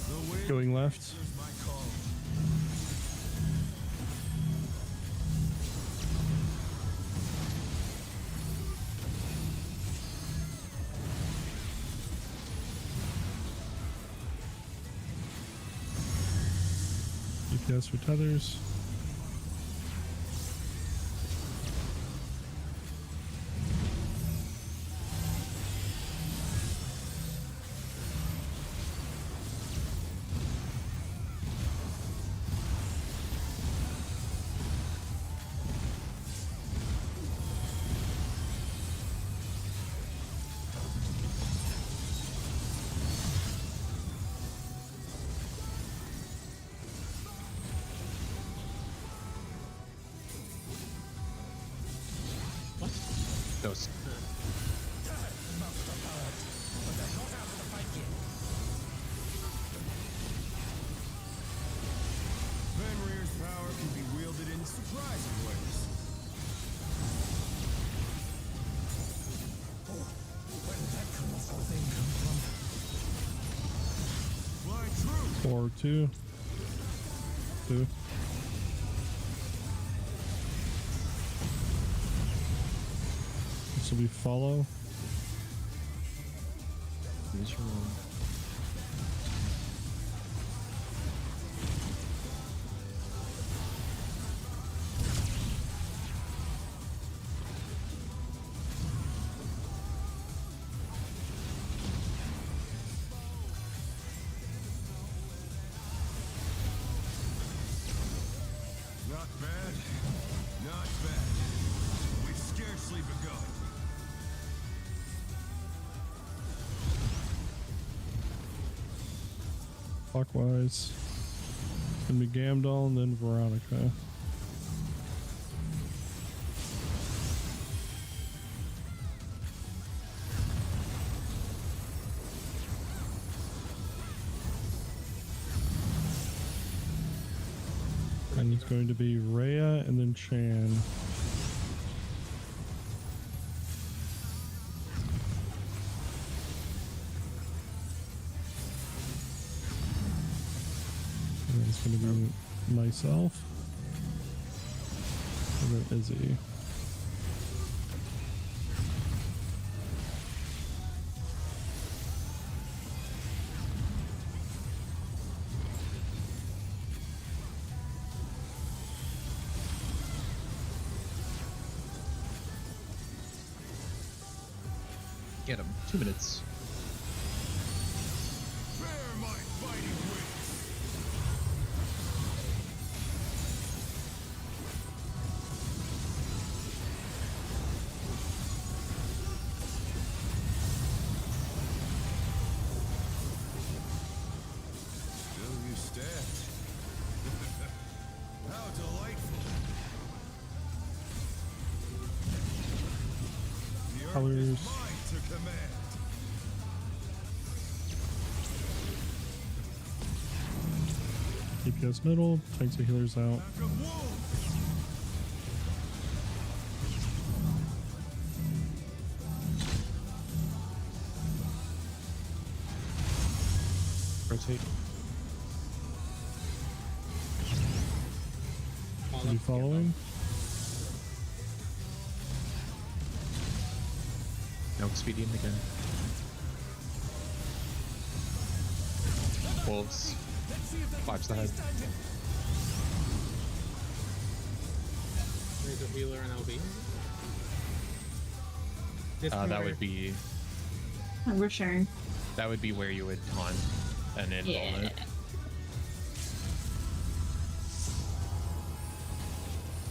The wind Going left. answers my call. DPS for tethers. Those. Fenrir's power can be wielded in surprising ways. Fly true. 4 2. 2. This will be follow. Use your own. Not bad. Not bad. We've scarcely begun. Clockwise. It's going to be Gamdal and then Veronica. And it's going to be Rhea and then Chan. And then it's going to be myself. And then Izzy. Get him. 2 minutes. Bear my fighting wings. Still you stand. How delightful. The earth Colors. is mine to command. DPS middle, tanks and healers out. Pack of wolves. Rotate. All Are you up, following? No expedient again. Wolves. 5's the head. There's a healer and LB. This That corner- would be We're sharing. where you would taunt and invul Yeah. it.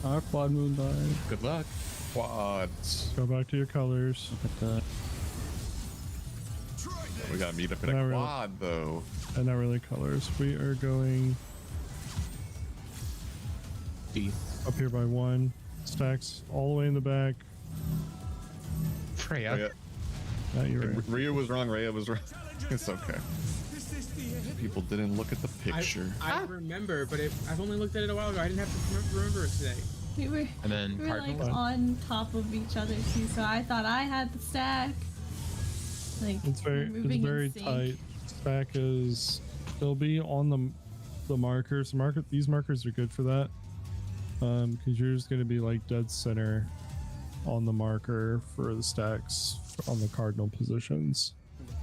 Our quad moon died. Good luck. Quads. Go back to your colors. Look at that. Try this. We gotta meet up in Not a really. quad though. And not really colors. We are going D. up here by 1. Stacks all the way in the back. Freya. Rhea, Not your Rhea was wrong. Rhea was wrong. It's okay. Is this the end? People didn't look at the picture. I remember, but I've only looked at it a while ago. I didn't have to remember it today. We were, And then we were like Cardinal. on top of each other too, so I thought I had the stack. Like It's we're very moving in very sync. tight. Stack is they'll be on the markers. These markers are good for that. Because you're just gonna be like dead center on the marker for the stacks on the cardinal positions.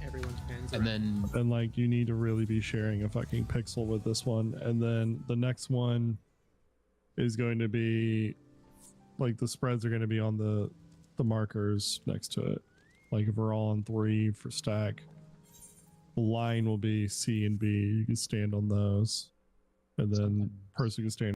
Everyone's pens. And then And like you need to really be sharing a fucking pixel with this one. And then the next one is going to be like the spreads are going to be on the markers next to it. Like if we're all on 3 for stack, the line will be C and B. You can stand on those. And then person can stand